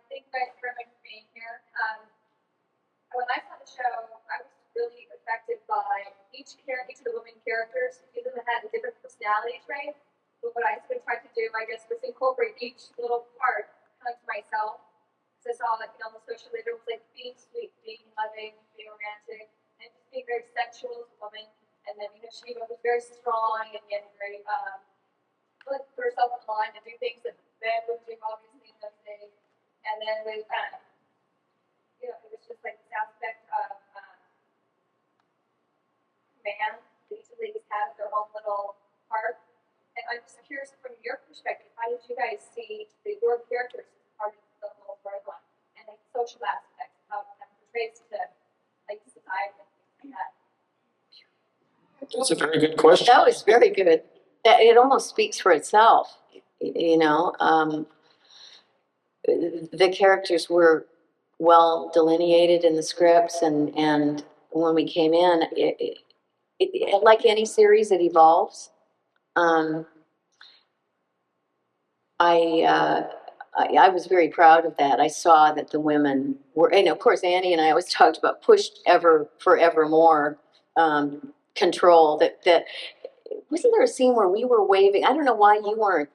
Thank you guys very much for being here. When I saw the show, I was really affected by each of the women characters. Each of them had a different personality trait. But what I tried to do, I guess, was incorporate each little part kind of to myself. So I saw that, on the social media, it was like being sweet, being loving, being romantic, and just being very sensual as a woman. And then, Sheba was very strong and yet very, put herself in line and do things that men would do, obviously, in those days. And then with, it was just like this aspect of man. Each of these have their own little part. And I'm just curious from your perspective, how did you guys see your characters as part of the whole storyline and the social aspects, how it portrays to like society and things like that? That's a very good question. That was very good. It almost speaks for itself. The characters were well delineated in the scripts, and when we came in, like any series, it evolves. I was very proud of that. I saw that the women were, and of course, Annie and I always talked about pushed forevermore control. That wasn't there a scene where we were waving? I don't know why you weren't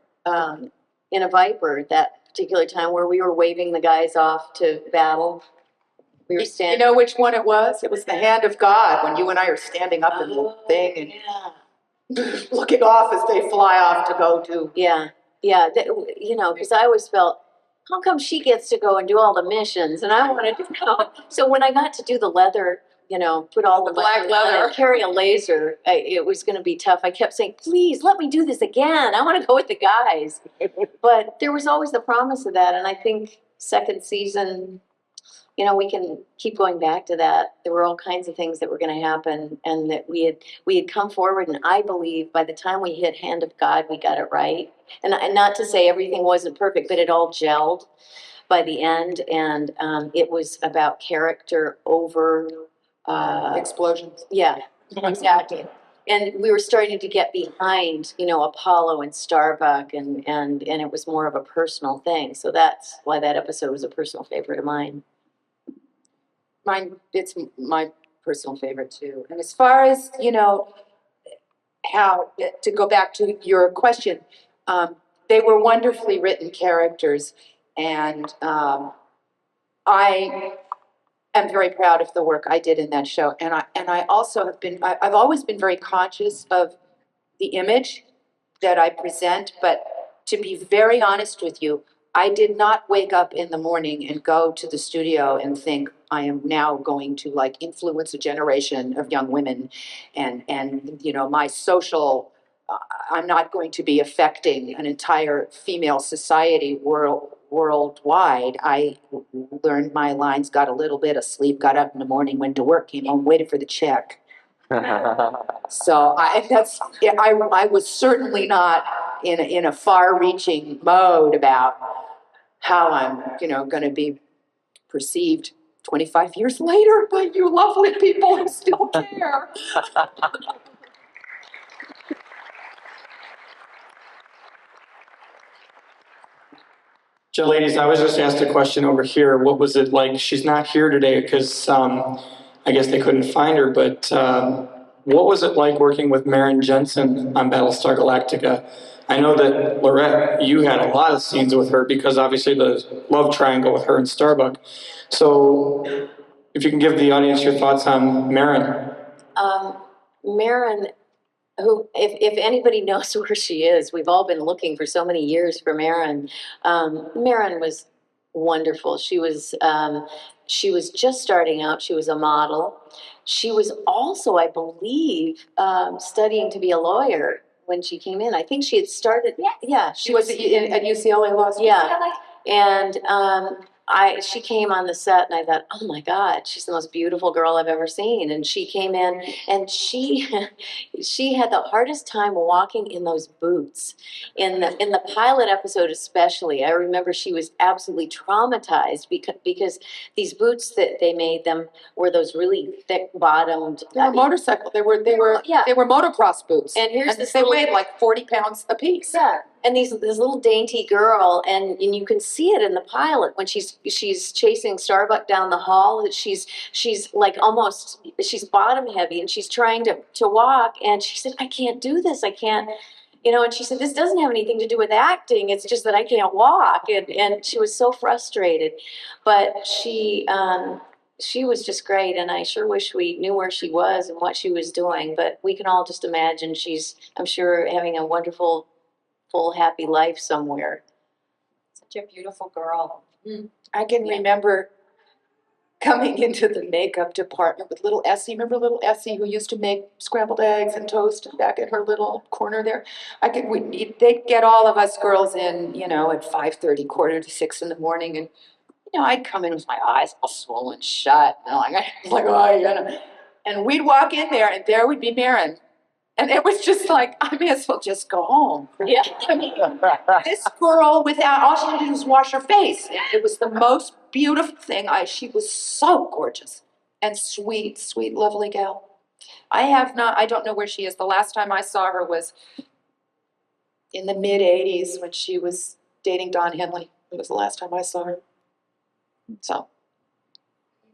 in a Viper at that particular time, where we were waving the guys off to battle. We were standing. You know which one it was? It was the hand of God when you and I are standing up in the thing. And looking off as they fly off to go to. Yeah, yeah, you know, because I always felt, how come she gets to go and do all the missions and I wanted to go? So when I got to do the leather, you know, put all the black leather on leather. and carry a laser, it was going to be tough. I kept saying, please let me do this again. I want to go with the guys. But there was always the promise of that. And I think second season, you know, we can keep going back to that. There were all kinds of things that were going to happen, and that we had come forward. And I believe by the time we hit Hand of God, we got it right. And not to say everything wasn't perfect, but it all gelled by the end. And it was about character over explosions. Yeah, exactly. And we were starting to get behind, you know, Apollo and Starbuck, and it was more of a personal thing. So that's why that episode was a personal favorite of mine. It's my personal favorite too. And as far as, you know, how, to go back to your question, they were wonderfully written characters, and I am very proud of the work I did in that show. And I also have been, I've always been very conscious of the image that I present, but to be very honest with you, I did not wake up in the morning and go to the studio and think I am now going to like influence a generation of young women, and you know, my social, I'm not going to be affecting an entire female society worldwide. I learned my lines, got a little bit of sleep, got up in the morning, went to work, came home, waited for the check. So I was certainly not in a far-reaching mode about how I'm, you know, going to be perceived 25 years later by you lovely people who still care. Ladies, I was just asked a question over here. What was it like? She's not here today because I guess they couldn't find her, but what was it like working with Maren Jensen on Battlestar Galactica? I know that, Lorette, you had a lot of scenes with her because obviously the love triangle with her and Starbuck. So if you can give the audience your thoughts on Maren. Maren, who, if anybody knows where she is, we've all been looking for so many years for Maren. Maren was wonderful. She was just starting out. She was a model. She was also, I believe, studying to be a lawyer when she came in. I think she had started. Yeah, She was at UCLA Law School. Yeah, and she came on the set, and I thought, oh my God, she's the most beautiful girl I've ever seen. And she came in, and she had the hardest time walking in those boots. In the pilot episode especially, I remember she was absolutely traumatized because these boots that they made them were those really thick bottomed. They were motorcycle. They were motocross boots. And here's this they little, weighed like 40 pounds apiece. Yeah. And this little dainty girl, and you can see it in the pilot when she's chasing Starbuck down the hall. That she's like she's bottom heavy, and she's trying to walk. And she said, "I can't do this. I can't." You know, and she said, this doesn't have anything to do with acting. It's just that I can't walk. And she was so frustrated. But she was just great. And I sure wish we knew where she was and what she was doing. But we can all just imagine she's, I'm sure, having a wonderful, full, happy life somewhere. Such a beautiful girl. I can remember coming into the makeup department with little Essie. Remember little Essie, who used to make scrambled eggs and toast back in her little corner there? They'd get all of us girls in, you know, at 5:30, 5:45 in the morning, and you know, I'd come in with my eyes all swollen shut, and and we'd walk in there, and there would be Maren. And it was just like, I may as well just go home. Yeah. I mean, this girl, without, all she had to do was wash her face. It was the most beautiful thing. She was so gorgeous and sweet, sweet, lovely gal. I don't know where she is. The last time I saw her was in the mid-'80s when she was dating Don Henley. It was the last time I saw her. So.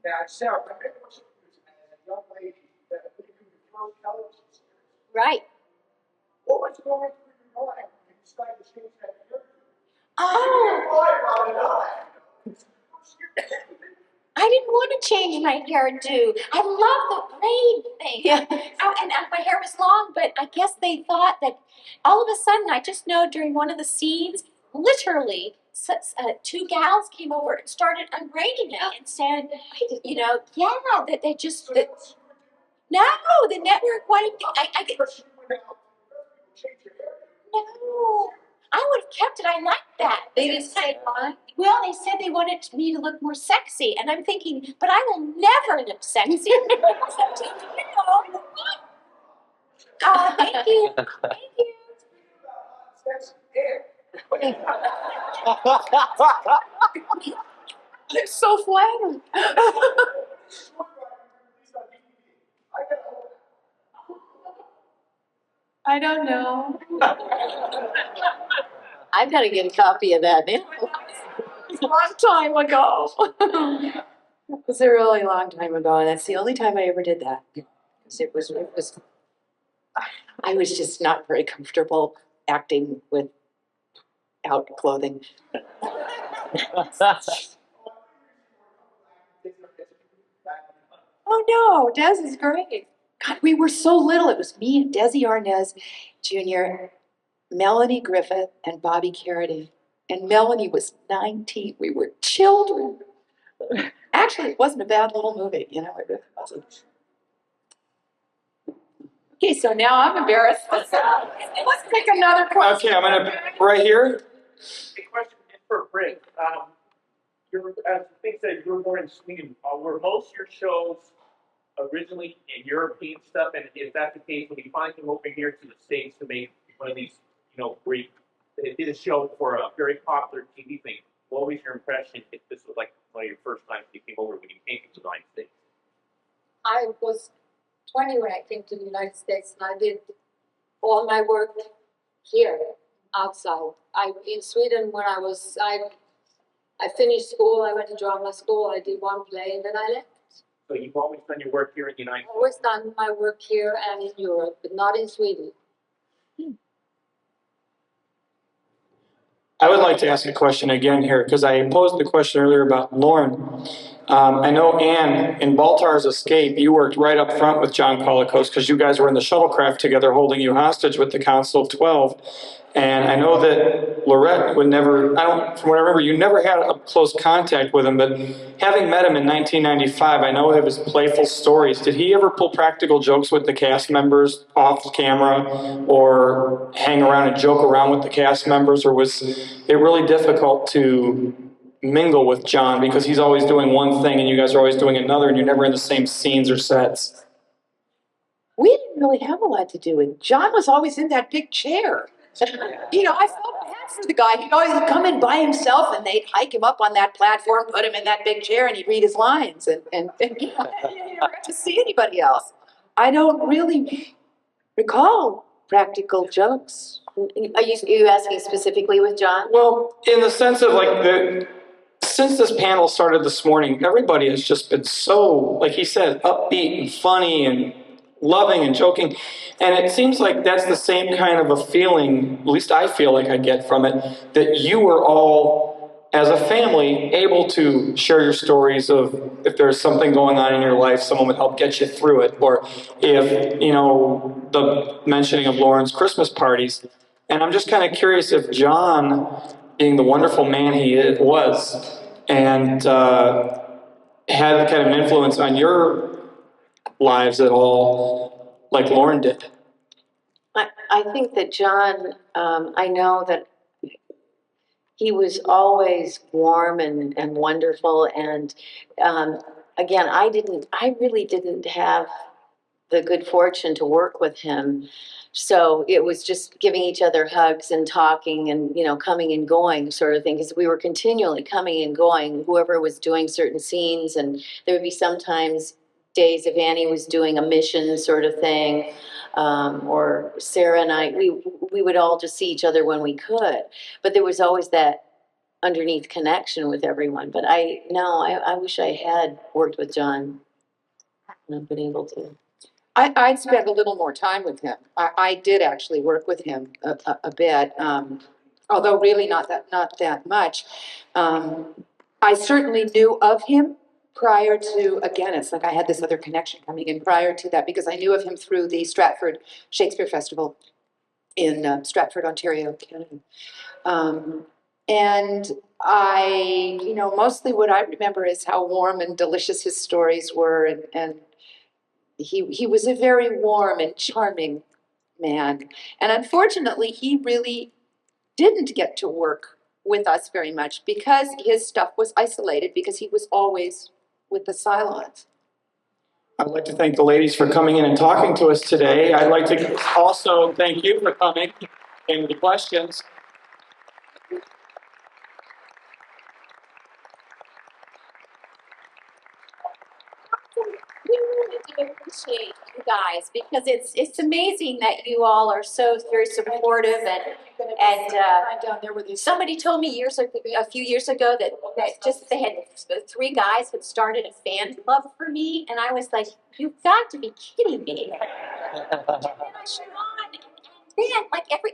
Yeah, Sarah, I remember she was a young lady that we could throw television. Right. What was going through your mind when you decided to change that character? Oh. I didn't want to change my hairdo. I love the braid thing. Yeah. And my hair was long, but I guess they thought that all of a sudden, I just know during one of the scenes, literally, two gals came over and started unbraiding it and said, you know, yeah, that they just, that, no, the network wanted, no. I would have kept it. I like that. They didn't say why? Well, they said they wanted me to look more sexy, and I'm thinking, but I will never look sexy. You know. Oh, thank you. Thank you. I'm so flattered. I don't know. I've got to get a copy of that now. It's a long time ago. It was a really long time ago, and that's the only time I ever did that. It was, I was just not very comfortable acting without clothing. Oh no, Des is great. God, we were so little. It was me and Desi Arnaz Jr., Melanie Griffith, and Bobby Carradine. And Melanie was 19. We were children. Actually, it wasn't a bad little movie, you know, it really wasn't. Okay, so now I'm embarrassed. Let's pick another question. Okay, I'm gonna, right here. A question for Rick. As Nick said, you were born in Sweden. Were most of your shows originally in European stuff? And if that's the case, when you finally came over here to the States to make one of these, you know, great, they did a show for a very popular TV thing, what was your impression if this was like one of your first times you came over when you came to the United States? I was 20 when I came to the United States, and I did all my work here, outside. In Sweden, when I finished school, I went to drama school, I did one play, and then I left. So you've always done your work here in the United States? Always done my work here and in Europe, but not in Sweden. I would like to ask a question again here, because I posed the question earlier about Lauren. I know, Anne, in Baltar's Escape, you worked right up front with John Colicos because you guys were in the shuttlecraft together holding you hostage with the Council of 12. And I know that Lorette would never, from what I remember, you never had a close contact with him, but having met him in 1995, I know of his playful stories. Did he ever pull practical jokes with the cast members off camera or hang around and joke around with the cast members, or was it really difficult to mingle with John because he's always doing one thing and you guys are always doing another and you're never in the same scenes or sets? We didn't really have a lot to do with. John was always in that big chair. You know, I felt bad for the guy. He'd always come in by himself, and they'd hike him up on that platform, put him in that big chair, and he'd read his lines. And you know, you never got to see anybody else. I don't really recall practical jokes. Are you asking specifically with John? Well, in the sense of like since this panel started this morning, everybody has just been so, like he said, upbeat and funny and loving and joking. And it seems like that's the same kind of a feeling, at least I feel like I get from it, that you were all, as a family, able to share your stories of if there's something going on in your life, someone would help get you through it. Or if, you know, the mentioning of Lauren's Christmas parties. And I'm just kind of curious if John, being the wonderful man he was, and had kind of an influence on your lives at all, like Lauren did. I think that John, I know that he was always warm and wonderful. And again, I really didn't have the good fortune to work with him. So it was just giving each other hugs and talking and, you know, coming and going sort of thing, because we were continually coming and going, whoever was doing certain scenes. And there would be sometimes days if Annie was doing a mission sort of thing, or Sarah and I, we would all just see each other when we could. But there was always that underneath connection with everyone. But I wish I had worked with John and I've been able to. I'd spent a little more time with him. I did actually work with him a bit, although really not that much. I certainly knew of him prior to, again, it's like I had this other connection coming in prior to that because I knew of him through the Stratford Shakespeare Festival in Stratford, Ontario, Canada. And mostly what I remember is how warm and delicious his stories were. And he was a very warm and charming man. And unfortunately, he really didn't get to work with us very much because his stuff was isolated because he was always with the Cylons. I'd like to thank the ladies for coming in and talking to us today. I'd like to also thank you for coming and the questions. We really do appreciate you guys because it's amazing that you all are so very supportive and somebody told me a few years ago that just they had 3 guys had started a fan club for me, and I was like, you've got to be kidding me. And then I went on, and then like every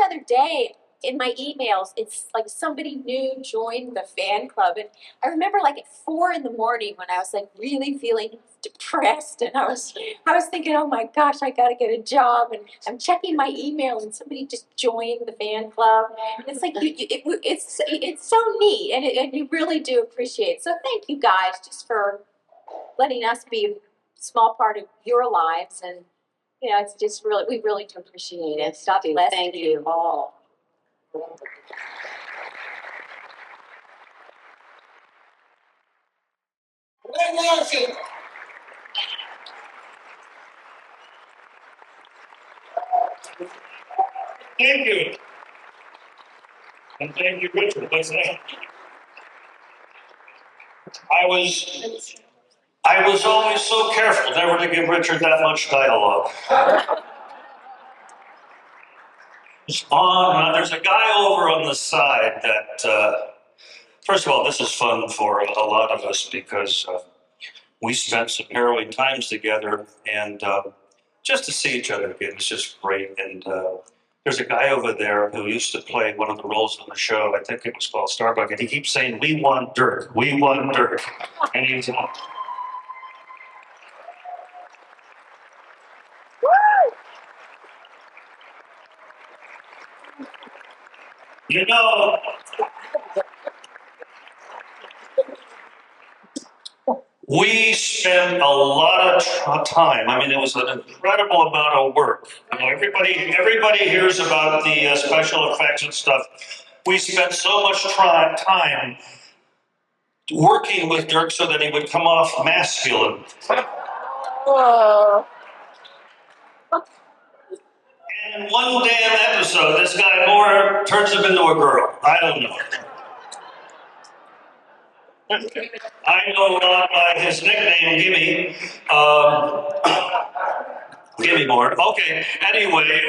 other day in my emails, it's like somebody new joined the fan club. And I remember like at 4 a.m. when I was like really feeling depressed, and I was thinking, oh my gosh, I got to get a job, and I'm checking my email, and somebody just joined the fan club. And it's like it's so neat, and you really do appreciate it. So thank you guys just for letting us be a small part of your lives, and it's just really we really do appreciate it. God bless Thank you all. Thank you. And thank you, Richard. I was always so careful never to give Richard that much dialogue. There's a guy over on the side that, first of all, this is fun for a lot of us because we spent some harrowing times together, and just to see each other again is just great. And there's a guy over there who used to play one of the roles on the show. I think it was called Starbuck, and he keeps saying, "We want Dirk. We want Dirk," and he's. You know, we spent a lot of time. I mean, it was an incredible amount of work. Everybody hears about the special effects and stuff. We spent so much time working with Dirk so that he would come off masculine. And one damn episode, this guy more turns him into a girl. I don't know. I know Ron by his nickname, Gimme. Gimme more. Okay, anyway.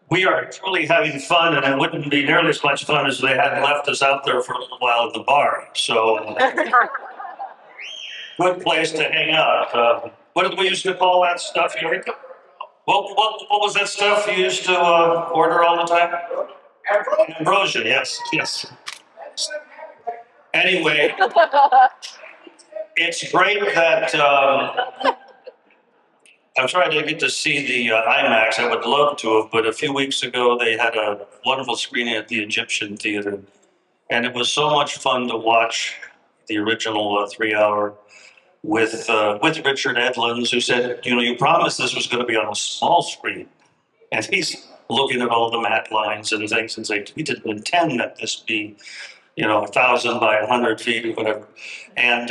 We are truly having fun, and it wouldn't be nearly as much fun as they had left us out there for a little while at the bar. So, good place to hang out. What did we used to call that stuff? What was that stuff you used to order all the time? Ambrosia, yes. Anyway, it's great that I'm trying to get to see the IMAX. I would love to have, but a few weeks ago they had a wonderful screening at the Egyptian Theater, and it was so much fun to watch the original 3-hour with Richard Edlunds, who said, you promised this was going to be on a small screen, and he's looking at all the matte lines and things and saying, we didn't intend that this be, 1,000 by 100 feet or whatever, and.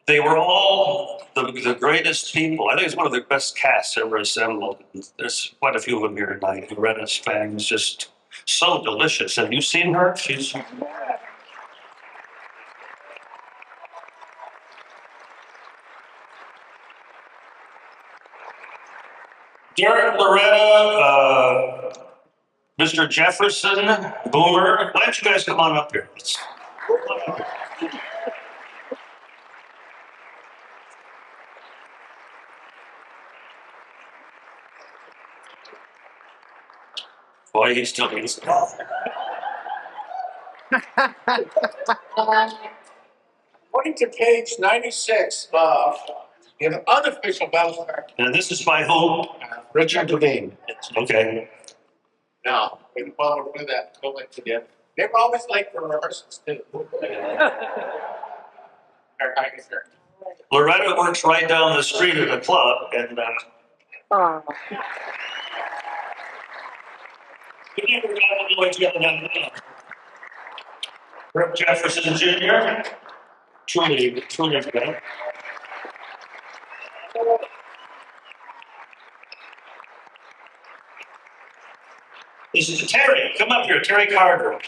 They were all the greatest people. I think it's one of the best casts ever assembled. There's quite a few of them here tonight. Loretta Spang is just so delicious. Have you seen her? She's. Derek, Loretta, Mr. Jefferson, Boomer. Why don't you guys come on up here? Boy, he still needs. According to page 96, in the unofficial Battlestar. And this is by whom? Richard Levine. Okay. No, while we're with that, go into the. They were always late for rehearsals too. Loretta works right down the street at a club, and we never got to know each other that well. Rip Jefferson Jr. Truly good. This is Terry. Come up here, Terry Carter.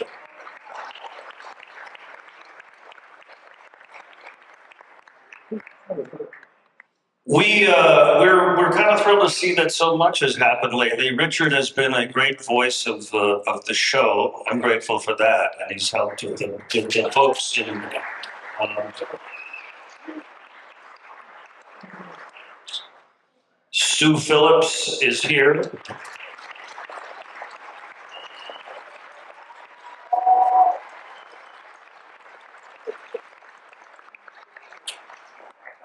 We're kind of thrilled to see that so much has happened lately. Richard has been a great voice of the show. I'm grateful for that, and he's helped with the folks. Stu Phillips is here.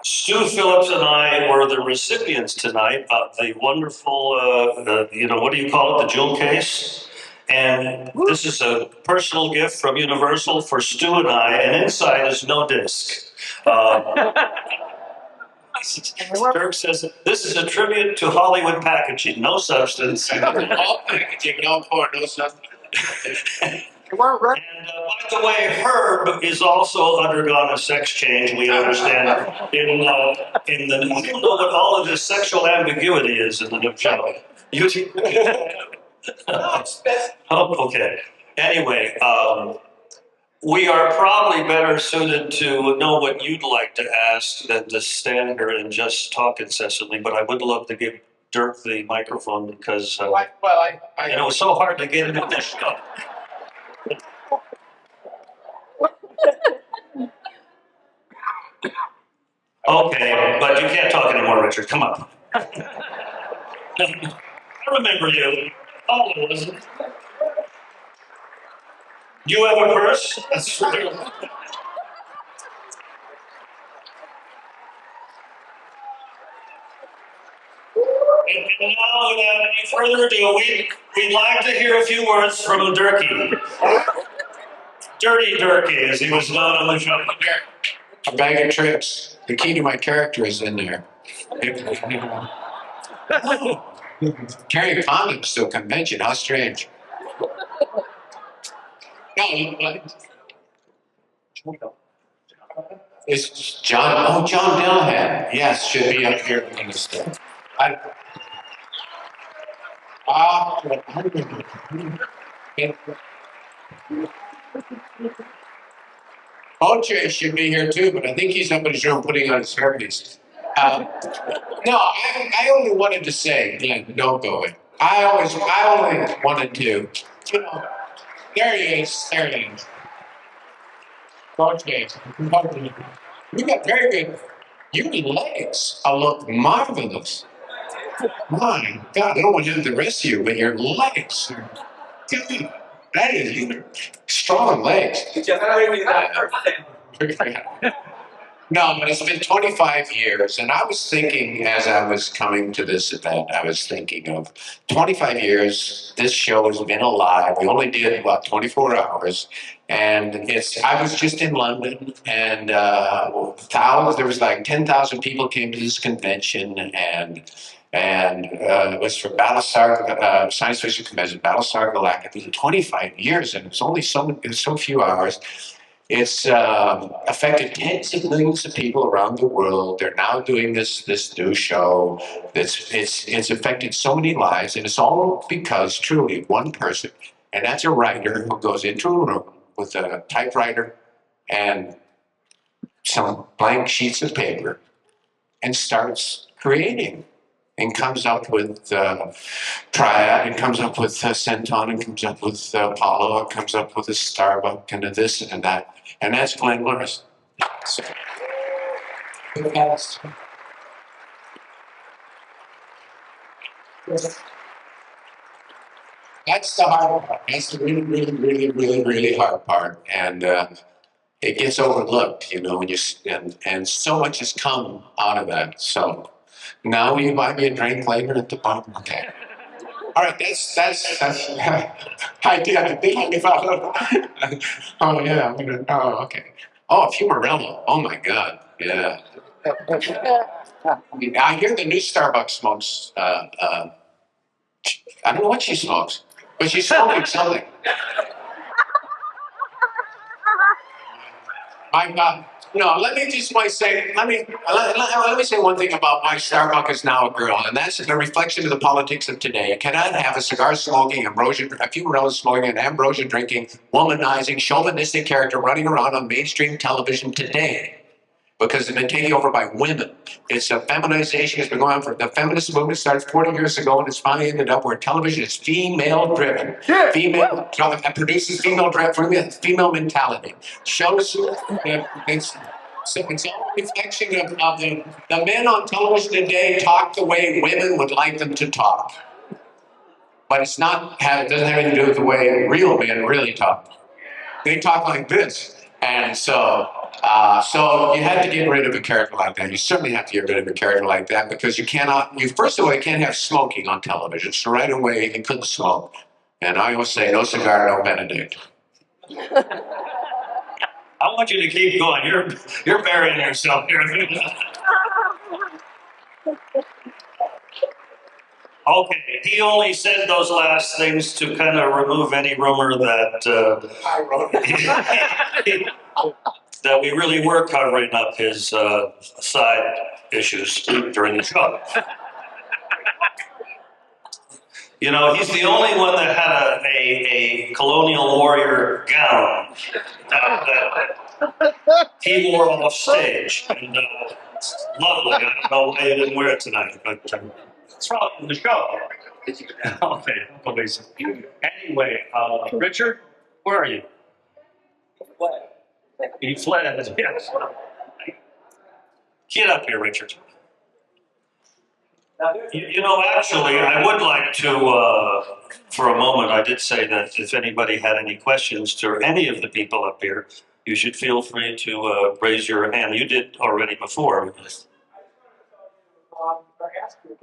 Stu Phillips and I were the recipients tonight of the wonderful, what do you call it, the jewel case? And this is a personal gift from Universal for Stu and I, and inside is no disc. Dirk says, this is a tribute to Hollywood packaging, no substance. All packaging, no porn, no substance. And by the way, Herb is also undergone a sex change, we understand, in the, I don't know what all of this sexual ambiguity is in the new show. Oh, okay. Anyway, we are probably better suited to know what you'd like to ask than to stand here and just talk incessantly, but I would love to give Dirk the microphone because it was so hard to get into this show. Okay, but you can't talk anymore, Richard. Come on. I remember you. Oh, listen. You have a purse? That's true. And now, without any further ado, we'd like to hear a few words from Dirkie. Dirty Dirkie, as he was known on the show. A bag of tricks. The key to my character is in there. Carrying condoms to a convention, how strange. It's John Dillahan. Yes, should be up here in the stuff. OJ should be here too, but I think he's up in his room putting on his hairpiece. No, I only wanted to say, Glenn, don't go in. I only wanted to, there he is, OJ. You got very good, your legs look marvelous. My God, I don't want to do the rest of you, but your legs are good. That is strong legs. No, but it's been 25 years, and I was thinking as I was coming to this event, I was thinking of 25 years, this show has been alive. We only did about 24 hours, and I was just in London, and there was like 10,000 people came to this convention, and it was for Battlestar, science fiction convention, Battlestar Galactica. It was 25 years, and it's only so few hours. It's affected tens of millions of people around the world. They're now doing this new show. It's affected so many lives, and it's all because truly one person, and that's a writer who goes into a room with a typewriter and some blank sheets of paper and starts creating. And comes up with Triad, and comes up with Centon, and comes up with Apollo, and comes up with a Starbuck, and a this and that. And that's Glenn Lewis. So, yes. That's the hard part. That's the really hard part. And it gets overlooked, you know, when and so much has come out of that. So now will you buy me a drink later at the bar? Okay. All right, that's I think about oh yeah, oh okay. Oh, Fumarello. Oh my God. Yeah. I hear the new Starbucks smokes I don't know what she smokes, but she's smoking something. My God. No, let me just say, let me say one thing about why Starbucks is now a girl, and that's a reflection of the politics of today. You cannot have a cigar smoking, a fumarella smoking, an ambrosia drinking, womanizing, chauvinistic character running around on mainstream television today. Because they've been taken over by women. It's a feminization has been going on for the feminist movement started 40 years ago, and it's finally ended up where television is female driven. Yeah. Female produces female mentality. Shows it's all a reflection of the men on television today talk the way women would like them to talk. But it doesn't have anything to do with the way real men really talk. They talk like this. And so you have to get rid of a character like that. You certainly have to get rid of a character like that because first of all, you can't have smoking on television. So right away, you couldn't smoke. And I always say, no cigar, no Benedict. I want you to keep going. You're burying yourself here. Okay, he only said those last things to kind of remove any rumor that that we really were covering up his side issues during the show. You know, he's the only one that had a colonial warrior gown that he wore off stage. And it's lovely. I don't know why he didn't wear it tonight, but it's wrong with the show. Okay, amazing. Anyway, Richard, where are you? He fled, yes. Get up here, Richard. You know, actually, I would like to, for a moment, I did say that if anybody had any questions to any of the people up here, you should feel free to raise your hand. You did already before. I asked you,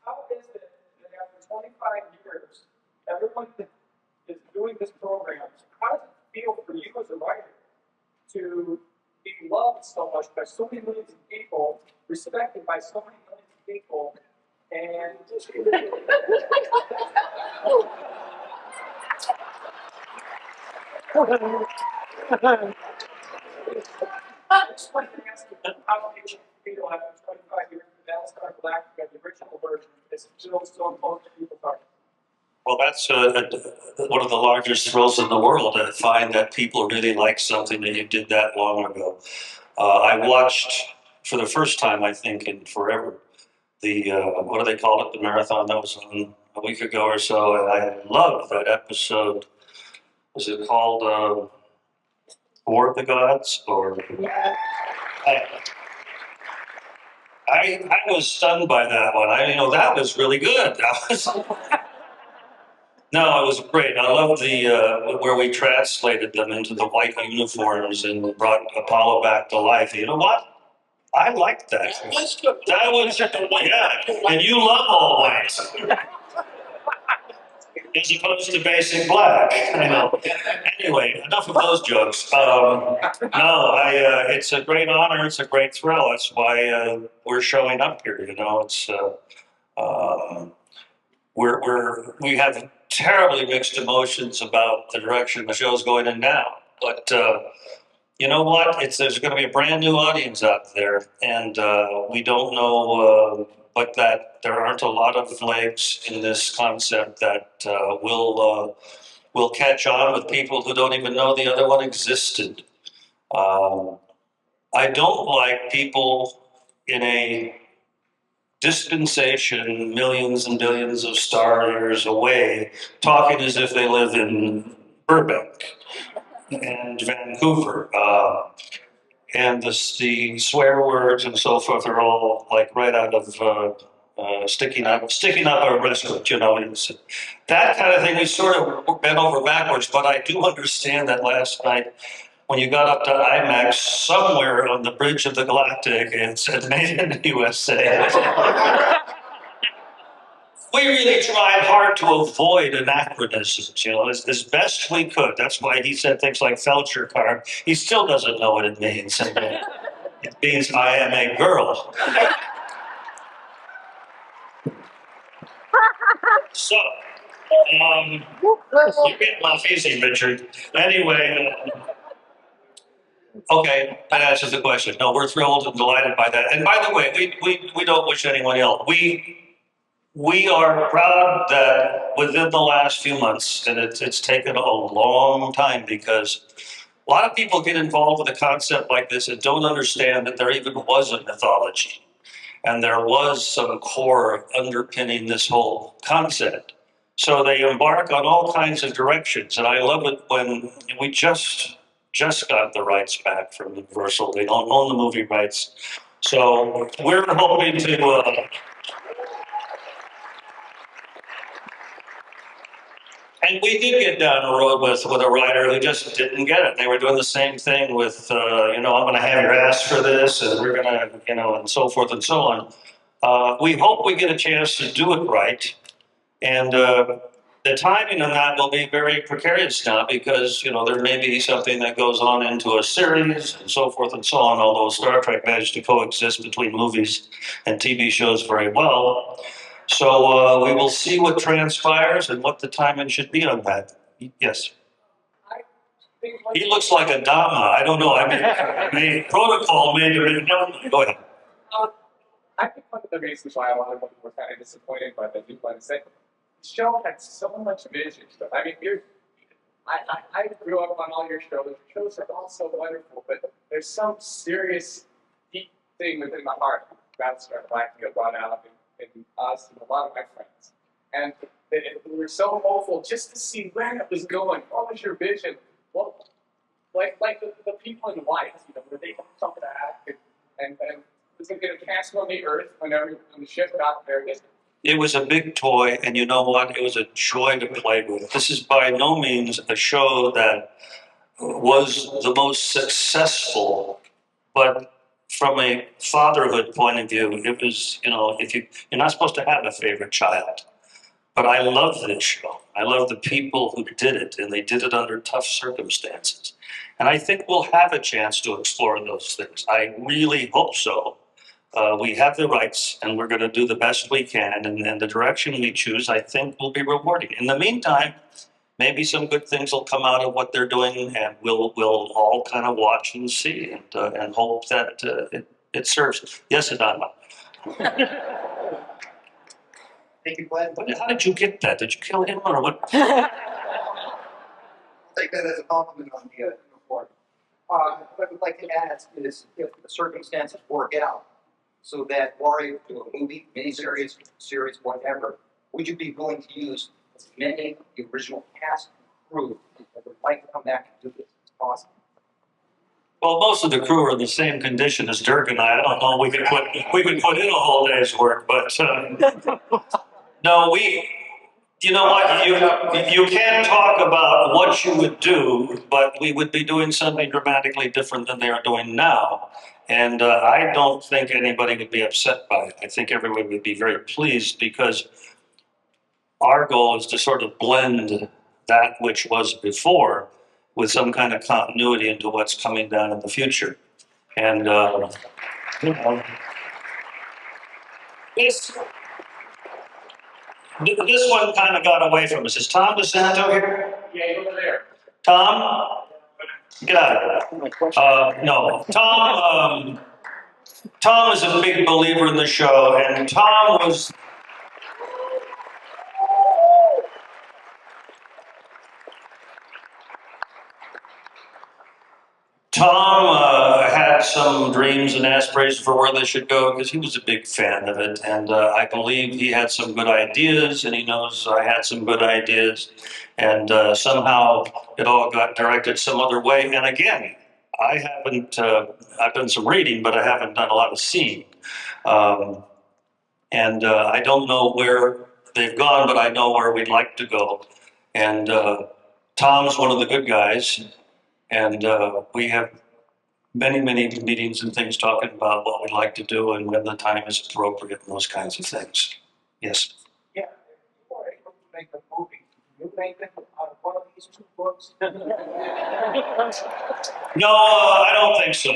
how is it that after 25 years, everyone is doing this program? How does it feel for you as a writer to be loved so much by so many millions of people, respected by so many millions of people, and I just wanted to ask you, how do you feel after 25 years of Battlestar Galactica, the original version, is still so important to people's hearts? Well, that's one of the largest thrills in the world, to find that people really like something that you did that long ago. I watched, for the first time, I think, in forever, the, what do they call it, the marathon that was on a week ago or so, and I loved that episode. Was it called War of the Gods? Or I was stunned by that one. That was really good. No, it was great. I love the where we translated them into the white uniforms and brought Apollo back to life. You know what? I liked that. That was yeah. And you love all whites, as opposed to basic black. Anyway, enough of those jokes. It's a great honor. It's a great thrill. That's why we're showing up here. It's we have terribly mixed emotions about the direction the show's going in now. But you know what? There's going to be a brand new audience out there, and we don't know, but that there aren't a lot of legs in this concept that will catch on with people who don't even know the other one existed. I don't like people in a dispensation millions and billions of star years away talking as if they live in Burbank and Vancouver. And the swear words and so forth are all like right out of sticking up our restaurant, you know, it's that kind of thing. We sort of bent over backwards, but I do understand that last night when you got up to IMAX, somewhere on the bridge of the Galactic, it said "Made in the USA." We really tried hard to avoid anachronisms, you know, as best we could. That's why he said things like Felcher card. He still doesn't know what it means. And, it means I am a girl. So, you're getting off easy, Richard. Anyway, okay, that answers the question. No, we're thrilled and delighted by that. And by the way, we don't wish anyone ill. We are proud that within the last few months, and it's taken a long time because a lot of people get involved with a concept like this and don't understand that there even was a mythology and there was some core underpinning this whole concept. So they embark on all kinds of directions, and I love it when we just got the rights back from Universal. They don't own the movie rights, so we're hoping to. And we did get down the road with a writer who just didn't get it. They were doing the same thing with, you know, I'm going to have your ass for this, and we're going to, you know, and so forth and so on. We hope we get a chance to do it right. And the timing on that will be very precarious now because, you know, there may be something that goes on into a series and so forth and so on, although Star Trek managed to coexist between movies and TV shows very well. So we will see what transpires and what the timing should be on that. Yes. He looks like a Dama. I don't know. I mean, protocol made it. Go ahead. I think one of the reasons why a lot of people were kind of disappointed by the new one is that the show had so much vision. I mean, I grew up on all your shows. Your shows are all so wonderful, but there's some serious, deep thing within the heart Battlestar Galactica brought out in us and a lot of my friends. And we were so hopeful just to see where it was going. What was your vision? Well, like the people in white, you know, where they come back and was it going to cast on the earth when the ship got there? It was a big toy, and you know what? It was a joy to play with. This is by no means a show that was the most successful, but from a fatherhood point of view, it was, you know, you're not supposed to have a favorite child. But I love this show. I love the people who did it, and they did it under tough circumstances. And I think we'll have a chance to explore those things. I really hope so. We have the rights, and we're going to do the best we can, and the direction we choose, I think, will be rewarding. In the meantime, maybe some good things will come out of what they're doing, and we'll all kind of watch and see, and hope that it serves. Yes, Adama. Thank you, Glenn. How did you get that? Did you kill him or what? Take that as a compliment on the report. What I would like to ask is if the circumstances work out so that Warrior do a movie, miniseries, series, whatever, would you be willing to use as many of the original cast and crew that would like to come back and do this as possible? Well, most of the crew are in the same condition as Dirk and I. I don't know. We could put in a whole day's work, but no, you know what? You can talk about what you would do, but we would be doing something dramatically different than they are doing now. And I don't think anybody would be upset by it. I think everyone would be very pleased because our goal is to sort of blend that which was before with some kind of continuity into what's coming down in the future. And this one kind of got away from us. Is Tom DeSanto here? Yeah, over there. Tom? Get out of here. No. Tom is a big believer in the show, and Tom had some dreams and aspirations for where they should go because he was a big fan of it, and I believe he had some good ideas, and he knows I had some good ideas, and somehow it all got directed some other way. And again, I haven't, I've done some reading, but I haven't done a lot of seeing. And I don't know where they've gone, but I know where we'd like to go. And Tom's one of the good guys, and we have many meetings and things talking about what we'd like to do and when the time is appropriate and those kinds of things. Yes. Yeah, before I make a movie, you make it out of one of these two books? No, I don't think so.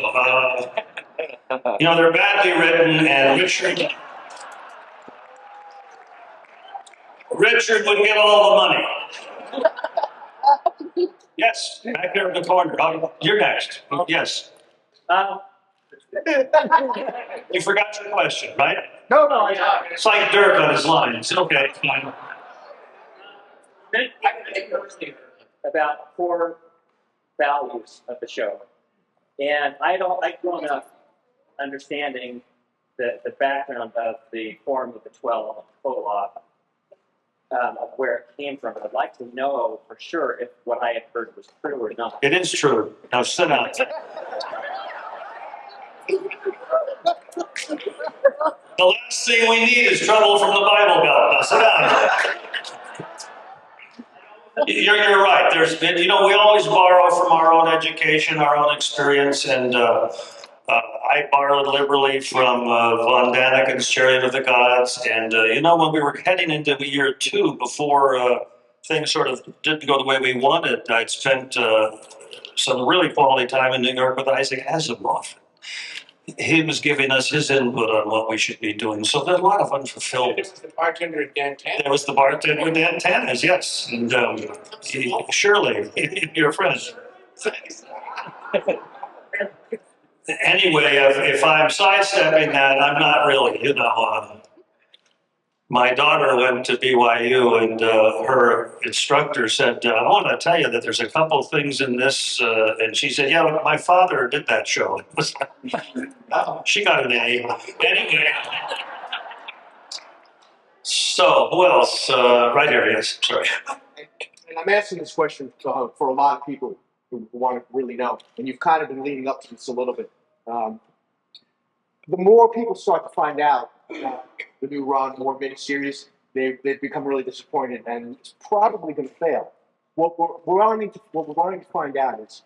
You know, they're badly written, and Richard would get all the money. Yes, back there in the corner. You're next. Yes. You forgot your question, right? No, It's like dirt on his lines. Okay, fine. I think earlier about core values of the show. And I've grown up understanding the background of the form of the 12 co-op, of where it came from. I'd like to know for sure if what I had heard was true or not. It is true. Now sit down. The last thing we need is trouble from the Bible Belt. Now sit down. You're right. There's been, we always borrow from our own education, our own experience, and I borrowed liberally from von Daniken's Chariot of the Gods. And, when we were heading into year 2, before things sort of didn't go the way we wanted, I'd spent some really quality time in New York with Isaac Asimov. He was giving us his input on what we should be doing. So there's a lot of unfulfilled. It was the bartender at Dan Tanner. There was the bartender at Dan Tanner's, yes. And Shirley, your friend. Anyway, if I'm sidestepping that, I'm not really, my daughter went to BYU and her instructor said, I want to tell you that there's a couple things in this. And she said, yeah, but my father did that show. She got an A. Anyway. So who else? Right here, yes, sorry. And I'm asking this question for a lot of people who want to really know, and you've kind of been leading up to this a little bit. The more people start to find out the new Ron Moore miniseries, they've become really disappointed, and it's probably going to fail. What we're wanting to find out is,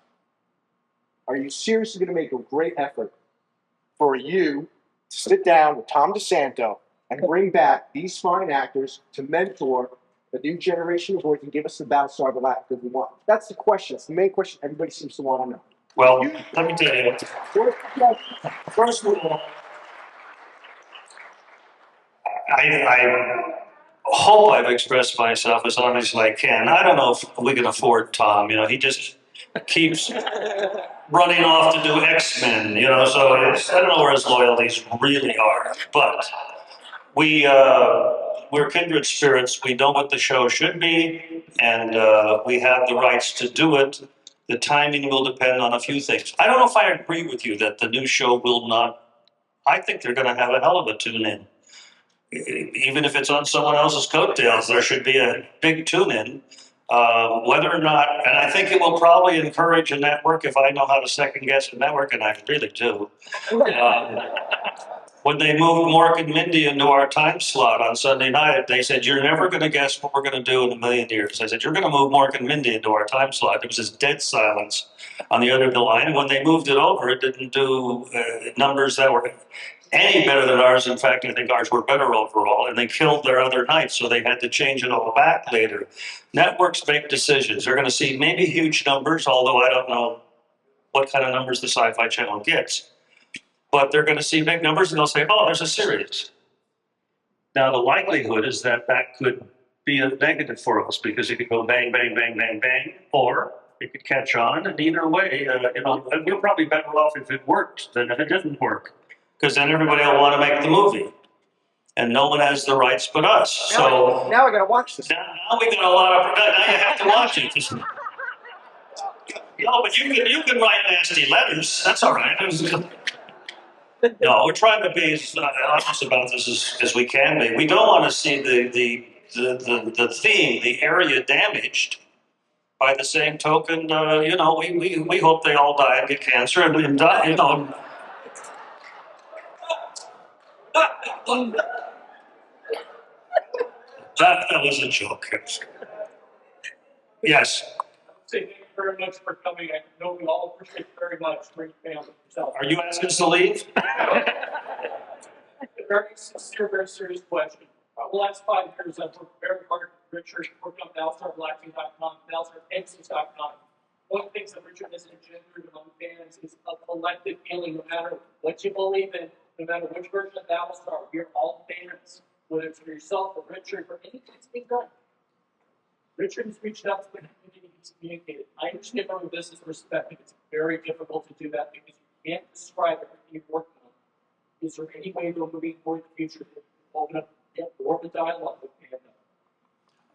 are you seriously going to make a great effort for you to sit down with Tom DeSanto and bring back these fine actors to mentor the new generation of boys and give us the Battlestar Galactica we want? That's the question. It's the main question everybody seems to want to know. Well, let me tell you. First of all, I hope I've expressed myself as honestly as I can. I don't know if we can afford Tom. He just keeps running off to do X-Men. So I don't know where his loyalties really are. But we're kindred spirits. We know what the show should be, and we have the rights to do it. The timing will depend on a few things. I don't know if I agree with you that the new show will not. I think they're going to have a hell of a tune-in. Even if it's on someone else's coattails, there should be a big tune-in. Whether or not, and I think it will probably encourage a network, if I know how to second-guess a network, and I really do. When they moved Mork and Mindy into our time slot on Sunday night, they said, you're never going to guess what we're going to do in a million years. I said, you're going to move Mork and Mindy into our time slot. There was this dead silence on the other end of the line. And when they moved it over, it didn't do numbers that were any better than ours. In fact, I think ours were better overall. And they killed their other night, so they had to change it all back later. Networks make decisions. They're going to see maybe huge numbers, although I don't know what kind of numbers the Sci-Fi Channel gets. But they're going to see big numbers and they'll say, oh, there's a series. Now, the likelihood is that that could be a negative for us because it could go bang, bang, bang, bang, bang, or it could catch on. And either way, we're probably better off if it worked than if it didn't work, because then everybody will want to make the movie. And no one has the rights but us. So now I got to watch this. Now we got a lot of. Now you have to watch it. No, but you can write nasty letters. That's all right. No, we're trying to be as honest about this as we can be. We don't want to see the theme, the area damaged. By the same token, we hope they all die and get cancer and die. That was a joke. Yes. Say thank you very much for coming. I know we all appreciate it very much. Great family yourself. Are you asking us to leave? A very sincere, very serious question. The last 5 years, I've worked very hard with Richard, worked on Battlestar, Galactica.com, Battlestar, Exodus.com. One of the things that Richard has engendered among fans is a collective feeling, no matter what you believe in, no matter which version of Battlestar, we're all fans, whether it's for yourself or Richard or anything that's being done. Richard has reached out to the community, he's communicated. I understand from a business perspective, it's very difficult to do that because you can't describe everything you've worked on. Is there any way we're moving forward in the future to open up more of a dialogue with fandom?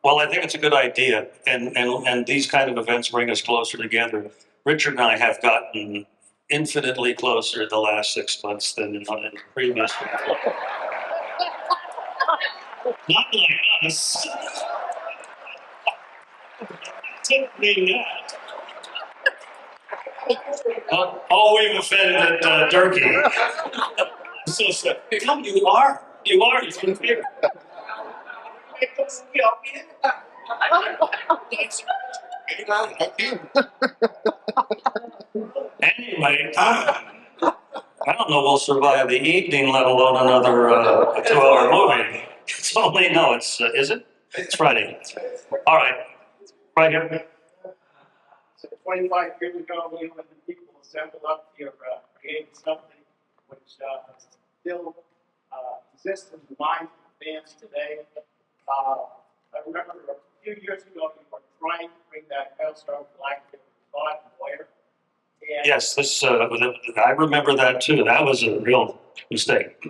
Well, I think it's a good idea, and these kind of events bring us closer together. Richard and I have gotten infinitely closer the last 6 months than in previous. Not like us. Typically not. Oh, we've offended Durkee. So sad. Come, you are. It's unfair. Anyway, I don't know we'll survive the evening, let alone another 2-hour movie. It's only, no, it's, is it? It's Friday. All right, right here. So 25 years ago, we when the people assembled up here, created something which still exists in the minds of the fans today. I remember a few years ago, we were trying to bring that Battlestar Galactica to Todd and Boyer. Yes, this, I remember that too. That was a real mistake.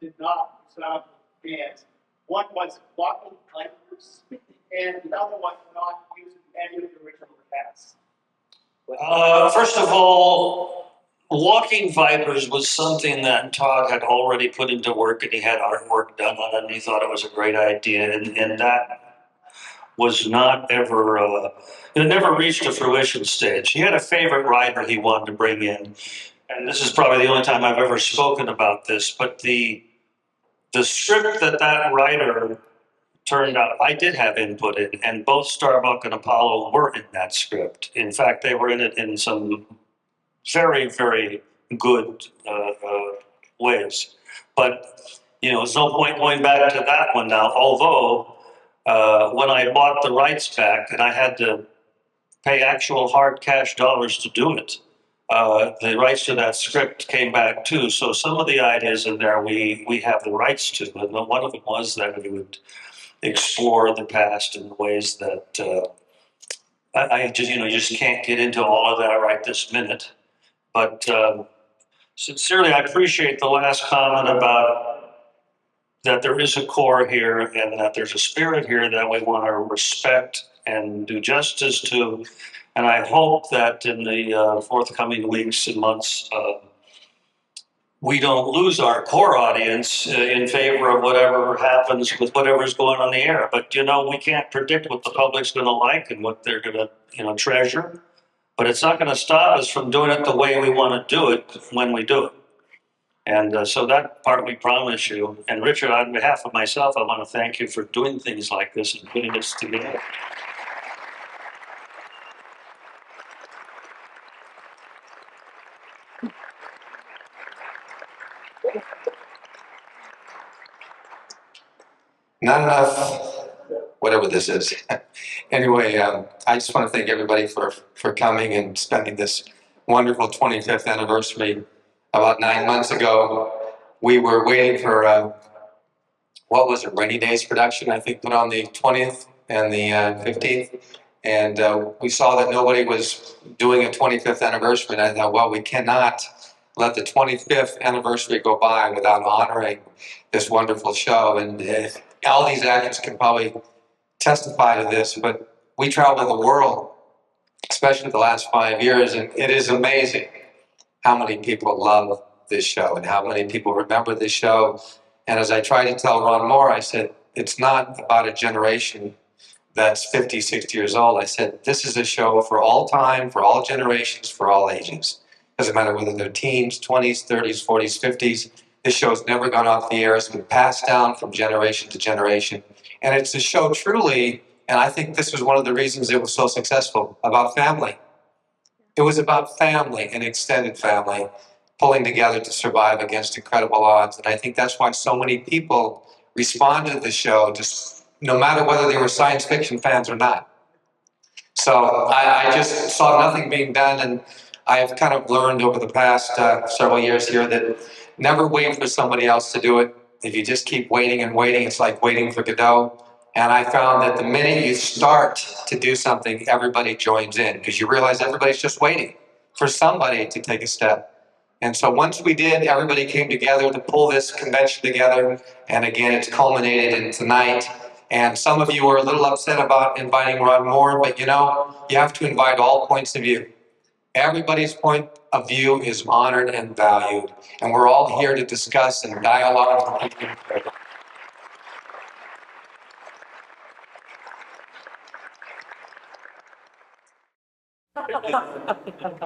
Did not sound fans. One was blocking Vipers, and another one not using any of the original cast. First of all, Walking Vipers was something that Todd had already put into work, and he had artwork done on it, and he thought it was a great idea, and that was not ever, it never reached a fruition stage. He had a favorite writer he wanted to bring in, and this is probably the only time I've ever spoken about this, but the script that writer turned out, I did have input in, and both Starbuck and Apollo were in that script. In fact, they were in it in some very, very good ways. But, there's no point going back to that one now, although when I bought the rights back and I had to pay actual hard cash dollars to do it, the rights to that script came back too. So some of the ideas in there we have the rights to, and one of them was that we would explore the past in ways that I just, you just can't get into all of that right this minute. But sincerely, I appreciate the last comment about that there is a core here and that there's a spirit here that we want to respect and do justice to. And I hope that in the forthcoming weeks and months, we don't lose our core audience in favor of whatever happens with whatever's going on the air. But, we can't predict what the public's going to like and what they're going to, treasure. But it's not going to stop us from doing it the way we want to do it when we do it. And so that part we promise you. And Richard, on behalf of myself, I want to thank you for doing things like this and putting this together. Not enough, whatever this is. Anyway, I just want to thank everybody for coming and spending this wonderful 25th anniversary. About 9 months ago, we were waiting for, what was it, Rainy Days production, I think, put on the 20th and the 15th. And we saw that nobody was doing a 25th anniversary. And I thought, well, we cannot let the 25th anniversary go by without honoring this wonderful show. And all these actors can probably testify to this, but we traveled the world, especially the last 5 years, and it is amazing how many people love this show and how many people remember this show. And as I tried to tell Ron Moore, I said, it's not about a generation that's 50, 60 years old. I said, this is a show for all time, for all generations, for all ages. Doesn't matter whether they're teens, 20s, 30s, 40s, 50s. This show's never gone off the air. It's been passed down from generation to generation. And it's a show truly, and I think this was one of the reasons it was so successful, about family. It was about family and extended family pulling together to survive against incredible odds. And I think that's why so many people responded to the show, just no matter whether they were science fiction fans or not. So I just saw nothing being done, and I've kind of learned over the past several years here that never wait for somebody else to do it. If you just keep waiting and waiting, it's like waiting for Godot. And I found that the minute you start to do something, everybody joins in, because you realize everybody's just waiting for somebody to take a step. And so once we did, everybody came together to pull this convention together. And again, it's culminated in tonight. And some of you are a little upset about inviting Ron Moore, but you know, you have to invite all points of view. Everybody's point of view is honored and valued. And we're all here to discuss and dialogue.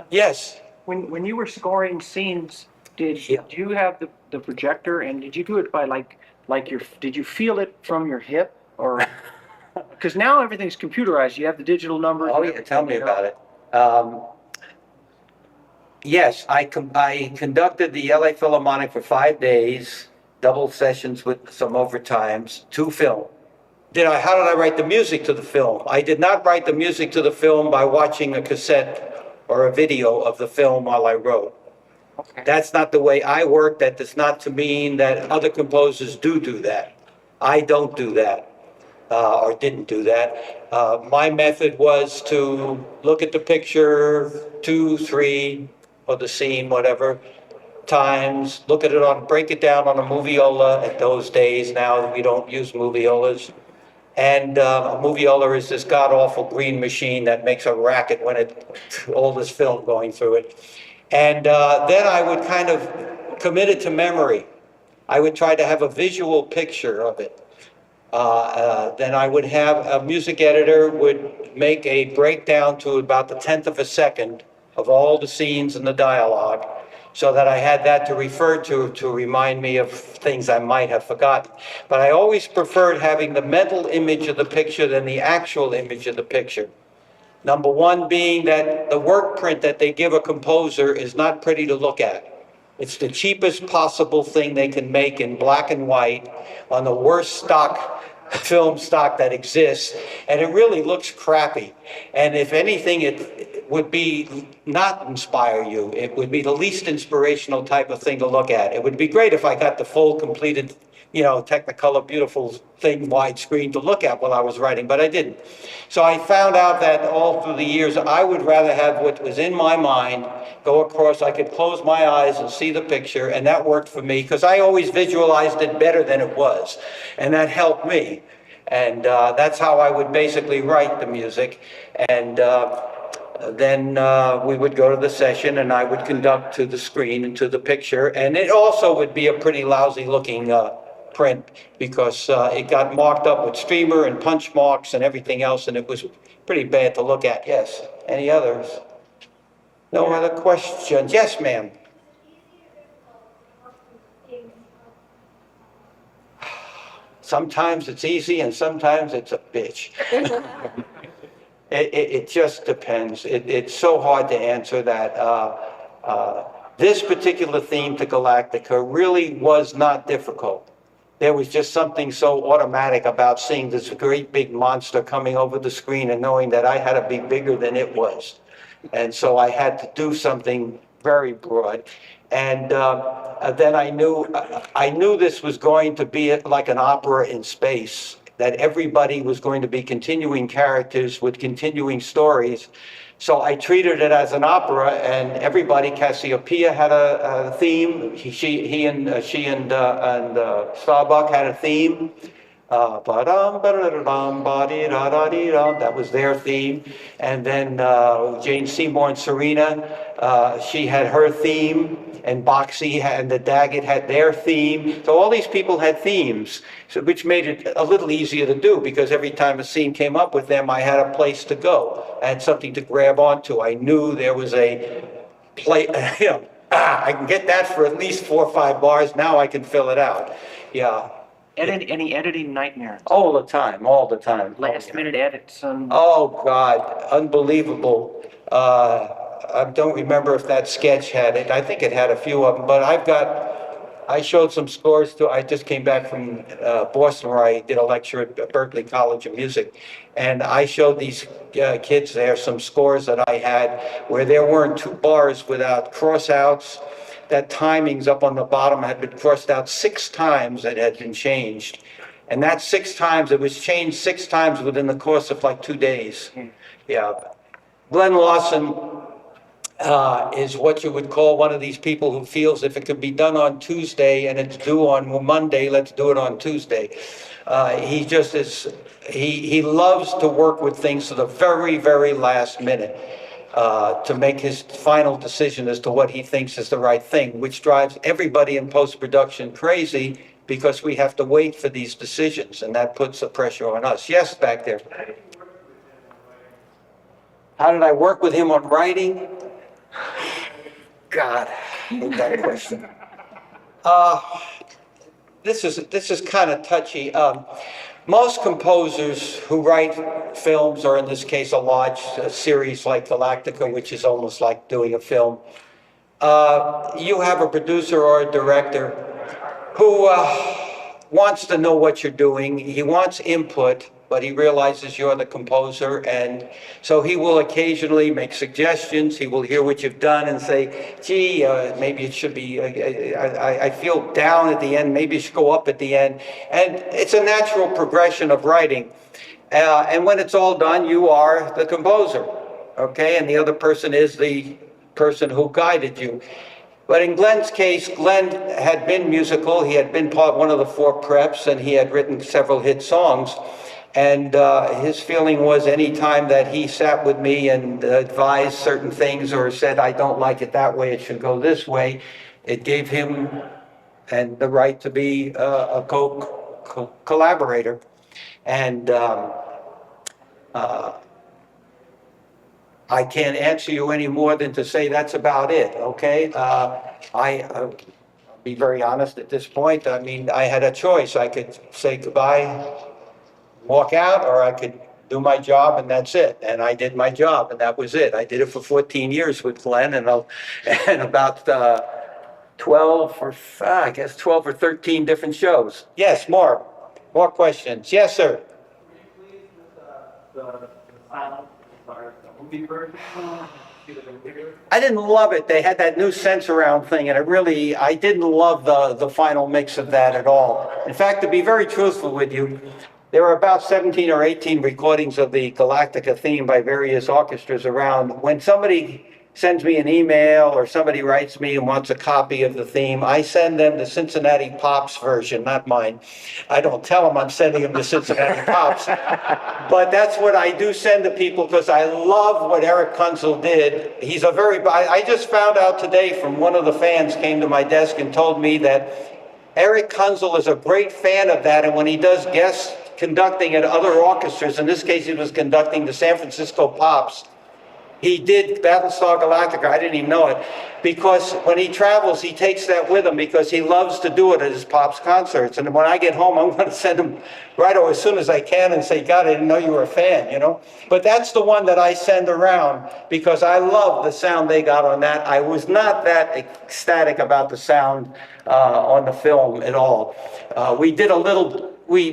Yes. When you were scoring scenes, did you have the projector, and did you do it by did you feel it from your hip, or because now everything's computerized, you have the digital numbers? Oh yeah, tell me about it. Yes, I conducted the LA Philharmonic for 5 days, double sessions with some overtimes, to film. How did I write the music to the film? I did not write the music to the film by watching a cassette or a video of the film while I wrote. Okay. That's not the way I work. That does not to mean that other composers do that. I don't do that, or didn't do that. My method was to look at the picture 2, 3, or the scene, whatever, times, look at it break it down on a moviola at those days. Now we don't use moviolas. And a moviola is this god-awful green machine that makes a racket when all this film going through it. And then I would kind of commit it to memory. I would try to have a visual picture of it. Then I would have a music editor would make a breakdown to about the 10th of a second of all the scenes and the dialogue, so that I had that to refer to remind me of things I might have forgotten. But I always preferred having the mental image of the picture than the actual image of the picture. Number one being that the work print that they give a composer is not pretty to look at. It's the cheapest possible thing they can make in black and white on the worst film stock that exists, and it really looks crappy. And if anything, it would be not inspire you. It would be the least inspirational type of thing to look at. It would be great if I got the full completed, Technicolor beautiful thing, widescreen to look at while I was writing, but I didn't. So I found out that all through the years, I would rather have what was in my mind go across. I could close my eyes and see the picture, and that worked for me because I always visualized it better than it was, and that helped me. And that's how I would basically write the music. And then we would go to the session, and I would conduct to the screen and to the picture. And it also would be a pretty lousy looking print because it got marked up with streamer and punch marks and everything else, and it was pretty bad to look at. Yes. Any others? No other questions? Yes, ma'am. Sometimes it's easy and sometimes it's a bitch. It just depends. It's so hard to answer that. This particular theme to Galactica really was not difficult. There was just something so automatic about seeing this great big monster coming over the screen and knowing that I had to be bigger than it was. And so I had to do something very broad. And then I knew this was going to be like an opera in space, that everybody was going to be continuing characters with continuing stories. So I treated it as an opera, and everybody, Cassiopeia had a theme. She and Starbuck had a theme. That was their theme. And then Jane Seymour and Serena, she had her theme, and Boxy and the Daggett had their theme. So all these people had themes, which made it a little easier to do, because every time a scene came up with them, I had a place to go. I had something to grab onto. I knew there was a I can get that for at least 4 or 5 bars. Now I can fill it out. Yeah. Any editing nightmares? All the time, all the time. Last minute edits and. Oh, God, unbelievable. I don't remember if that sketch had it. I think it had a few of them, but I showed some scores to, I just came back from Boston where I did a lecture at Berklee College of Music. And I showed these kids there some scores that I had where there weren't 2 bars without crossouts. That timings up on the bottom had been crossed out 6 times. It had been changed. And that 6 times, it was changed 6 times within the course of like 2 days. Yeah. Glenn Lawson is what you would call one of these people who feels if it could be done on Tuesday and it's due on Monday, let's do it on Tuesday. He just is, he loves to work with things to the very, very last minute to make his final decision as to what he thinks is the right thing, which drives everybody in post-production crazy because we have to wait for these decisions, and that puts the pressure on us. Yes, back there. How did I work with him on writing? God, I hate that question. This is kind of touchy. Most composers who write films, or in this case a large series like Galactica, which is almost like doing a film, you have a producer or a director who wants to know what you're doing. He wants input, but he realizes you're the composer, and so he will occasionally make suggestions. He will hear what you've done and say, gee, maybe it should be, I feel down at the end, maybe it should go up at the end. And it's a natural progression of writing. And when it's all done, you are the composer, okay? And the other person is the person who guided you. But in Glenn's case, Glenn had been musical. He had been one of the 4 preps, and he had written several hit songs. And his feeling was any time that he sat with me and advised certain things or said, I don't like it that way, it should go this way, it gave him and the right to be a collaborator. And I can't answer you any more than to say that's about it, okay? I'll be very honest at this point. I mean, I had a choice. I could say goodbye, walk out, or I could do my job and that's it. And I did my job and that was it. I did it for 14 years with Glenn and about 12 or 13 different shows. Yes, more questions. Yes, sir. I didn't love it. They had that new sense around thing, and I didn't love the final mix of that at all. In fact, to be very truthful with you, there were about 17 or 18 recordings of the Galactica theme by various orchestras around. When somebody sends me an email or somebody writes me and wants a copy of the theme, I send them the Cincinnati Pops version, not mine. I don't tell them I'm sending them the Cincinnati Pops, but that's what I do send to people because I love what Eric Kunzel did. I just found out today from one of the fans came to my desk and told me that Eric Kunzel is a great fan of that, and when he does guest conducting at other orchestras, in this case he was conducting the San Francisco Pops, he did Battlestar Galactica, I didn't even know it, because when he travels, he takes that with him because he loves to do it at his Pops concerts. And when I get home, I'm going to send him right away as soon as I can and say, God, I didn't know you were a fan, you know? But that's the one that I send around because I love the sound they got on that. I was not that ecstatic about the sound on the film at all. We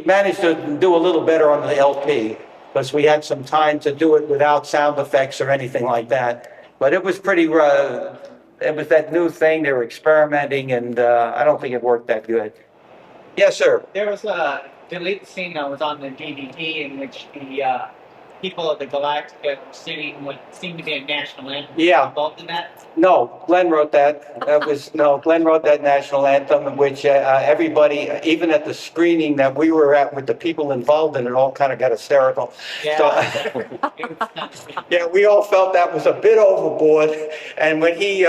managed to do a little better on the LP. Because we had some time to do it without sound effects or anything like that. But it was pretty, it was that new thing, they were experimenting, and I don't think it worked that good. Yes, sir. There was a deleted scene that was on the DVD in which the people of the Galactica were singing what seemed to be a national anthem. Yeah. Involved in that? No, Glenn wrote that. Glenn wrote that national anthem in which everybody, even at the screening that we were at with the people involved in it, all kind of got hysterical. Yeah. So, yeah, we all felt that was a bit overboard. And when he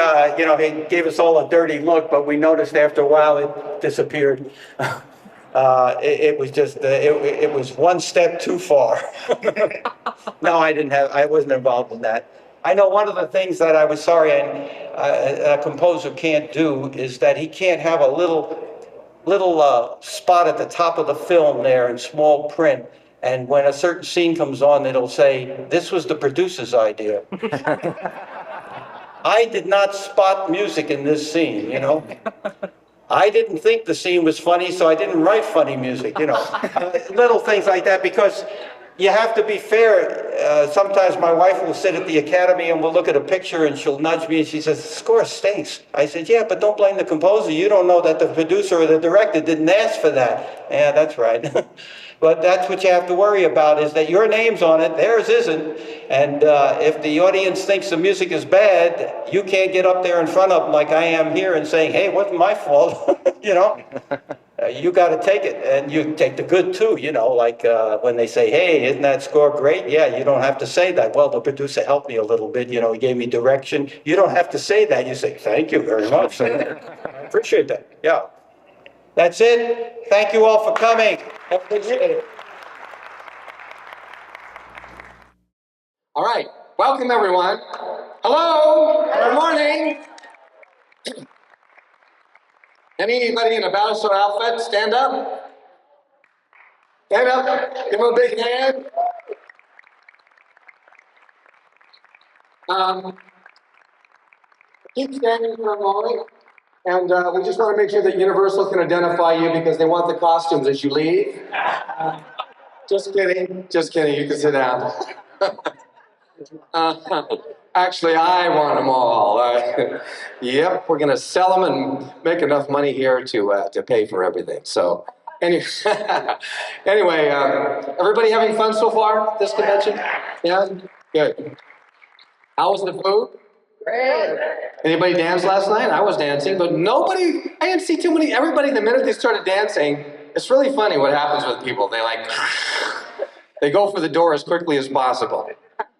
gave us all a dirty look, but we noticed after a while it disappeared. It was just, it was one step too far. No, I wasn't involved in that. I know one of the things that I was sorry a composer can't do is that he can't have a little spot at the top of the film there in small print. And when a certain scene comes on, it'll say, "This was the producer's idea." I did not spot music in this scene, you know? I didn't think the scene was funny, so I didn't write funny music, you know? Little things like that, because you have to be fair. Sometimes my wife will sit at the Academy and we'll look at a picture and she'll nudge me and she says, "The score stinks." I said, "Yeah, but don't blame the composer. You don't know that the producer or the director didn't ask for that." Yeah, that's right. But that's what you have to worry about, is that your name's on it, theirs isn't. And if the audience thinks the music is bad, you can't get up there in front of them like I am here and saying, "Hey, it wasn't my fault." You know? You got to take it, and you take the good too, you know, like when they say, "Hey, isn't that score great?" Yeah, you don't have to say that. "Well, the producer helped me a little bit, you know, he gave me direction." You don't have to say that. You say, "Thank you very much. I appreciate that." Yeah. That's it. Thank you all for coming. I appreciate it. All right, welcome everyone. Hello, good morning. Anybody in a Battlestar outfit, stand up. Stand up, give them a big hand. Keep standing for a moment. And we just want to make sure that Universal can identify you because they want the costumes as you leave. Just kidding, you can sit down. Actually, I want them all. Yep, we're gonna sell them and make enough money here to pay for everything. So, anyway, everybody having fun so far this convention? Yeah, good. How was the food? Great. Anybody dance last night? I was dancing, but nobody. I didn't see too many. Everybody, the minute they started dancing, it's really funny what happens with people. They go for the door as quickly as possible.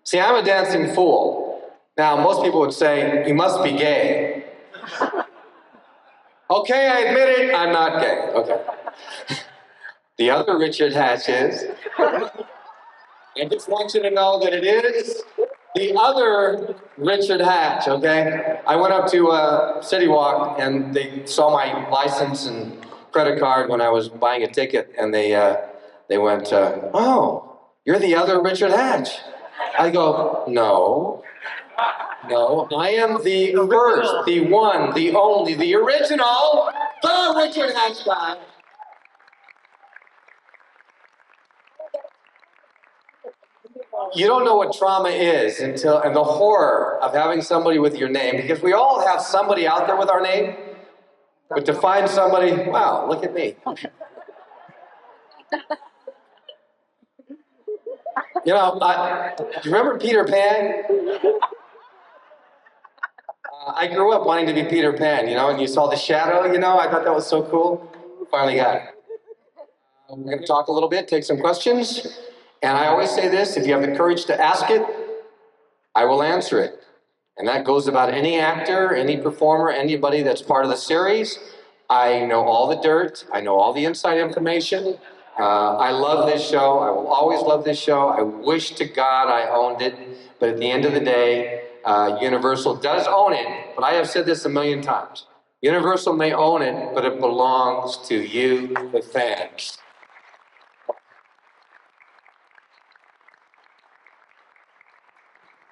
See, I'm a dancing fool. Now, most people would say, "You must be gay." Okay, I admit it, I'm not gay. Okay. The other Richard Hatch is. I just want you to know that it is the other Richard Hatch, okay? I went up to City Walk and they saw my license and credit card when I was buying a ticket, and they went, "Oh, you're the other Richard Hatch." I go, no, I am the first, the one, the only, the original, the Richard Hatch guy. You don't know what trauma is and the horror of having somebody with your name, because we all have somebody out there with our name, but to find somebody, wow, look at me. You know, do you remember Peter Pan? I grew up wanting to be Peter Pan, you know, and you saw the shadow, you know, I thought that was so cool. Finally got it. We're going to talk a little bit, take some questions, and I always say this: if you have the courage to ask it, I will answer it. And that goes about any actor, any performer, anybody that's part of the series. I know all the dirt, I know all the inside information. I love this show, I will always love this show. I wish to God I owned it, but at the end of the day, Universal does own it, but I have said this a million times. Universal may own it, but it belongs to you, the fans.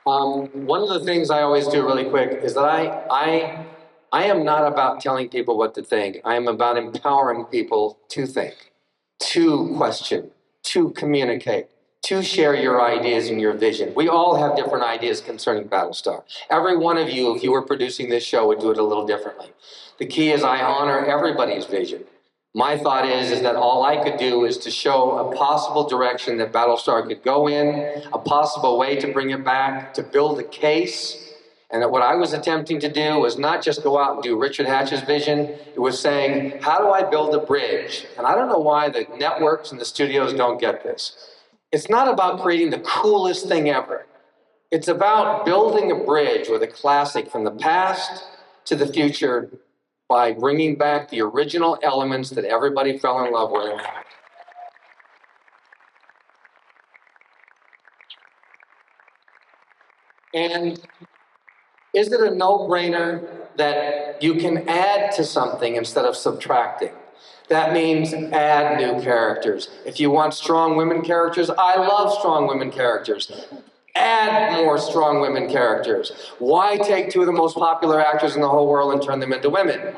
One of the things I always do really quick is that I am not about telling people what to think. I am about empowering people to think, to question, to communicate, to share your ideas and your vision. We all have different ideas concerning Battlestar. Every one of you, if you were producing this show, would do it a little differently. The key is I honor everybody's vision. My thought is that all I could do is to show a possible direction that Battlestar could go in, a possible way to bring it back, to build a case, and that what I was attempting to do was not just go out and do Richard Hatch's vision, it was saying, how do I build a bridge? And I don't know why the networks and the studios don't get this. It's not about creating the coolest thing ever. It's about building a bridge with a classic from the past to the future, by bringing back the original elements that everybody fell in love with. And is it a no-brainer that you can add to something instead of subtracting? That means add new characters. If you want strong women characters, I love strong women characters. Add more strong women characters. Why take two of the most popular actors in the whole world and turn them into women?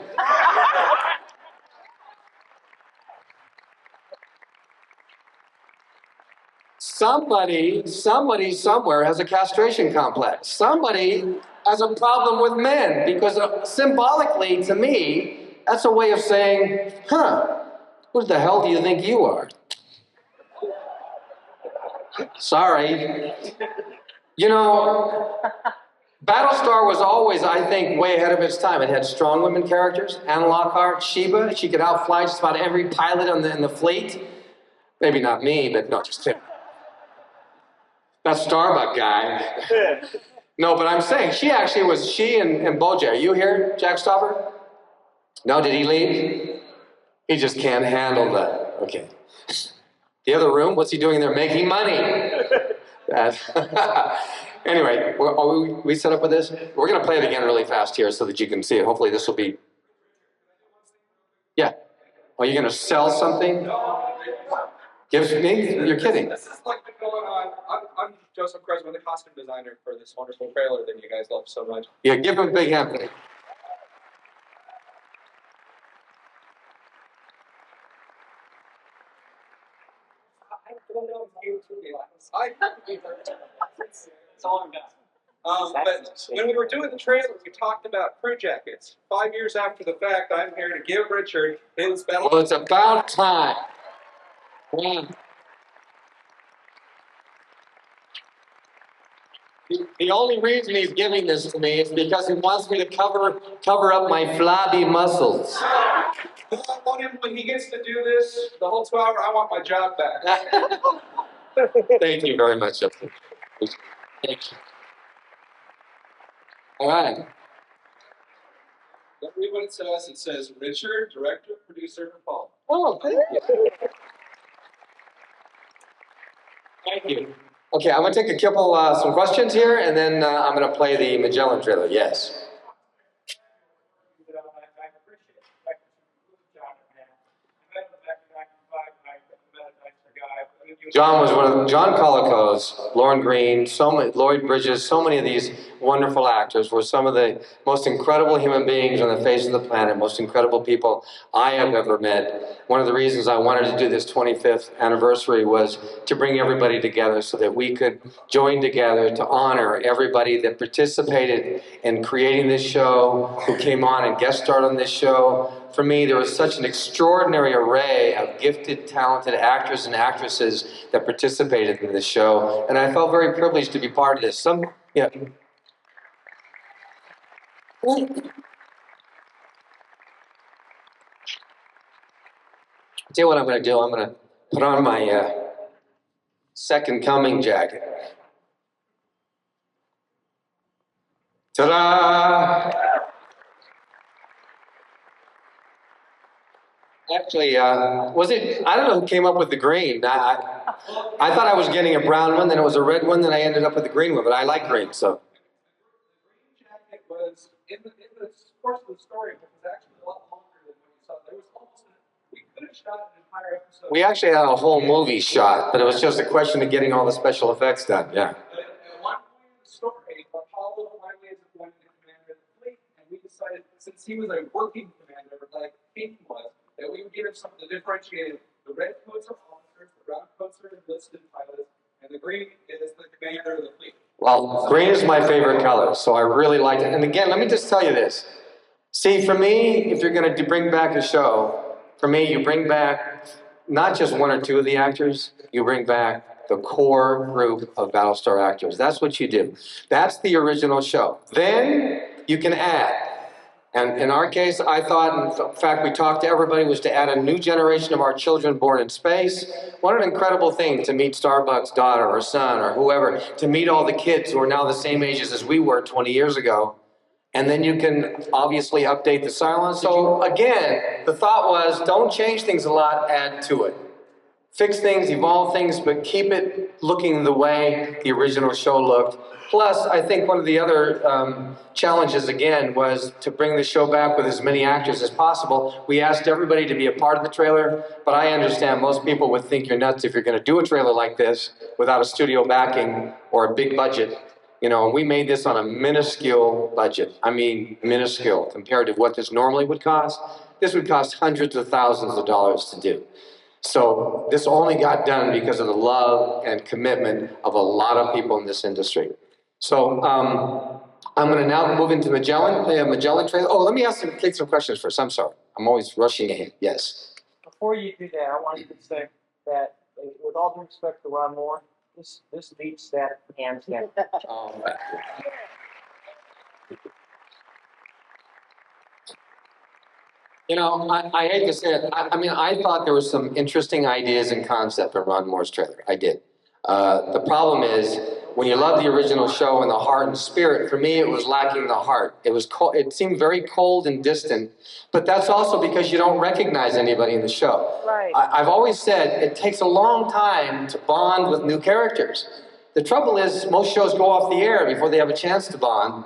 Somebody somewhere has a castration complex. Somebody has a problem with men because symbolically, to me, that's a way of saying, who the hell do you think you are? Sorry. You know, Battlestar was always, I think, way ahead of its time. It had strong women characters. Anna Lockhart, Sheba, she could outfly just about every pilot in the fleet. Maybe not me, but no, just him. That Starbuck guy. No, but I'm saying, she and Bojack. Are you here, Jack Stopper? No, did he leave? He just can't handle that. Okay. The other room, what's he doing there? Making money. Anyway, are we set up with this? We're going to play it again really fast here so that you can see it. Hopefully this will be... Yeah. Are you going to sell something? Give me? You're kidding. This is like been going on. I'm Joseph Creswell, the costume designer for this wonderful trailer that you guys love so much. Yeah, give him a big hand. I don't know if you two It's all I'm got. But when we were doing the trailer, we talked about crew jackets. 5 years after the fact, I'm here to give Richard his battle. Well, it's about time. The only reason he's giving this to me is because he wants me to cover up my flabby muscles. I want him, when he gets to do this, the whole 2 hour, I want my job back. Thank you very much. Thank you. All right. Don't read what it says. It says Richard, director, producer, Paul. Oh, thank you. Thank you. Okay, I'm going to take a couple, some questions here, and then I'm going to play the Magellan trailer. Yes. John Colicos, Lauren Green, Lloyd Bridges, so many of these wonderful actors were some of the most incredible human beings on the face of the planet, most incredible people I have ever met. One of the reasons I wanted to do this 25th anniversary was to bring everybody together so that we could join together to honor everybody that participated in creating this show, who came on and guest starred on this show. For me, there was such an extraordinary array of gifted, talented actors and actresses that participated in this show, and I felt very privileged to be part of this. Yeah. I'll tell you what I'm going to do. I'm going to put on my Second Coming jacket. Ta-da! Actually, was it, I don't know who came up with the green. I thought I was getting a brown one, then it was a red one, then I ended up with the green one, but I like green, so. The green jacket was, in the course of the story, it was actually a lot longer than what you saw. There was almost, we could have shot an entire episode. We actually had a whole movie shot, but it was just a question of getting all the special effects done, yeah. But at one point in the story, Apollo finally is appointed the commander of the fleet, and we decided, since he was a working commander, like Peyton was, that we would give him something to differentiate. The red coats are officers, the brown coats are enlisted pilots, and the green is the commander of the fleet. Well, green is my favorite color, so I really liked it. And again, let me just tell you this. See, for me, if you're going to bring back a show, for me, you bring back not just one or two of the actors, you bring back the core group of Battlestar actors. That's what you do. That's the original show. Then you can add. And in our case, I thought, in fact, we talked to everybody, was to add a new generation of our children born in space. What an incredible thing to meet Starbuck's daughter or son or whoever, to meet all the kids who are now the same ages as we were 20 years ago. And then you can obviously update the silence. So again, the thought was, don't change things a lot, add to it. Fix things, evolve things, but keep it looking the way the original show looked. Plus, I think one of the other challenges, again, was to bring the show back with as many actors as possible. We asked everybody to be a part of the trailer, but I understand most people would think you're nuts if you're going to do a trailer like this without a studio backing or a big budget. You know, we made this on a minuscule budget. I mean, minuscule compared to what this normally would cost. This would cost hundreds of thousands of dollars to do. So this only got done because of the love and commitment of a lot of people in this industry. So I'm going to now move into Magellan trailer. Oh, let me take some questions first. I'm sorry. I'm always rushing ahead. Yes. Before you do that, I wanted to say that, with all due respect to Ron Moore, this beats that hands down. You know, I hate to say it. I mean, I thought there was some interesting ideas and concept in Ron Moore's trailer. I did. The problem is, when you love the original show and the heart and spirit, for me, it was lacking the heart. It was cold, it seemed very cold and distant, but that's also because you don't recognize anybody in the show. Right. I've always said it takes a long time to bond with new characters. The trouble is, most shows go off the air before they have a chance to bond.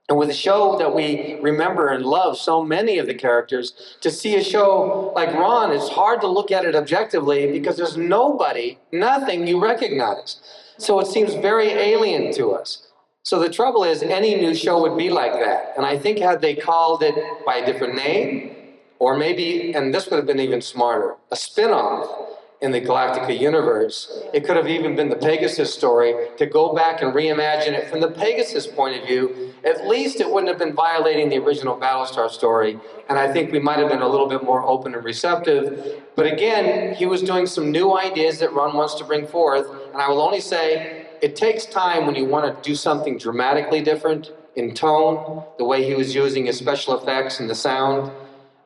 And with a show that we remember and love so many of the characters, to see a show like Ron, it's hard to look at it objectively because there's nothing you recognize. So it seems very alien to us. So the trouble is, any new show would be like that. And I think had they called it by a different name, or maybe, and this would have been even smarter, a spin-off in the Galactica universe, it could have even been the Pegasus story, to go back and reimagine it from the Pegasus point of view. At least it wouldn't have been violating the original Battlestar story, and I think we might have been a little bit more open and receptive. But again, he was doing some new ideas that Ron wants to bring forth, and I will only say, it takes time when you want to do something dramatically different in tone, the way he was using his special effects and the sound.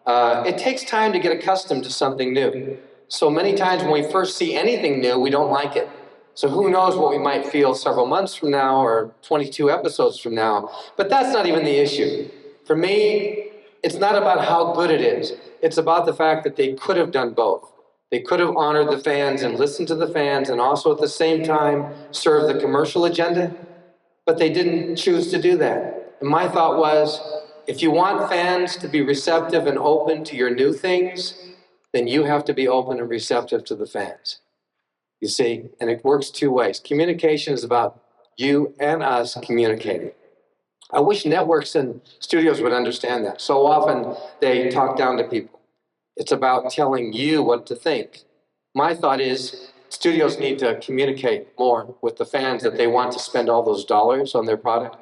It takes time to get accustomed to something new. So many times when we first see anything new, we don't like it. So who knows what we might feel several months from now or 22 episodes from now. But that's not even the issue. For me, it's not about how good it is. It's about the fact that they could have done both. They could have honored the fans and listened to the fans and also at the same time served the commercial agenda. But they didn't choose to do that. And my thought was, if you want fans to be receptive and open to your new things, then you have to be open and receptive to the fans. You see, and it works two ways. Communication is about you and us communicating. I wish networks and studios would understand that. So often they talk down to people. It's about telling you what to think. My thought is studios need to communicate more with the fans that they want to spend all those dollars on their product.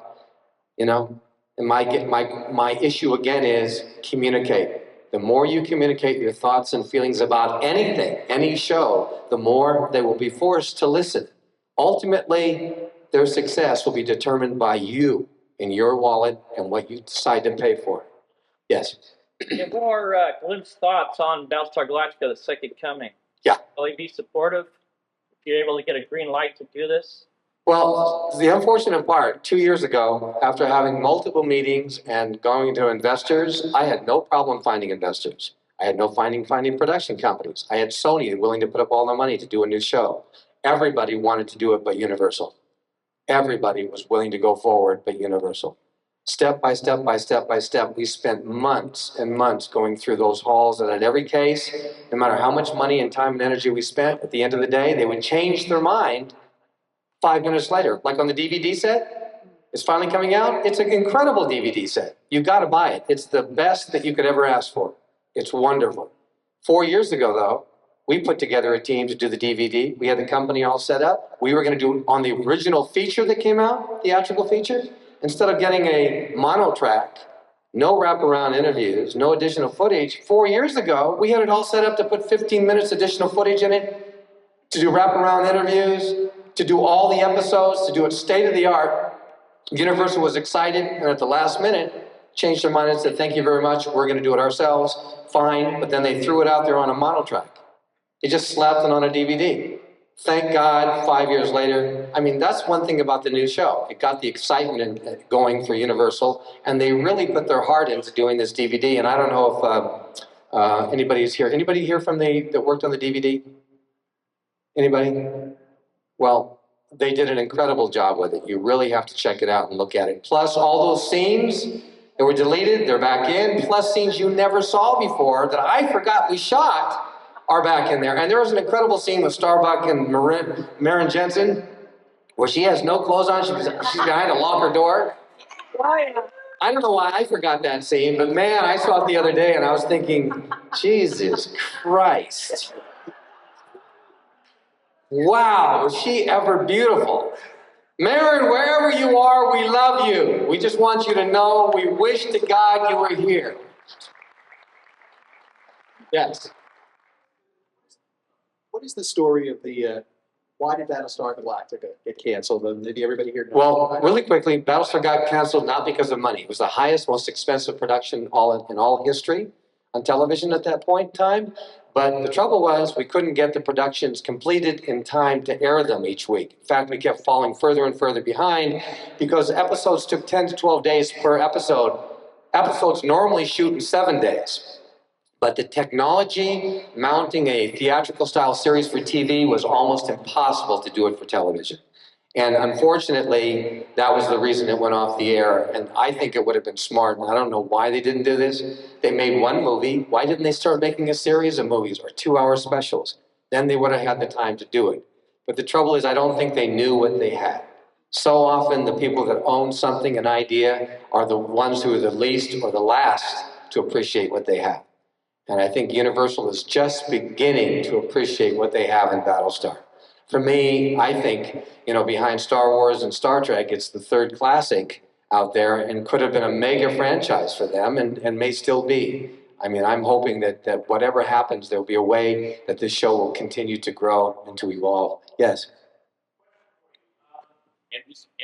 You know, and my issue again is communicate. The more you communicate your thoughts and feelings about anything, any show, the more they will be forced to listen. Ultimately, their success will be determined by you and your wallet and what you decide to pay for. Yes? Yeah, what are Glenn's thoughts on Battlestar Galactica, The Second Coming? Yeah. Will he be supportive if you're able to get a green light to do this? Well, the unfortunate part, 2 years ago, after having multiple meetings and going to investors, I had no problem finding investors. I had no finding production companies. I had Sony willing to put up all their money to do a new show. Everybody wanted to do it but Universal. Everybody was willing to go forward but Universal. Step by step by step by step, we spent months and months going through those halls, and in every case, no matter how much money and time and energy we spent, at the end of the day, they would change their mind 5 minutes later, like on the DVD set. It's finally coming out. It's an incredible DVD set. You've got to buy it. It's the best that you could ever ask for. It's wonderful. 4 years ago, though, we put together a team to do the DVD. We had the company all set up. We were going to do it on the original feature that came out, theatrical feature. Instead of getting a mono track, no wraparound interviews, no additional footage, 4 years ago, we had it all set up to put 15 minutes additional footage in it, to do wraparound interviews, to do all the episodes, to do it state-of-the-art. Universal was excited, and at the last minute, changed their mind and said, thank you very much, we're going to do it ourselves. Fine, but then they threw it out there on a mono track. They just slapped it on a DVD. Thank God, 5 years later. I mean, that's one thing about the new show. It got the excitement going for Universal, and they really put their heart into doing this DVD. And I don't know if anybody's here. Anybody here from that worked on the DVD? Anybody? Well, they did an incredible job with it. You really have to check it out and look at it. Plus, all those scenes that were deleted, they're back in. Plus, scenes you never saw before that I forgot we shot are back in there. And there was an incredible scene with Starbuck and Maren Jensen where she has no clothes on. She's behind a locker door. I don't know why I forgot that scene, but man, I saw it the other day and I was thinking, Jesus Christ. Wow, was she ever beautiful. Maren, wherever you are, we love you. We just want you to know we wish to God you were here. Yes. What is the story of the, why did Battlestar Galactica get canceled? Did everybody hear? Well, really quickly, Battlestar got canceled not because of money. It was the highest, most expensive production in all history on television at that point in time. But the trouble was we couldn't get the productions completed in time to air them each week. In fact, we kept falling further and further behind because episodes took 10 to 12 days per episode. Episodes normally shoot in 7 days. But the technology mounting a theatrical style series for TV was almost impossible to do it for television. And unfortunately, that was the reason it went off the air. And I think it would have been smart. And I don't know why they didn't do this. They made one movie. Why didn't they start making a series of movies or 2-hour specials? Then they would have had the time to do it. But the trouble is, I don't think they knew what they had. So often, the people that own something, an idea, are the ones who are the least or the last to appreciate what they have. And I think Universal is just beginning to appreciate what they have in Battlestar. For me, I think, behind Star Wars and Star Trek, it's the third classic out there and could have been a mega franchise for them and may still be. I mean, I'm hoping that whatever happens, there'll be a way that this show will continue to grow and to evolve. Yes?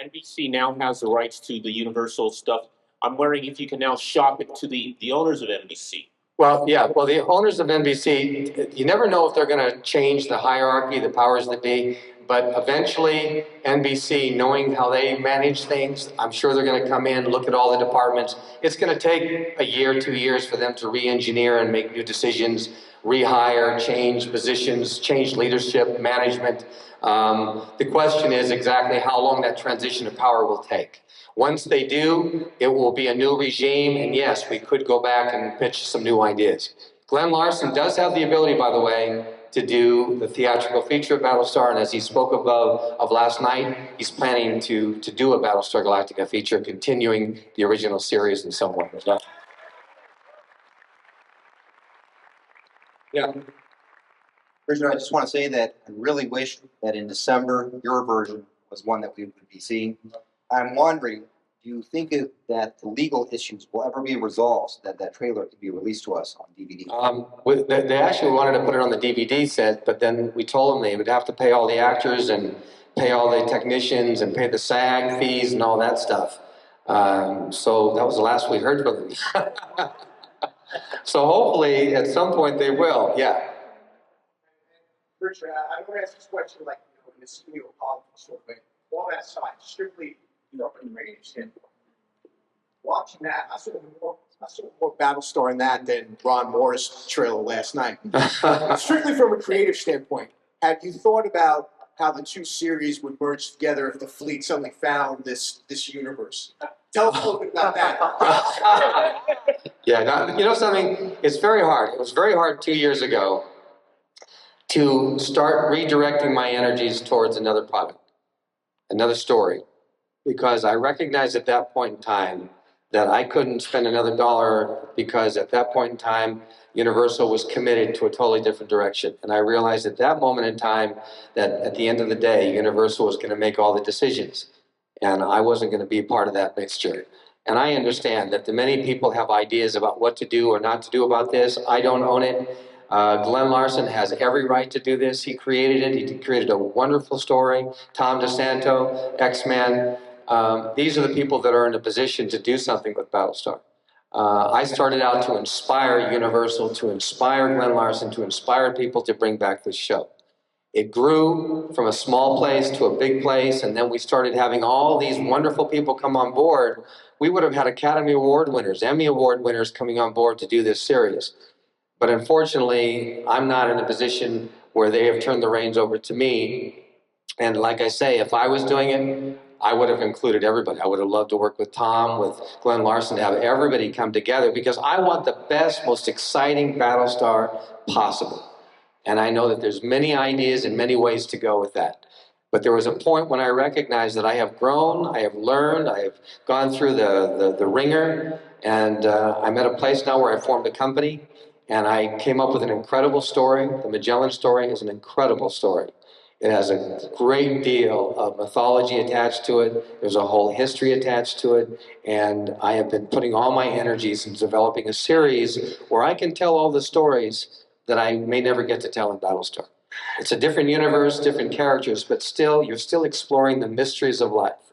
NBC now has the rights to the Universal stuff. I'm wondering if you can now shop it to the owners of NBC. Well, yeah. Well, the owners of NBC, you never know if they're going to change the hierarchy, the powers that be. But eventually, NBC, knowing how they manage things, I'm sure they're going to come in, look at all the departments. It's going to take a year, 2 years for them to re-engineer and make new decisions, rehire, change positions, change leadership, management. The question is exactly how long that transition of power will take. Once they do, it will be a new regime, and yes, we could go back and pitch some new ideas. Glenn Larson does have the ability, by the way, to do the theatrical feature of Battlestar, and as he spoke of last night, he's planning to do a Battlestar Galactica feature, continuing the original series in some way. Yeah. Richard, I just want to say that I really wish that in December, your version was one that we would be seeing. I'm wondering, do you think that the legal issues will ever be resolved so that that trailer can be released to us on DVD? They actually wanted to put it on the DVD set, but then we told them they would have to pay all the actors and pay all the technicians and pay the SAG fees and all that stuff. So that was the last we heard from them. So hopefully at some point they will, yeah. Richard, I don't ask this question like, in this politics sort of way. All that aside, strictly, from the radio standpoint. Watching that, I saw more Battlestar in that than Ron Morris trailer last night. Strictly from a creative standpoint, have you thought about how the two series would merge together if the fleet suddenly found this universe? Tell us a little bit about that. Yeah, something, it's very hard. It was very hard 2 years ago to start redirecting my energies towards another product, another story, because I recognized at that point in time that I couldn't spend another dollar because at that point in time, Universal was committed to a totally different direction. And I realized at that moment in time that at the end of the day, Universal was going to make all the decisions. And I wasn't going to be part of that mixture. And I understand that many people have ideas about what to do or not to do about this. I don't own it. Glenn Larson has every right to do this. He created it. He created a wonderful story. Tom DeSanto, X-Men. These are the people that are in a position to do something with Battlestar. I started out to inspire Universal, to inspire Glenn Larson, to inspire people to bring back this show. It grew from a small place to a big place, and then we started having all these wonderful people come on board. We would have had Academy Award winners, Emmy Award winners coming on board to do this series. But unfortunately, I'm not in a position where they have turned the reins over to me. And like I say, if I was doing it, I would have included everybody. I would have loved to work with Tom, with Glenn Larson, to have everybody come together, because I want the best, most exciting Battlestar possible. And I know that there's many ideas and many ways to go with that. But there was a point when I recognized that I have grown, I have learned, I have gone through the ringer, and I'm at a place now where I formed a company, and I came up with an incredible story. The Magellan story is an incredible story. It has a great deal of mythology attached to it. There's a whole history attached to it. And I have been putting all my energies into developing a series where I can tell all the stories that I may never get to tell in Battlestar. It's a different universe, different characters, but still, you're still exploring the mysteries of life.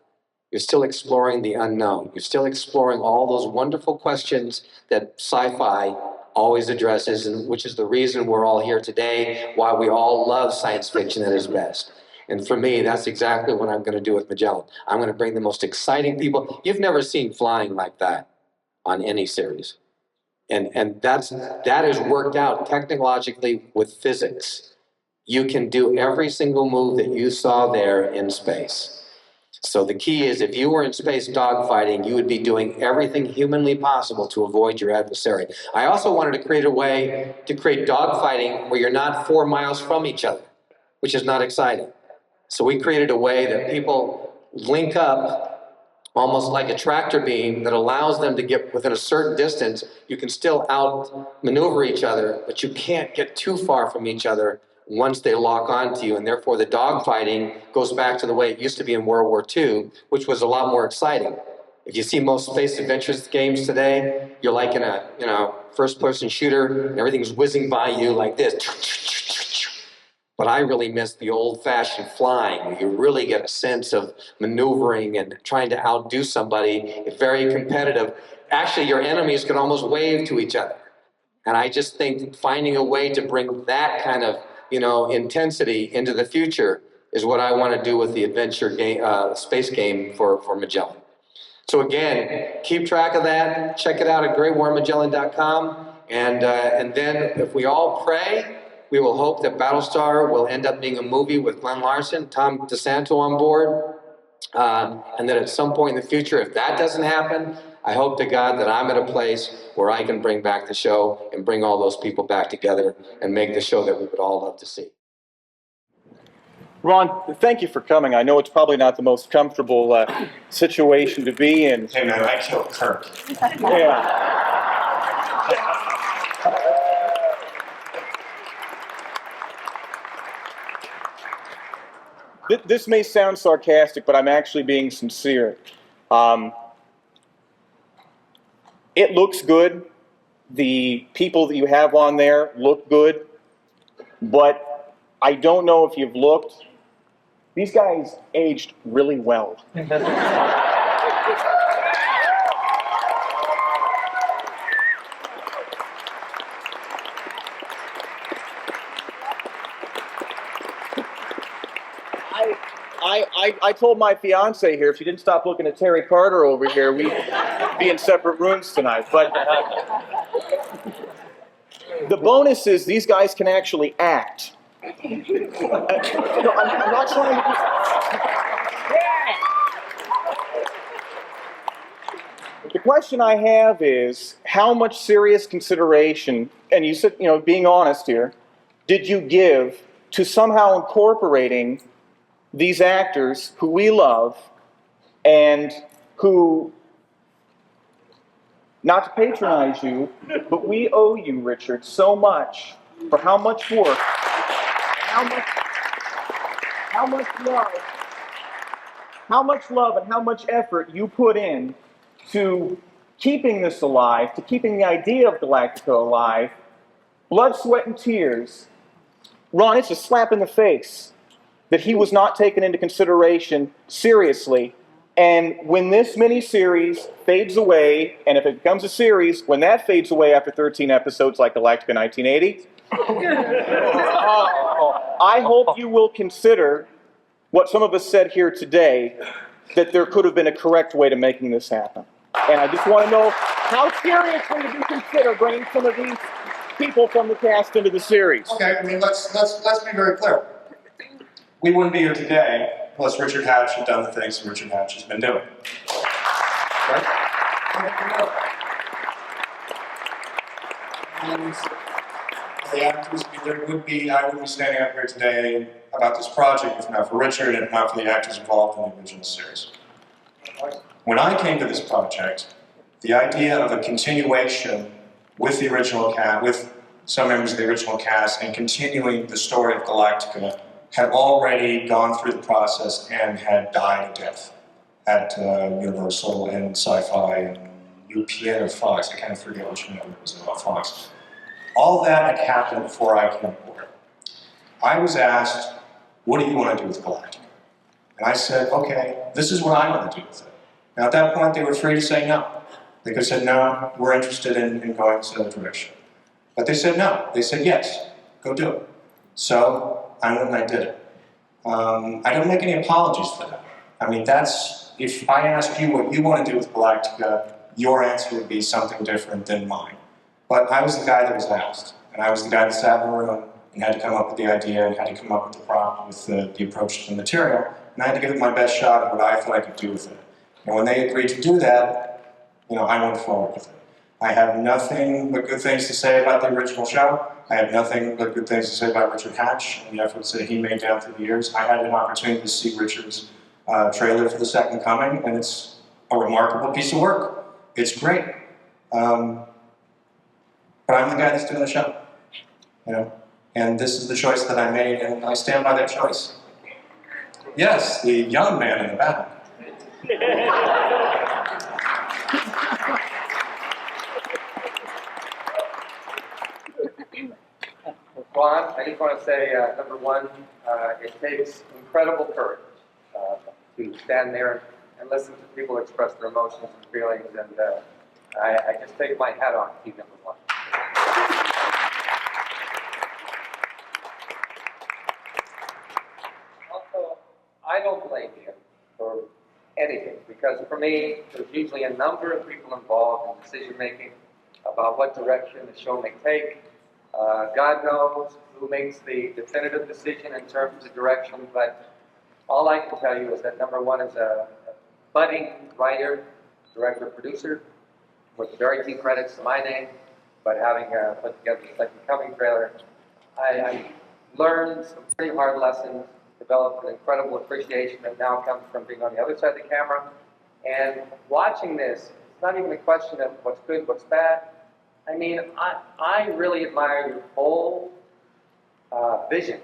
You're still exploring the unknown. You're still exploring all those wonderful questions that sci-fi always addresses, and which is the reason we're all here today, why we all love science fiction at its best. And for me, that's exactly what I'm going to do with Magellan. I'm going to bring the most exciting people. You've never seen flying like that on any series. And that is worked out technologically with physics. You can do every single move that you saw there in space. So the key is, if you were in space dogfighting, you would be doing everything humanly possible to avoid your adversary. I also wanted to create a way to create dogfighting where you're not 4 miles from each other, which is not exciting. So we created a way that people link up almost like a tractor beam that allows them to get within a certain distance. You can still outmaneuver each other, but you can't get too far from each other once they lock onto you, and therefore the dogfighting goes back to the way it used to be in World War II, which was a lot more exciting. If you see most space adventures games today, you're like in a first-person shooter, and everything's whizzing by you like this. But I really miss the old-fashioned flying, where you really get a sense of maneuvering and trying to outdo somebody. It's very competitive. Actually, your enemies can almost wave to each other. And I just think finding a way to bring that kind of intensity into the future is what I want to do with the adventure game, space game for Magellan. So again, keep track of that. Check it out at greatwarmagellan.com. And then if we all pray, we will hope that Battlestar will end up being a movie with Glenn Larson, Tom DeSanto on board. And that at some point in the future, if that doesn't happen, I hope to God that I'm at a place where I can bring back the show and bring all those people back together and make the show that we would all love to see. Ron, thank you for coming. I know it's probably not the most comfortable situation to be in. Hey man, I killed Kirk. Yeah. This may sound sarcastic, but I'm actually being sincere. It looks good. The people that you have on there look good. But I don't know if you've looked. These guys aged really well. I told my fiance here, if she didn't stop looking at Terry Carter over here, we'd be in separate rooms tonight. But the bonus is these guys can actually act. I'm not trying to... The question I have is, how much serious consideration, and you said, being honest here, did you give to somehow incorporating these actors who we love and who, not to patronize you, but we owe you, Richard, so much for how much work, how much love and how much effort you put in to keeping this alive, to keeping the idea of Galactica alive. Blood, sweat, and tears. Ron, it's a slap in the face that he was not taken into consideration seriously. And when this mini-series fades away, and if it becomes a series, when that fades away after 13 episodes like Galactica 1980, I hope you will consider what some of us said here today, that there could have been a correct way to making this happen. And I just want to know, how seriously did you consider bringing some of these people from the cast into the series. Okay, I mean, let's be very clear. We wouldn't be here today unless Richard Hatch had done the things that Richard Hatch has been doing. Right? And the actors, I wouldn't be standing up here today about this project if not for Richard and not for the actors involved in the original series. When I came to this project, the idea of a continuation with the original cast, with some members of the original cast, and continuing the story of Galactica had already gone through the process and had died a death at Universal and Sci-Fi and UPN or Fox. I kind of forget which one it was about Fox. All that had happened before I came aboard. I was asked, what do you want to do with Galactica? And I said, okay, this is what I want to do with it. Now at that point they were free to say no. They could have said, no, we're interested in going this other direction. But they said no. They said, yes, go do it. So I went and I did it. I don't make any apologies for that. I mean, if I asked you what you want to do with Galactica, your answer would be something different than mine. But I was the guy that was asked. And I was the guy that sat in the room and had to come up with the idea and had to come up with the prompt, with the approach to the material. And I had to give it my best shot at what I thought I could do with it. And when they agreed to do that, I went forward with it. I have nothing but good things to say about the original show. I have nothing but good things to say about Richard Hatch and the efforts that he made down through the years. I had an opportunity to see Richard's trailer for The Second Coming, and it's a remarkable piece of work. It's great. But I'm the guy that's doing the show, And this is the choice that I made, and I stand by that choice. Yes, the young man in the back. Juan, I just want to say, number one, it takes incredible courage to stand there and listen to people express their emotions and feelings, and I just take my hat off to you, number one. Also, I don't blame you for anything, because for me, there's usually a number of people involved in decision-making about what direction the show may take. God knows who makes the definitive decision in terms of direction, but all I can tell you is that number one is a budding writer, director, producer, with very few credits to my name, but having put together the Second Coming trailer, I learned some pretty hard lessons, developed an incredible appreciation that now comes from being on the other side of the camera, and watching this, it's not even a question of what's good, what's bad. I mean, I really admire your whole vision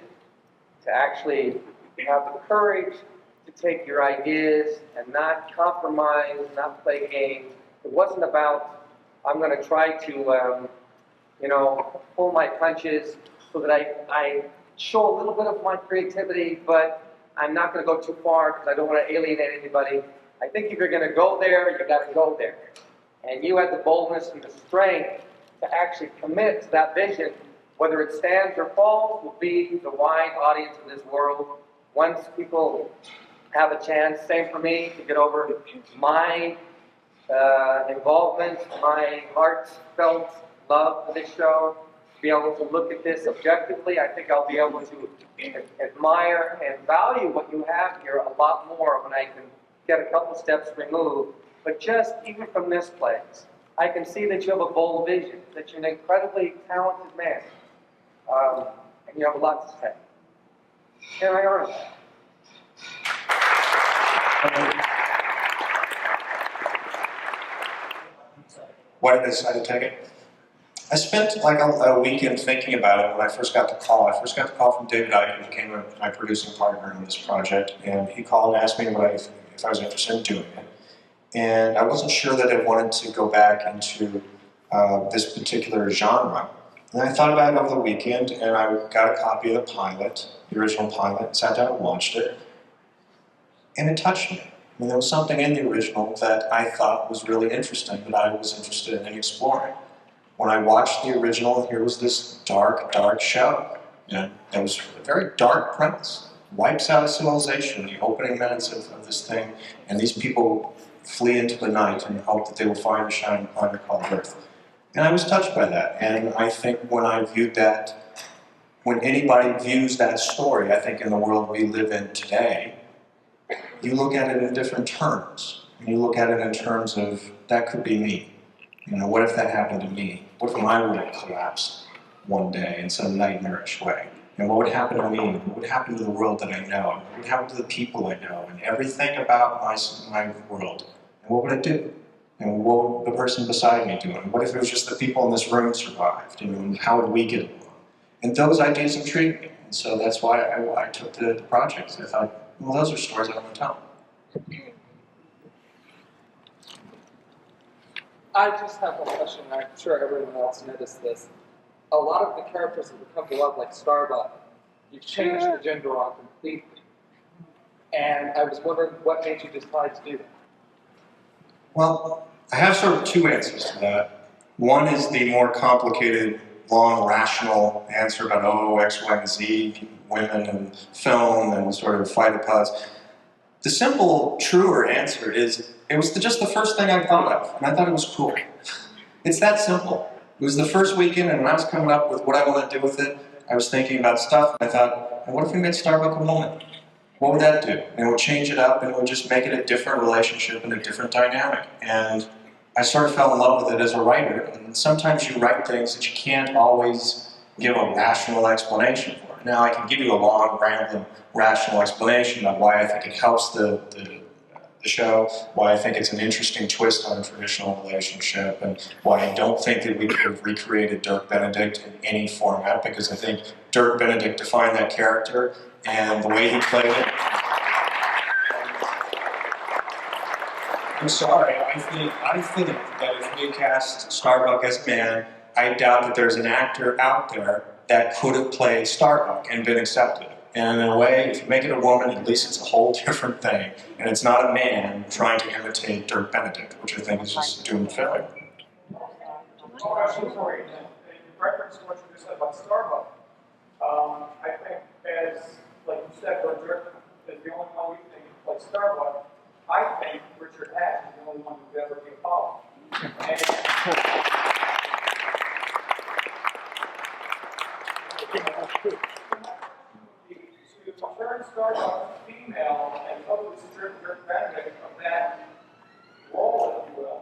to actually have the courage to take your ideas and not compromise, not play games. It wasn't about, I'm going to try to, pull my punches so that I show a little bit of my creativity, but I'm not going to go too far because I don't want to alienate anybody. I think if you're going to go there, you got to go there. And you had the boldness and the strength to actually commit to that vision, whether it stands or falls, will be the wide audience of this world. Once people have a chance, same for me, to get over my involvement, my heartfelt love for this show, to be able to look at this objectively, I think I'll be able to admire and value what you have here a lot more when I can get a couple steps removed. But just even from this place, I can see that you have a bold vision, that you're an incredibly talented man, and you have a lot to say. And I honor that. Why did I decide to take it? I spent like a weekend thinking about it when I first got the call. I first got the call from David Icke, who became my producing partner in this project, and he called and asked me if I was interested in doing it. And I wasn't sure that I wanted to go back into this particular genre. And I thought about it over the weekend, and I got a copy of the pilot, the original pilot, sat down and watched it, and it touched me. I mean, there was something in the original that I thought was really interesting, that I was interested in exploring. When I watched the original, here was this dark, dark show. That was a very dark premise. Wipes out a civilization in the opening minutes of this thing, and these people flee into the night and hope that they will find a shining planet called Earth. And I was touched by that. And I think when I viewed that, when anybody views that story, I think in the world we live in today, you look at it in different terms. And you look at it in terms of, that could be me. You know, what if that happened to me? What if my world collapsed one day in some nightmarish way? And what would happen to me? What would happen to the world that I know? What would happen to the people I know? And everything about my world. And what would it do? And what would the person beside me do? And what if it was just the people in this room survived? You know, and how would we get along? And those ideas intrigued me. And so that's why I took the project. I thought, well, those are stories I want to tell. I just have one question, and I'm sure everyone else noticed this. A lot of the characters have become beloved, like Starbuck. You've changed the gender on completely. And I was wondering what made you decide to do that? Well, I have sort of two answers to that. One is the more complicated, long, rational answer about, oh, X, Y, and Z, women and film and sort of fighter pilots. The simple, truer answer is, it was just the first thing I thought of, and I thought it was cool. It's that simple. It was the first weekend, and when I was coming up with what I want to do with it, I was thinking about stuff, and I thought, what if we made Starbuck a woman? What would that do? And it would change it up, and it would just make it a different relationship and a different dynamic. And I sort of fell in love with it as a writer, and sometimes you write things that you can't always give a rational explanation for. Now, I can give you a long, rambling, rational explanation of why I think it helps the show, why I think it's an interesting twist on a traditional relationship, and why I don't think that we could have recreated Dirk Benedict in any format, because I think Dirk Benedict defined that character, and the way he played it. I'm sorry, I think that if we cast Starbuck as man, I doubt that there's an actor out there that could have played Starbuck and been accepted. And in a way, if you make it a woman, at least it's a whole different thing. And it's not a man trying to imitate Dirk Benedict, which I think is just doomed failure. Question for you. In reference to what you just said about Starbuck, I think as, like you said, where Dirk is the only one we think can play Starbuck, I think Richard Hatch is the only one who's ever been Apollo. To turn Starbuck female and totally strip Dirk Benedict of that role, if you will,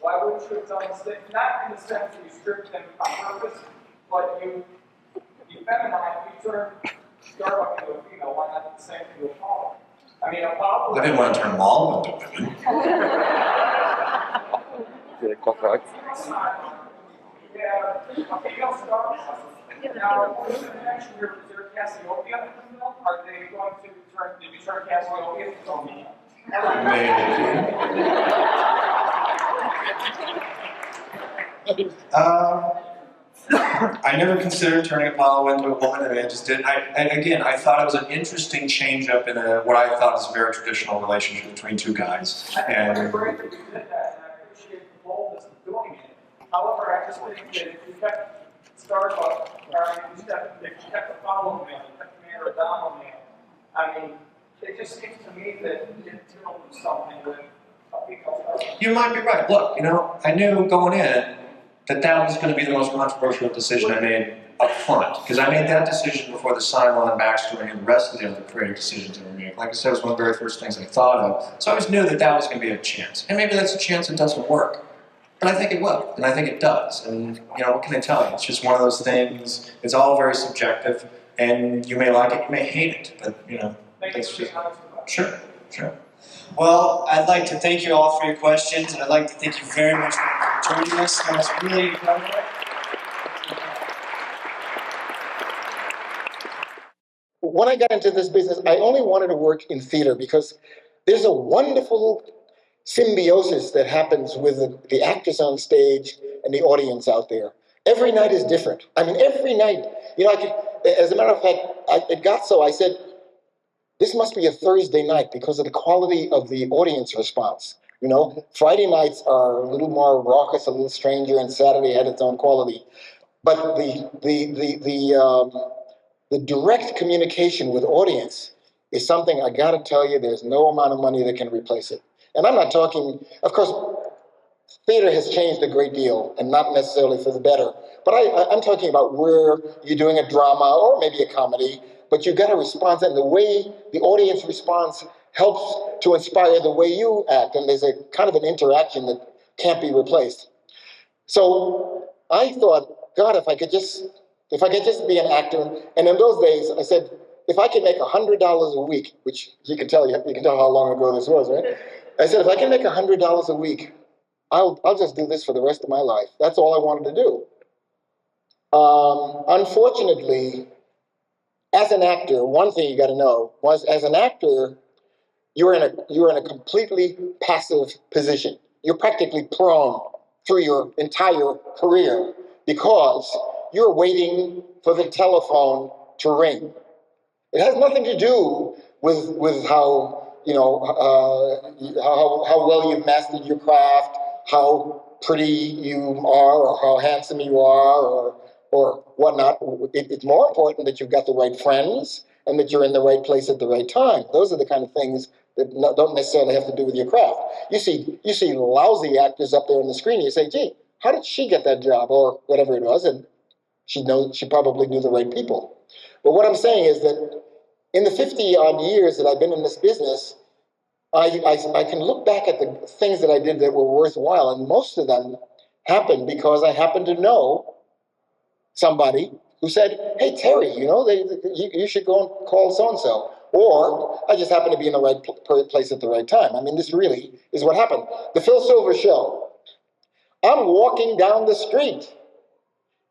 why wouldn't you have done the same? Not in the sense that you stripped him on purpose, but you feminized, you turned Starbuck into a female. Why not do the same thing with Apollo? I mean, Apollo. I didn't want to turn them all into women. Yeah, a female Starbuck. Now, what is the connection here? Is there Cassiopeia in the middle? Are they going to turn, did you turn Cassiopeia into a female? I never considered turning Apollo into a woman, and I just did. I thought it was an interesting change up in what I thought is a very traditional relationship between two guys. And I'm great that you did that, and I appreciate the boldness of doing it. However, I just think that if you kept Starbuck, or if you kept Apollo man, you kept Maradona man, I mean, it just seems to me that you didn't do something with a female Starbuck. you might be right. Look, I knew going in that was going to be the most controversial decision I made up front, because I made that decision before the Cylon backstory and the rest of the other creative decisions that were made. Like I said, it was one of the very first things I thought of. So I always knew that was going to be a chance. And maybe that's a chance it doesn't work. But I think it will, and I think it does. And, what can I tell you? It's just one of those things. It's all very subjective, and you may like it, you may hate it, but, it's just... Sure. Well, I'd like to thank you all for your questions, and I'd like to thank you very much for joining us. That was really incredible. When I got into this business, I only wanted to work in theater because there's a wonderful symbiosis that happens with the actors on stage and the audience out there. Every night is different. I mean, every night, as a matter of fact, it got so I said, this must be a Thursday night because of the quality of the audience response. Friday nights are a little more raucous, a little stranger, and Saturday had its own quality. But the direct communication with audience is something I got to tell you, there's no amount of money that can replace it. And I'm not talking, of course, theater has changed a great deal, and not necessarily for the better. But I'm talking about where you're doing a drama or maybe a comedy, but you get a response, and the way the audience responds helps to inspire the way you act, and there's a kind of an interaction that can't be replaced. So I thought, God, if I could just be an actor, and in those days I said, if I could make $100 a week, which you can tell how long ago this was, right? I said, if I can make $100 a week, I'll just do this for the rest of my life. That's all I wanted to do. Unfortunately, as an actor, one thing you got to know was, as an actor, you're in a completely passive position. You're practically prone through your entire career because you're waiting for the telephone to ring. It has nothing to do with how how well you've mastered your craft, how pretty you are, or how handsome you are, or whatnot. It's more important that you've got the right friends and that you're in the right place at the right time. Those are the kind of things that don't necessarily have to do with your craft. You see lousy actors up there on the screen. You say, "Gee, how did she get that job?" or whatever it was, and she probably knew the right people. But what I'm saying is that in the 50-odd years that I've been in this business, I can look back at the things that I did that were worthwhile, and most of them happened because I happened to know somebody who said, "Hey, Terry, you should go and call so-and-so." Or I just happened to be in the right place at the right time. I mean, this really is what happened. The Phil Silver Show. I'm walking down the street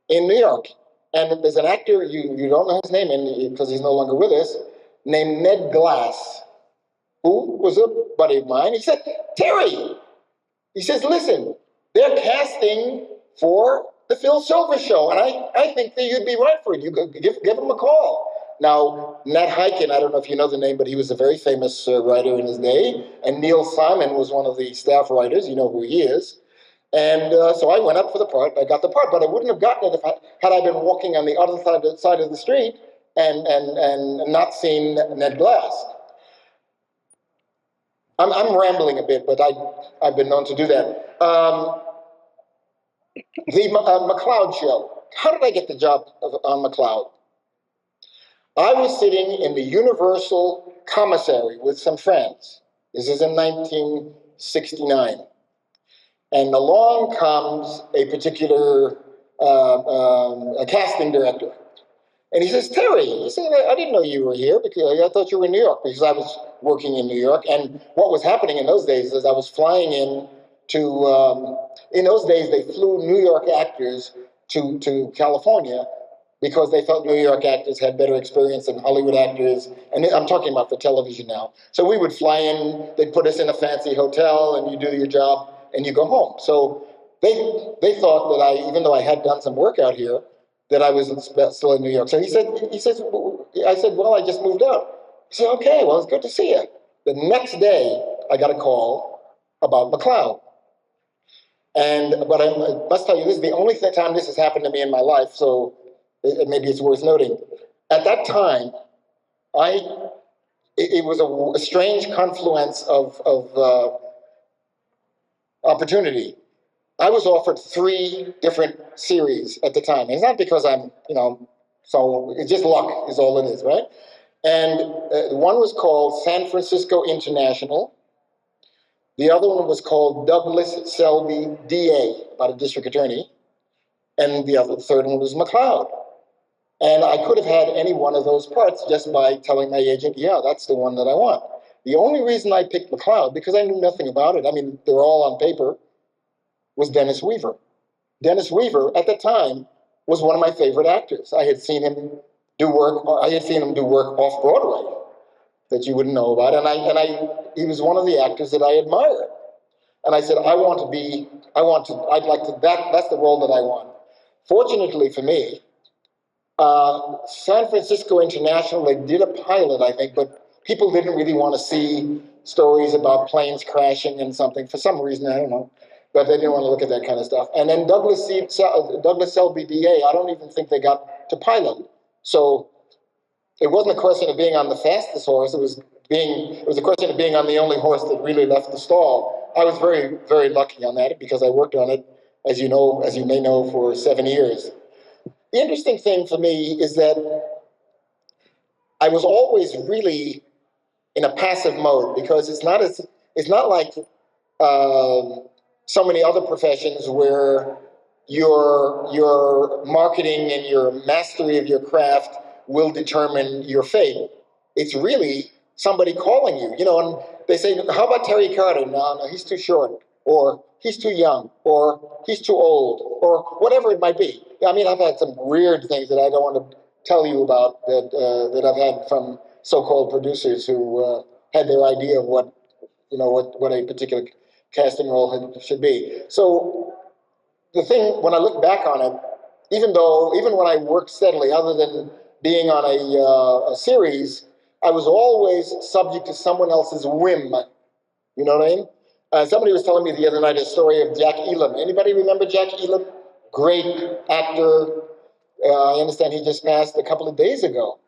in New York, and there's an actor, you don't know his name because he's no longer with us, named Ned Glass, who was a buddy of mine. He said, "Terry," he says, "listen, they're casting for the Phil Silver Show, and I think that you'd be right for it. You could give them a call." Now, Nat Hiken, I don't know if you know the name, but he was a very famous writer in his day, and Neil Simon was one of the staff writers. You know who he is. And so I went up for the part. I got the part, but I wouldn't have gotten it had I been walking on the other side of the street and not seen Ned Glass. I'm rambling a bit, but I've been known to do that. The McCloud Show. How did I get the job on McCloud? I was sitting in the Universal Commissary with some friends. This is in 1969. And along comes a particular a casting director. And he says, "Terry," he said, "I didn't know you were here because I thought you were in New York," because I was working in New York. And what was happening in those days is I was flying in those days they flew New York actors to California because they felt New York actors had better experience than Hollywood actors. And I'm talking about for television now. So we would fly in, they'd put us in a fancy hotel, and you do your job, and you go home. So they thought that even though I had done some work out here, that I was still in New York. So I said, "Well, I just moved out." He said, "Okay, well, it's good to see you." The next day, I got a call about McCloud. But I must tell you, this is the only time this has happened to me in my life, so maybe it's worth noting. At that time, it was a strange confluence of opportunity. I was offered 3 different series at the time. It's not because I'm, so it's just luck is all it is, right? And one was called San Francisco International. The other one was called Douglas Selby, DA, about a district attorney. And the third one was McCloud. And I could have had any one of those parts just by telling my agent, "Yeah, that's the one that I want." The only reason I picked McCloud, because I knew nothing about it, I mean, they're all on paper, was Dennis Weaver. Dennis Weaver, at the time, was one of my favorite actors. I had seen him do work off Broadway that you wouldn't know about, he was one of the actors that I admired. And I said, that's the role that I want. Fortunately for me, San Francisco International, they did a pilot, I think, but people didn't really want to see stories about planes crashing and something for some reason, I don't know. But they didn't want to look at that kind of stuff. And then Douglas Selby, DA, I don't even think they got to pilot. So it wasn't a question of being on the fastest horse. It was a question of being on the only horse that really left the stall. I was very, very lucky on that because I worked on it, as you may know, for 7 years. The interesting thing for me is that I was always really in a passive mode because it's not like so many other professions where your marketing and your mastery of your craft will determine your fate. It's really somebody calling you, and they say, how about Terry Carter? No, he's too short, or he's too young, or he's too old, or whatever it might be. I mean, I've had some weird things that I don't want to tell you about that I've had from so-called producers who had their idea of what a particular casting role should be. So the thing, when I look back on it, even when I worked steadily, other than being on a series, I was always subject to someone else's whim. You know what I mean? Somebody was telling me the other night a story of Jack Elam. Anybody remember Jack Elam? Great actor. I understand he just passed a couple of days ago.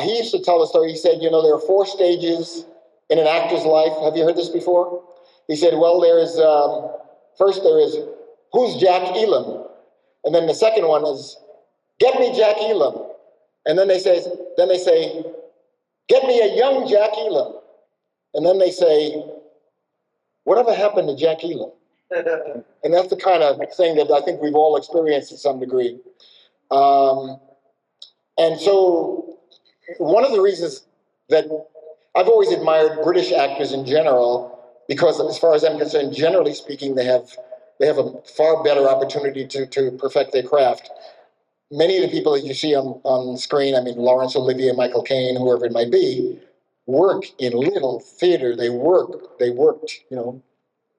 He used to tell a story. He said, there are 4 stages in an actor's life. Have you heard this before? He said, well, first there is, who's Jack Elam? And then the second one is, get me Jack Elam. And then they say, get me a young Jack Elam. And then they say, whatever happened to Jack Elam? And that's the kind of thing that I think we've all experienced to some degree. And so one of the reasons that I've always admired British actors in general, because as far as I'm concerned, generally speaking, they have a far better opportunity to perfect their craft. Many of the people that you see on screen, I mean, Laurence Olivier, Michael Caine, whoever it might be, work in little theater. They worked, in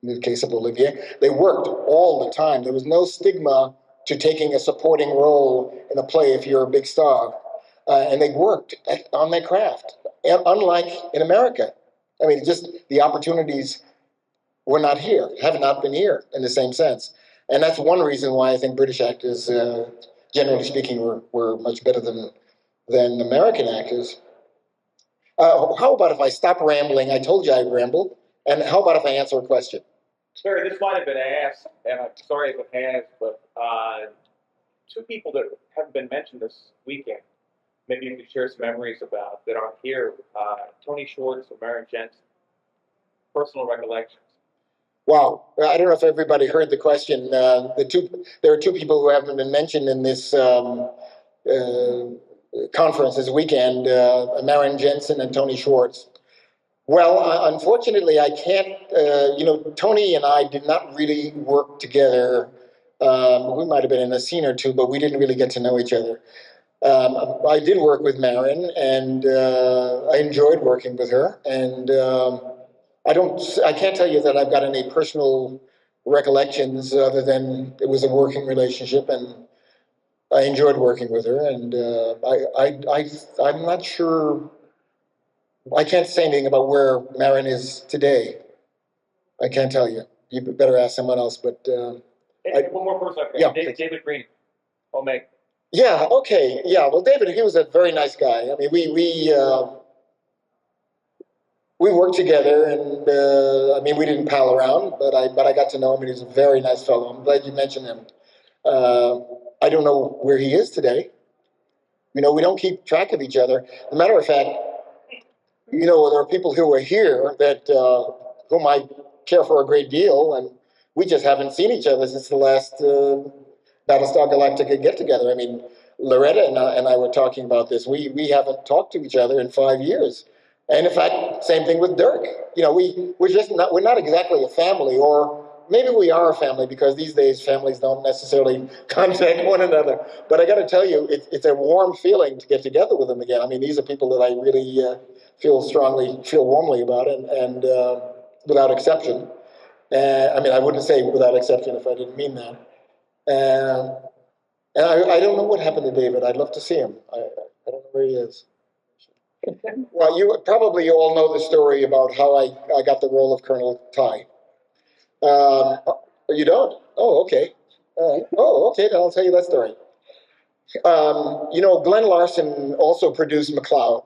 the case of Olivier, they worked all the time. There was no stigma to taking a supporting role in a play if you're a big star. And they worked on their craft, unlike in America. I mean, just the opportunities were not here, have not been here in the same sense. And that's one reason why I think British actors, generally speaking, were much better than American actors. How about if I stop rambling? I told you I'd ramble. And how about if I answer a question? Sir, this might have been asked, and I'm sorry if it has, but 2 people that haven't been mentioned this weekend, maybe you could share some memories about that aren't here. Tony Schwartz and Marion Jensen. Personal recollections. Wow, I don't know if everybody heard the question. There are 2 people who haven't been mentioned in this conference this weekend, Marion Jensen and Tony Schwartz. Well, unfortunately, I can't, Tony and I did not really work together. We might have been in a scene or 2, but we didn't really get to know each other. I did work with Marion, and I enjoyed working with her. And I can't tell you that I've got any personal recollections other than it was a working relationship, and I enjoyed working with her. And I'm not sure. I can't say anything about where Marion is today. I can't tell you. You better ask someone else. But one more person. Yeah, David Green, Omega. Yeah. Okay. Yeah. Well, David, he was a very nice guy. I mean, we worked together, and we didn't pal around, but I got to know him, and he's a very nice fellow. I'm glad you mentioned him. I don't know where he is today. We don't keep track of each other. As a matter of fact, there are people who are here that whom I care for a great deal, and we just haven't seen each other since the last Battlestar Galactica get-together. I mean, Loretta and I were talking about this. We haven't talked to each other in 5 years. And in fact, same thing with Dirk. We're not exactly a family, or maybe we are a family because these days families don't necessarily contact one another. But I got to tell you, it's a warm feeling to get together with them again. I mean, these are people that I really feel warmly about, and without exception. I wouldn't say without exception if I didn't mean that. And I don't know what happened to David. I'd love to see him. I don't know where he is. Well, you probably all know the story about how I got the role of Colonel Ty. You don't? Oh, okay. Oh, okay, then I'll tell you that story. Glenn Larson also produced McCloud.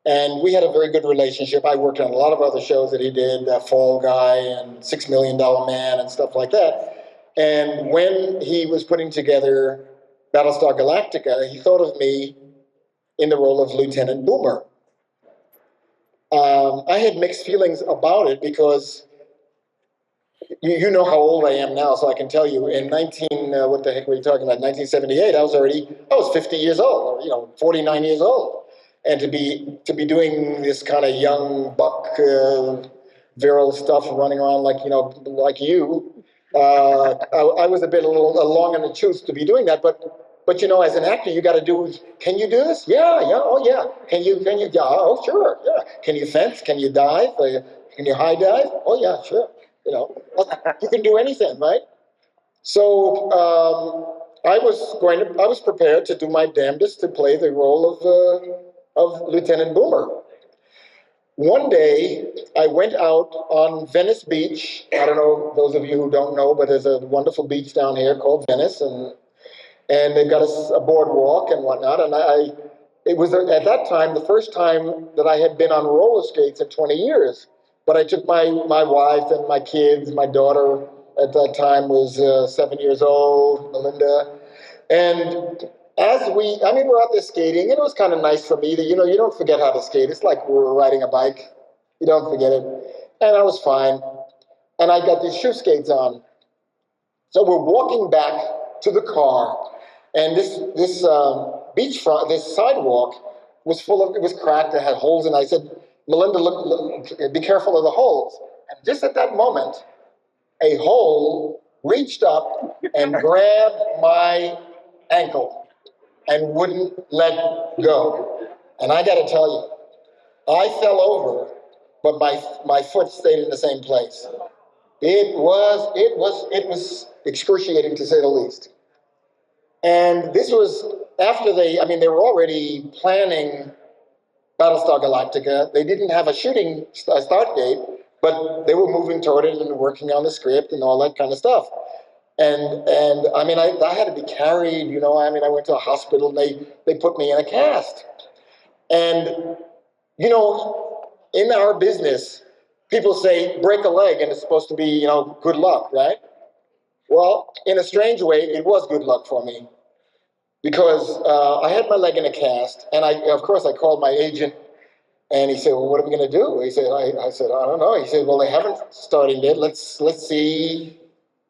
And we had a very good relationship. I worked on a lot of other shows that he did, Fall Guy and $6 Million Man and stuff like that. And when he was putting together Battlestar Galactica, he thought of me in the role of Lieutenant Boomer. I had mixed feelings about it because you know how old I am now, so I can tell you in what the heck were you talking about? 1978, I was 50 years old, or 49 years old, and to be doing this kind of young buck, virile stuff, running around like you. I was a little long in the tooth to be doing that, but as an actor, you got to do. Can you do this? Yeah, oh yeah. Can you? Yeah, oh sure, yeah. Can you fence? Can you dive? Can you high dive? Oh yeah, sure. You can do anything, right? So I was prepared to do my damnedest to play the role of Lieutenant Boomer. One day, I went out on Venice Beach. I don't know, those of you who don't know, but there's a wonderful beach down here called Venice, and they've got a boardwalk and whatnot. And it was at that time the first time that I had been on roller skates in 20 years. But I took my wife and my kids. My daughter at that time was 7 years old, Melinda. And we're out there skating, and it was kind of nice for me that, you don't forget how to skate. It's like we're riding a bike. You don't forget it. And I was fine. And I got these shoe skates on. So we're walking back to the car, and this beachfront, this sidewalk was it was cracked, it had holes, and I said, Melinda, look, be careful of the holes. And just at that moment, a hole reached up and grabbed my ankle and wouldn't let go. And I got to tell you, I fell over, but my foot stayed in the same place. It was excruciating, to say the least. And this was after they were already planning Battlestar Galactica. They didn't have a shooting start date, but they were moving toward it and working on the script and all that kind of stuff. And I had to be carried, I went to a hospital and they put me in a cast. And, in our business, people say break a leg and it's supposed to be, good luck, right? Well, in a strange way, it was good luck for me because I had my leg in a cast, and of course I called my agent, and he said, well, what are we going to do? He said, I said, I don't know. He said, well, they haven't started yet. Let's see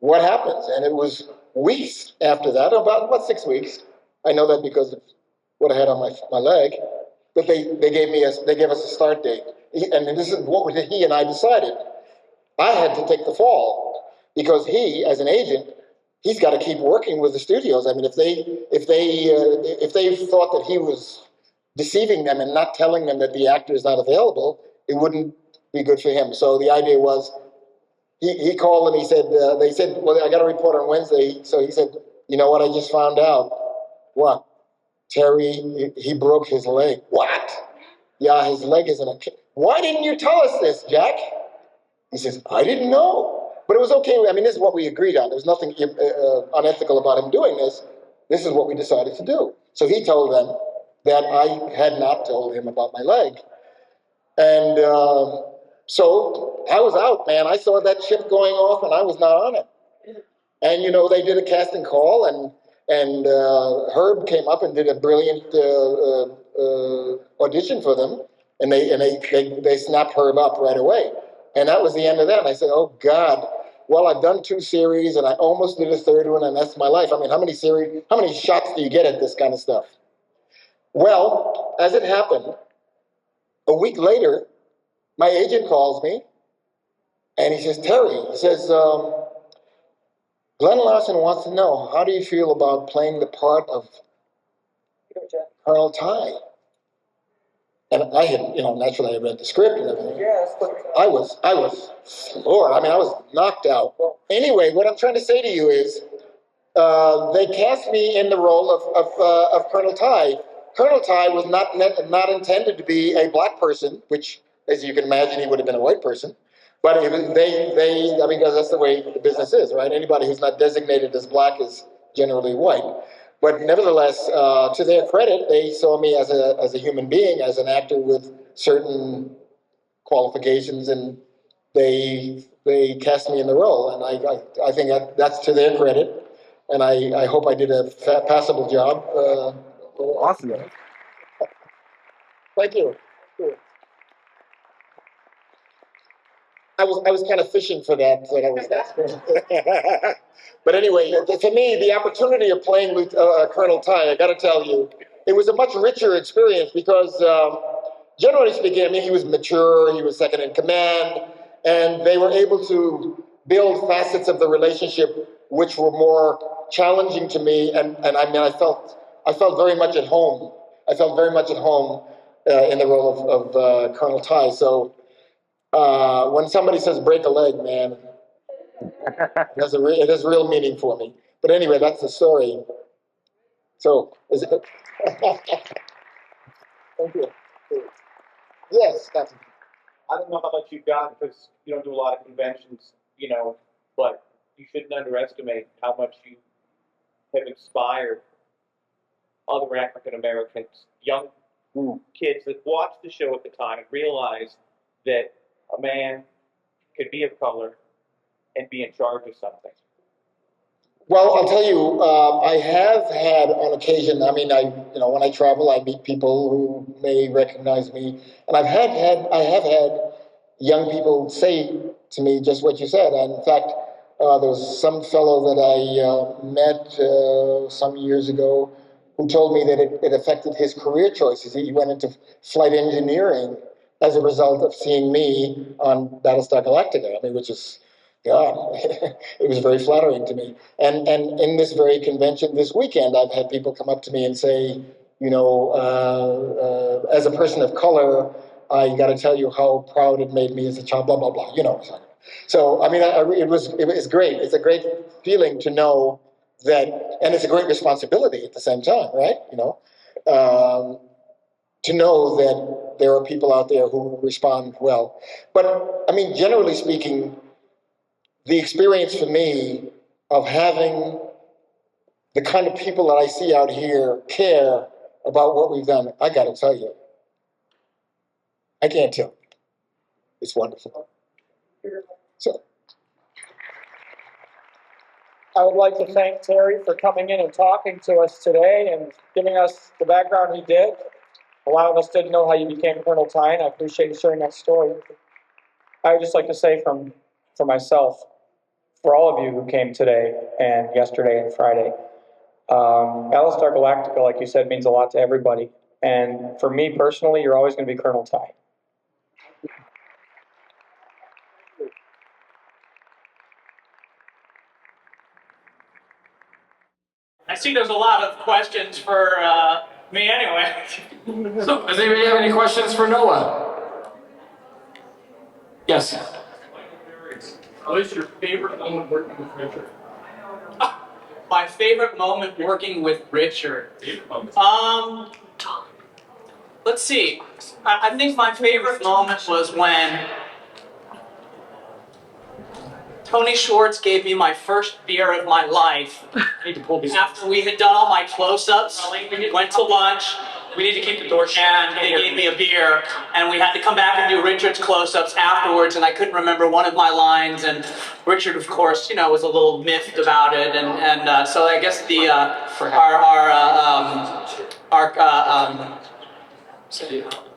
what happens. And it was weeks after that, about 6 weeks. I know that because of what I had on my leg. But they gave us a start date. And this is what he and I decided. I had to take the fall because he, as an agent, he's got to keep working with the studios. I mean, if they thought that he was deceiving them and not telling them that the actor is not available, it wouldn't be good for him. So the idea was, he called and he said, they said, well, I got a report on Wednesday. So he said, you know what I just found out? What? Terry, he broke his leg. What? Yeah, his leg is in a... Why didn't you tell us this, Jack? He says, I didn't know. But it was okay. I mean, this is what we agreed on. There was nothing unethical about him doing this. This is what we decided to do. So he told them that I had not told him about my leg. And so I was out, man. I saw that ship going off and I was not on it. And, they did a casting call and Herb came up and did a brilliant audition for them. And they snapped Herb up right away. And that was the end of that. And I said, oh, God. Well, I've done 2 series, and I almost did a 3rd one, and that's my life. I mean, how many shots do you get at this kind of stuff? Well, as it happened, a week later, my agent calls me, and he says, Terry, he says, Glenn Larson wants to know, how do you feel about playing the part of Colonel Ty? And I had, naturally I read the script and everything. Yes, but I was floored. I mean, I was knocked out. Anyway, what I'm trying to say to you is, they cast me in the role of Colonel Ty. Colonel Ty was not intended to be a black person, which, as you can imagine, he would have been a white person. But because that's the way the business is, right? Anybody who's not designated as black is generally white. But nevertheless, to their credit, they saw me as a human being, as an actor with certain qualifications, and they cast me in the role, and I think that's to their credit, and I hope I did a passable job. Awesome. Thank you. I was kind of fishing for that. So that was but anyway, to me, the opportunity of playing with Colonel Ty, I got to tell you, it was a much richer experience because, generally speaking, I mean, he was mature, he was second in command, and they were able to build facets of the relationship which were more challenging to me. And I mean, I felt very much at home. I felt very much at home in the role of Colonel Ty. So. When somebody says break a leg, man, it has real meaning for me. But anyway, that's the story. So, is it? Thank you. Yes, that's. I don't know how much you've gotten because you don't do a lot of conventions, but you shouldn't underestimate how much you have inspired other African Americans, young kids that watched the show at the time, realized that a man could be of color and be in charge of something. Well, I'll tell you, I have had on occasion. I mean, when I travel, I meet people who may recognize me, and I have had young people say to me just what you said. And in fact, there was some fellow that I met some years ago who told me that it affected his career choices. He went into flight engineering as a result of seeing me on Battlestar Galactica. I mean, which is, God, it was very flattering to me. And in this very convention this weekend, I've had people come up to me and say, as a person of color, I got to tell you how proud it made me as a child, blah, blah, blah, So, I mean, it was great. It's a great feeling to know that, and it's a great responsibility at the same time, right? To know that there are people out there who respond well. But, I mean, generally speaking, the experience for me of having the kind of people that I see out here care about what we've done, I got to tell you, I can't tell. It's wonderful. So, I would like to thank Terry for coming in and talking to us today and giving us the background he did, allowing us to know how you became Colonel Ty, and I appreciate you sharing that story. I would just like to say for myself, for all of you who came today and yesterday and Friday, Battlestar Galactica, like you said, means a lot to everybody. And for me personally, you're always going to be Colonel Ty. I see there's a lot of questions for me anyway. So, does anybody have any questions for Noah? Yes. What is your favorite moment working with Richard? My favorite moment working with Richard. Let's see. I think my favorite moment was when Tony Schwartz gave me my first beer of my life. After we had done all my close-ups, went to lunch. We need to keep the door shut. And they gave me a beer, and we had to come back and do Richard's close-ups afterwards, and I couldn't remember one of my lines, and Richard, of course, was a little miffed about it, and so I guess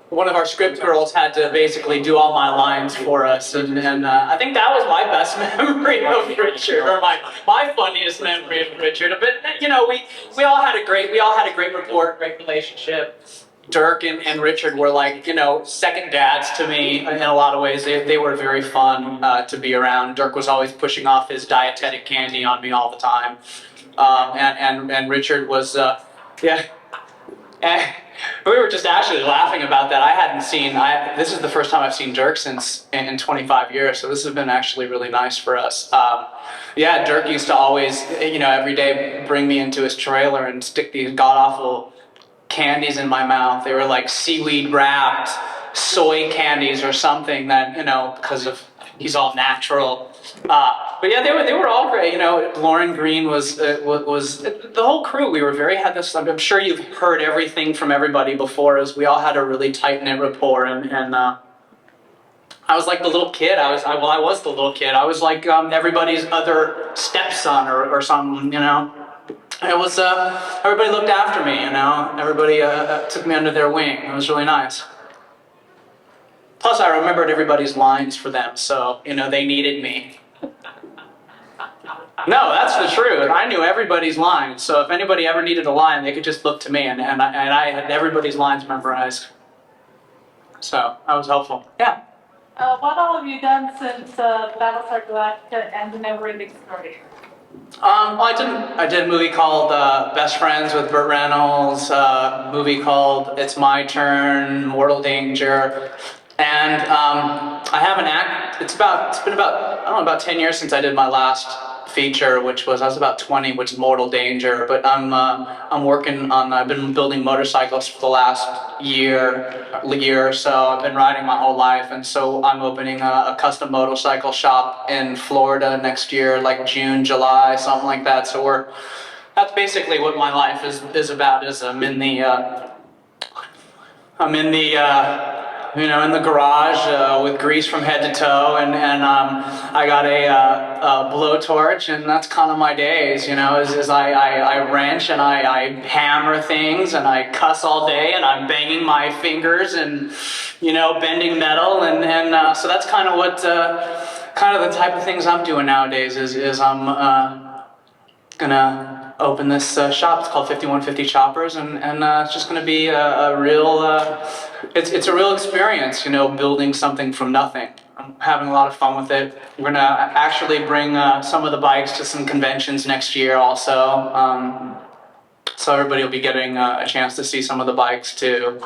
one of our script girls had to basically do all my lines for us, and I think that was my best memory of Richard, or my funniest memory of Richard. But we all had a great rapport, great relationship. Dirk and Richard were like second dads to me in a lot of ways. They were very fun to be around. Dirk was always pushing off his dietetic candy on me all the time, and Richard was And we were just actually laughing about that. I hadn't seen, this is the first time I've seen Dirk since in 25 years, so this has been actually really nice for us. Dirk used to always, every day bring me into his trailer and stick these god-awful candies in my mouth. They were like seaweed wrapped soy candies or something that, because of, he's all natural. But yeah, they were all great. You know, Lauren Green was the whole crew. We were had this. I'm sure you've heard everything from everybody before. As we all had a really tight knit rapport, and I was like the little kid. I was the little kid. I was like everybody's other stepson or something. You know, it was everybody looked after me. You know, everybody took me under their wing. It was really nice. Plus, I remembered everybody's lines for them, so you know they needed me. No, that's the truth. I knew everybody's lines, so if anybody ever needed a line, they could just look to me, and I had everybody's lines memorized. So that was helpful. Yeah. What all have you done since Battlestar Galactica and the Never-Ending Story? Well, I did a movie called Best Friends with Burt Reynolds. A movie called It's My Turn, Mortal Danger, and I have an act. It's been about I don't know about 10 years since I did my last feature, which was I was about 20, which is Mortal Danger. But I'm working on. I've been building motorcycles for the last year or so. I've been riding my whole life, and so I'm opening a custom motorcycle shop in Florida next year, like June, July, something like that. So that's basically what my life is about. Is I'm in the you know, in the garage with grease from head to toe, and I got a blowtorch, and that's kind of my days, you know, is I wrench and I hammer things and I cuss all day and I'm banging my fingers and, you know, bending metal, and so that's kind of what, kind of the type of things I'm doing nowadays is I'm gonna open this shop. It's called 5150 Choppers, and it's just gonna be a real, it's a real experience, you know, building something from nothing. I'm having a lot of fun with it. We're gonna actually bring some of the bikes to some conventions next year also, so everybody will be getting a chance to see some of the bikes too.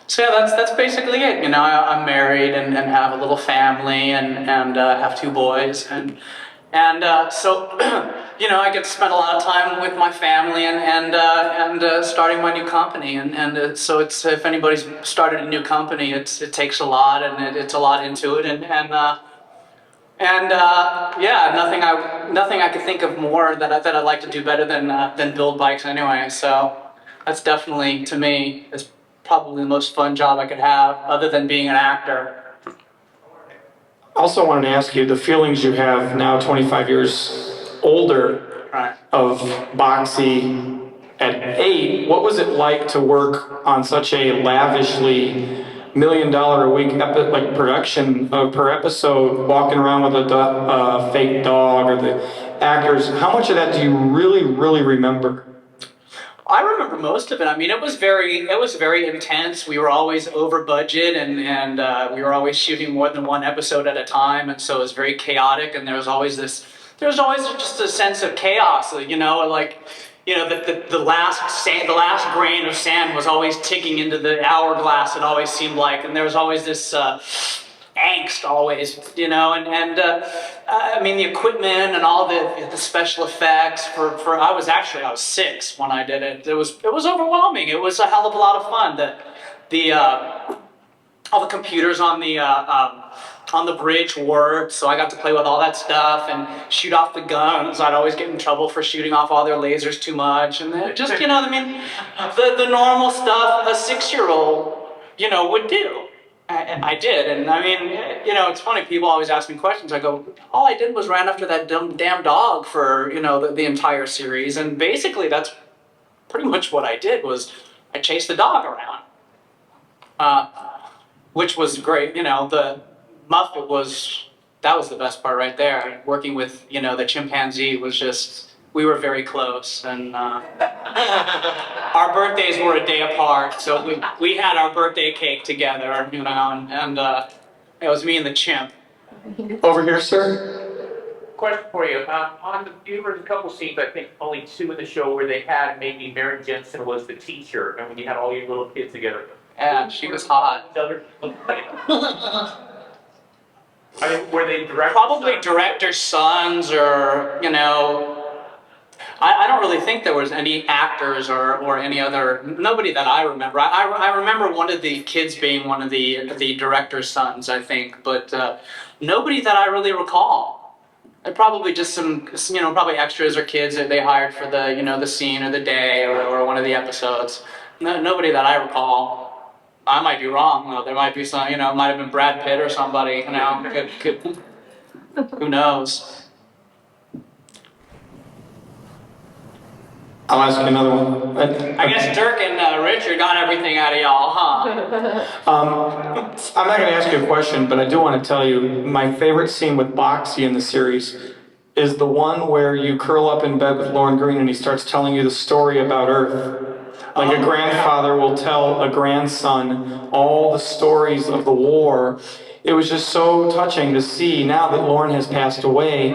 So yeah, that's basically it. You know, I'm married and have a little family and have 2 boys, and so you know, I get to spend a lot of time with my family and starting my new company, and so it's, if anybody's started a new company, it takes a lot, and it's a lot into it, and yeah, nothing I could think of more that I'd like to do better than build bikes anyway. So that's definitely, to me, is probably the most fun job I could have, other than being an actor. Also wanted to ask you, the feelings you have now 25 years older, right, of Boxy at 8, what was it like to work on such a lavishly $1 million a week like production per episode, walking around with a fake dog, or the actors? How much of that do you really remember? I remember most of it. I mean, it was very intense. We were always over budget, and we were always shooting more than one episode at a time, and so it was very chaotic. And there was always just a sense of chaos. You know, like, you know, the last grain of sand was always ticking into the hourglass. It always seemed like, and there was always this angst always, you know, and I mean, the equipment and all the special effects for I was 6 when I did it. It was overwhelming. It was a hell of a lot of fun. All the computers on the bridge worked, so I got to play with all that stuff and shoot off the guns. I'd always get in trouble for shooting off all their lasers too much, and just, you know, I mean, the normal stuff a 6-year-old, you know, would do. And I did, and I mean, you know, it's funny, people always ask me questions. I go, all I did was ran after that damn dog for, you know, the entire series, and basically that's pretty much what I did, was I chased the dog around, which was great. You know, the Muffet that was the best part right there. Working with, you know, the chimpanzee was just, we were very close, and our birthdays were a day apart, so we had our birthday cake together, you know, and it was me and the chimp. Over here, sir. Question for you. There were a couple scenes, I think only 2 in the show, where they had maybe Mary Jensen was the teacher, and when you had all your little kids together. Yeah, she was hot. I mean, were they probably director's sons, or, you know, I don't really think there was any actors or any other, nobody that I remember. I remember one of the kids being one of the director's sons, I think, but nobody that I really recall. And probably just some, probably extras or kids that they hired for the, the scene or the day or one of the episodes. No, nobody that I recall. I might be wrong though. There might be some, it might have been Brad Pitt or somebody. Who knows? I'll ask you another one. I guess Dirk and Richard got everything out of y'all, huh? I'm not going to ask you a question, but I do want to tell you my favorite scene with Boxy in the series is the one where you curl up in bed with Lauren Green and he starts telling you the story about Earth. Like a grandfather will tell a grandson all the stories of the war. It was just so touching to see, now that Lauren has passed away,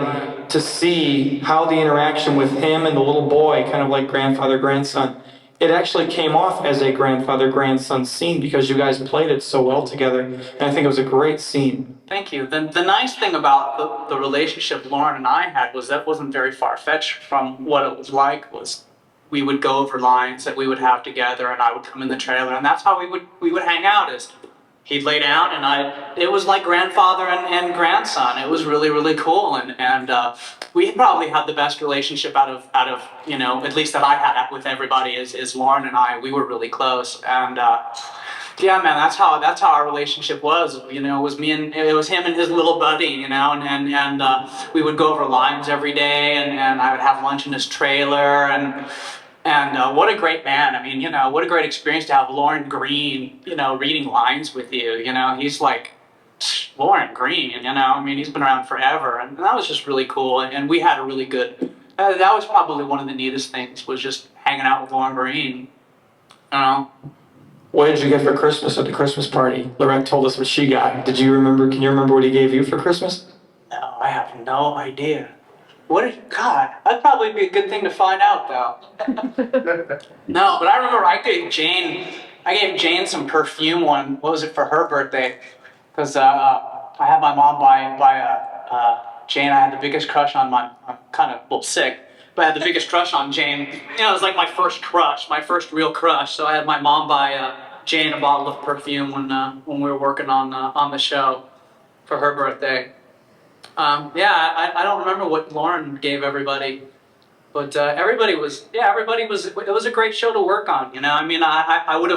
to see how the interaction with him and the little boy, kind of like grandfather-grandson, it actually came off as a grandfather-grandson scene because you guys played it so well together, and I think it was a great scene. Thank you. The nice thing about the relationship Lauren and I had was that wasn't very far-fetched from what it was like. Was we would go over lines that we would have together, and I would come in the trailer, and that's how we would hang out. Is he'd lay down, and it was like grandfather and grandson. It was really, really cool, and we probably had the best relationship out of at least that I had with everybody is Lauren and I. We were really close, and yeah, man, that's how our relationship was. It was it was him and his little buddy, and we would go over lines every day, and I would have lunch in his trailer, and what a great man. I mean, what a great experience to have Lauren Green, reading lines with you. He's like, Lauren Green, I mean, he's been around forever. And that was just really cool. And we had a really good, that was probably one of the neatest things, was just hanging out with Lauren Green. What did you get for Christmas at the Christmas party? Lorette told us what she got. Can you remember what he gave you for Christmas? No, I have no idea. God, that'd probably be a good thing to find out, though. No, but I remember I gave Jane some perfume what was it, for her birthday? Because I had my mom buy Jane. I had the biggest crush on I'm kind of, well, sick, but I had the biggest crush on Jane. It was like my first crush, my first real crush. So I had my mom buy Jane a bottle of perfume when we were working on the show for her birthday. I don't remember what Lauren gave everybody, but everybody was, it was a great show to work on, I mean, I would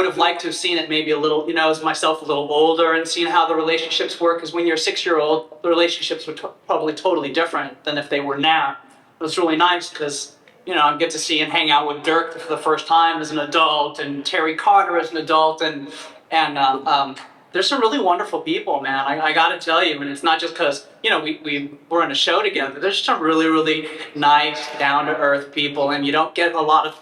have liked to have seen it maybe a little, as myself a little older and seen how the relationships work, because when you're a 6-year-old, the relationships were probably totally different than if they were now. It was really nice because, I get to see and hang out with Dirk for the first time as an adult, and Terry Carter as an adult, and there's some really wonderful people, man. I gotta tell you, and it's not just because, we were in a show together. There's some really, really nice, down-to-earth people, and you don't get a lot of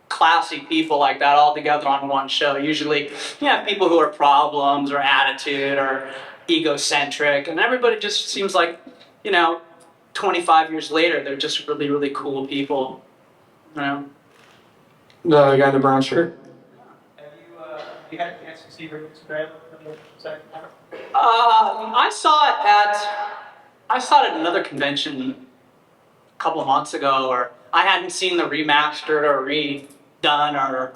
classy people like that all together on one show. Usually, you have people who are problems or attitude or egocentric, and everybody just seems like, 25 years later, they're just really, really cool people, The guy in the brown shirt? Have you had a chance to see Rick's trailer for the second time? I saw it at another convention a couple of months ago, or I hadn't seen the remastered or redone, or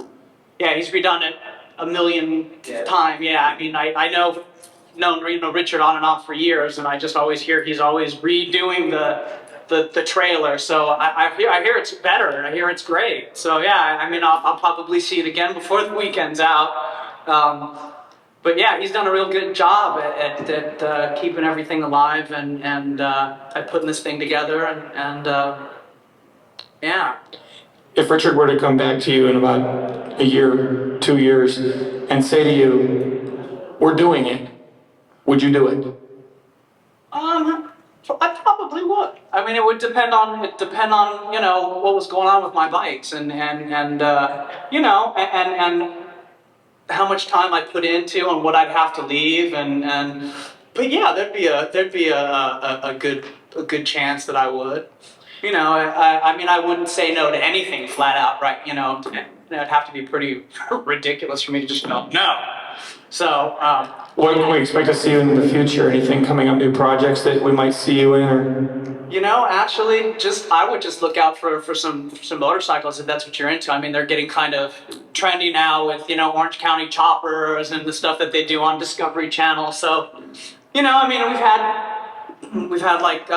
he's redone it a million times. Yeah, I mean, I known Richard on and off for years, and I just always hear he's always redoing the trailer. So I hear it's better. I hear it's great. So yeah, I mean, I'll probably see it again before the weekend's out. But yeah, he's done a real good job at keeping everything alive and at putting this thing together, and yeah. If Richard were to come back to you in about a year, 2 years, and say to you, we're doing it, would you do it? I probably would. I mean, it would depend on what was going on with my bikes and how much time I put into and what I'd have to leave but yeah, there'd be a good chance that I would. I mean, I wouldn't say no to anything flat out, right? It'd have to be pretty ridiculous for me to just go no. So, what can we expect to see you in the future? Anything coming up, new projects that we might see you in, or? Actually, I would just look out for some motorcycles if that's what you're into. I mean, they're getting kind of trendy now with, Orange County choppers and the stuff that they do on Discovery Channel. So, I mean, we've had we've had like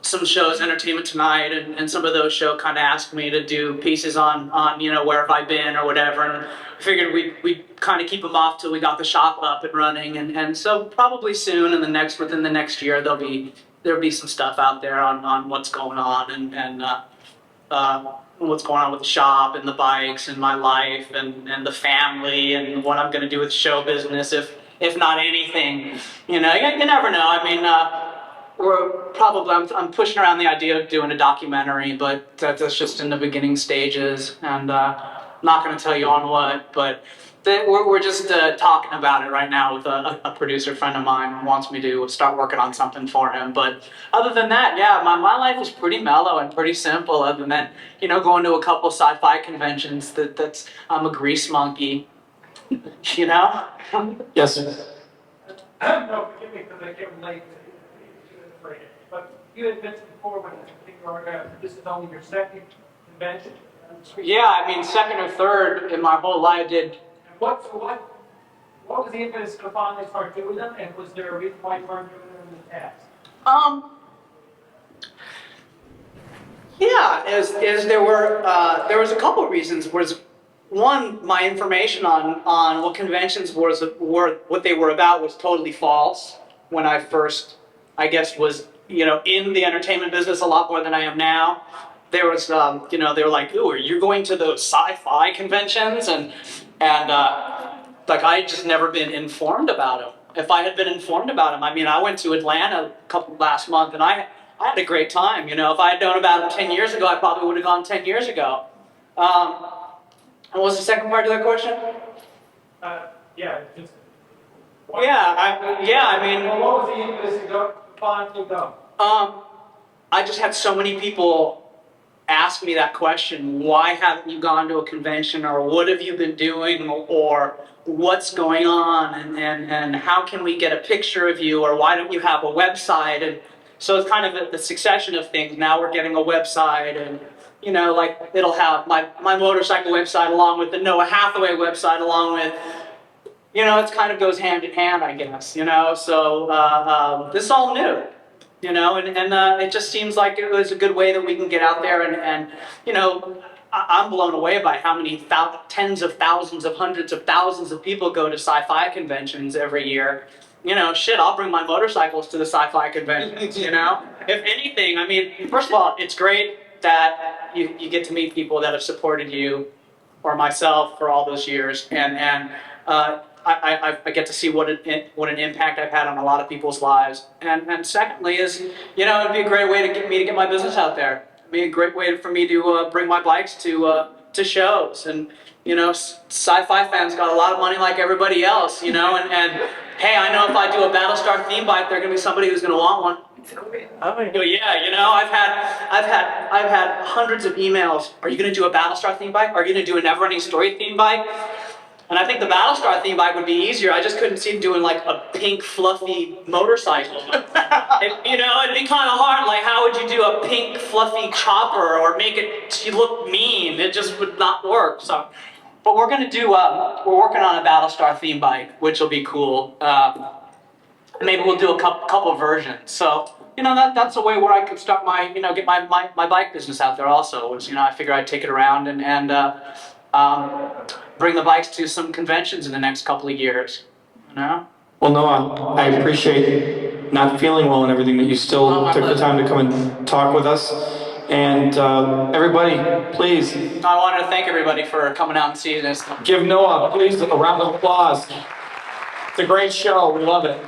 some shows, Entertainment Tonight, and some of those shows kind of asked me to do pieces on you know, where have I been or whatever, and I figured we'd kind of keep them off till we got the shop up and running, and so probably soon within the next year there'll be some stuff out there on what's going on and what's going on with the shop and the bikes and my life and the family and what I'm going to do with show business if not anything. You know, you never know. I mean, I'm pushing around the idea of doing a documentary, but that's just in the beginning stages, and not going to tell you on what, but we're just talking about it right now with a producer friend of mine who wants me to start working on something for him. But other than that, yeah, my life is pretty mellow and pretty simple, other than, you know, going to a couple sci-fi conventions. I'm a grease monkey, you know? Yes. No, forgive me because I came late. But you had mentioned before when this is only your second convention. Yeah, I mean, second or third in my whole life. What was the impetus to finally start doing them, and was there a reason why you weren't doing them in the past? Yeah, there was a couple of reasons. One, my information on what conventions were what they were about was totally false when I first, I guess, was, you know, in the entertainment business a lot more than I am now. There was, you know, they were like, "Ooh, are you going to those sci-fi conventions?" And like, I had just never been informed about them. If I had been informed about them, I mean, I went to Atlanta last month, and I had a great time. You know, if I had known about them 10 years ago, I probably would have gone 10 years ago. And what was the second part of that question? Yeah, just. I mean. Well, what was the impetus to finally go? I just had so many people ask me that question. Why haven't you gone to a convention, or what have you been doing, or what's going on, and how can we get a picture of you, or why don't you have a website? And so it's kind of the succession of things. Now we're getting a website, and, you know, like, it'll have my motorcycle website along with the Noah Hathaway website, along with, you know, it kind of goes hand in hand, I guess, you know. So this is all new. You know, and it just seems like it was a good way that we can get out there and you know, I'm blown away by how many tens of thousands of hundreds of thousands of people go to sci-fi conventions every year. You know, shit, I'll bring my motorcycles to the sci-fi conventions, you know? If anything, I mean, first of all, it's great that you get to meet people that have supported you or myself for all those years, and I get to see what an impact I've had on a lot of people's lives. And secondly is, you know, it'd be a great way to get my business out there. It'd be a great way for me to bring my bikes to shows. And, you know, sci-fi fans got a lot of money like everybody else, you know, and hey, I know if I do a Battlestar theme bike, there's gonna be somebody who's gonna want one. Yeah, you know, I've had hundreds of emails. Are you gonna do a Battlestar theme bike? Are you gonna do a Neverending Story theme bike? And I think the Battlestar theme bike would be easier. I just couldn't see them doing like a pink, fluffy motorcycle. You know, it'd be kind of hard. Like, how would you do a pink, fluffy chopper or make it look mean? It just would not work. So, but we're gonna do. We're working on a Battlestar theme bike, which will be cool. Maybe we'll do a couple versions. So, you know, that's a way where I could start my, you know, get my bike business out there also. Was, you know, I figure I'd take it around and bring the bikes to some conventions in the next couple of years, you know? Well, Noah, I appreciate not feeling well and everything, that you still took the time to come and talk with us. And everybody, please. I wanted to thank everybody for coming out and seeing this. Give Noah, please, a round of applause. It's a great show. We love it.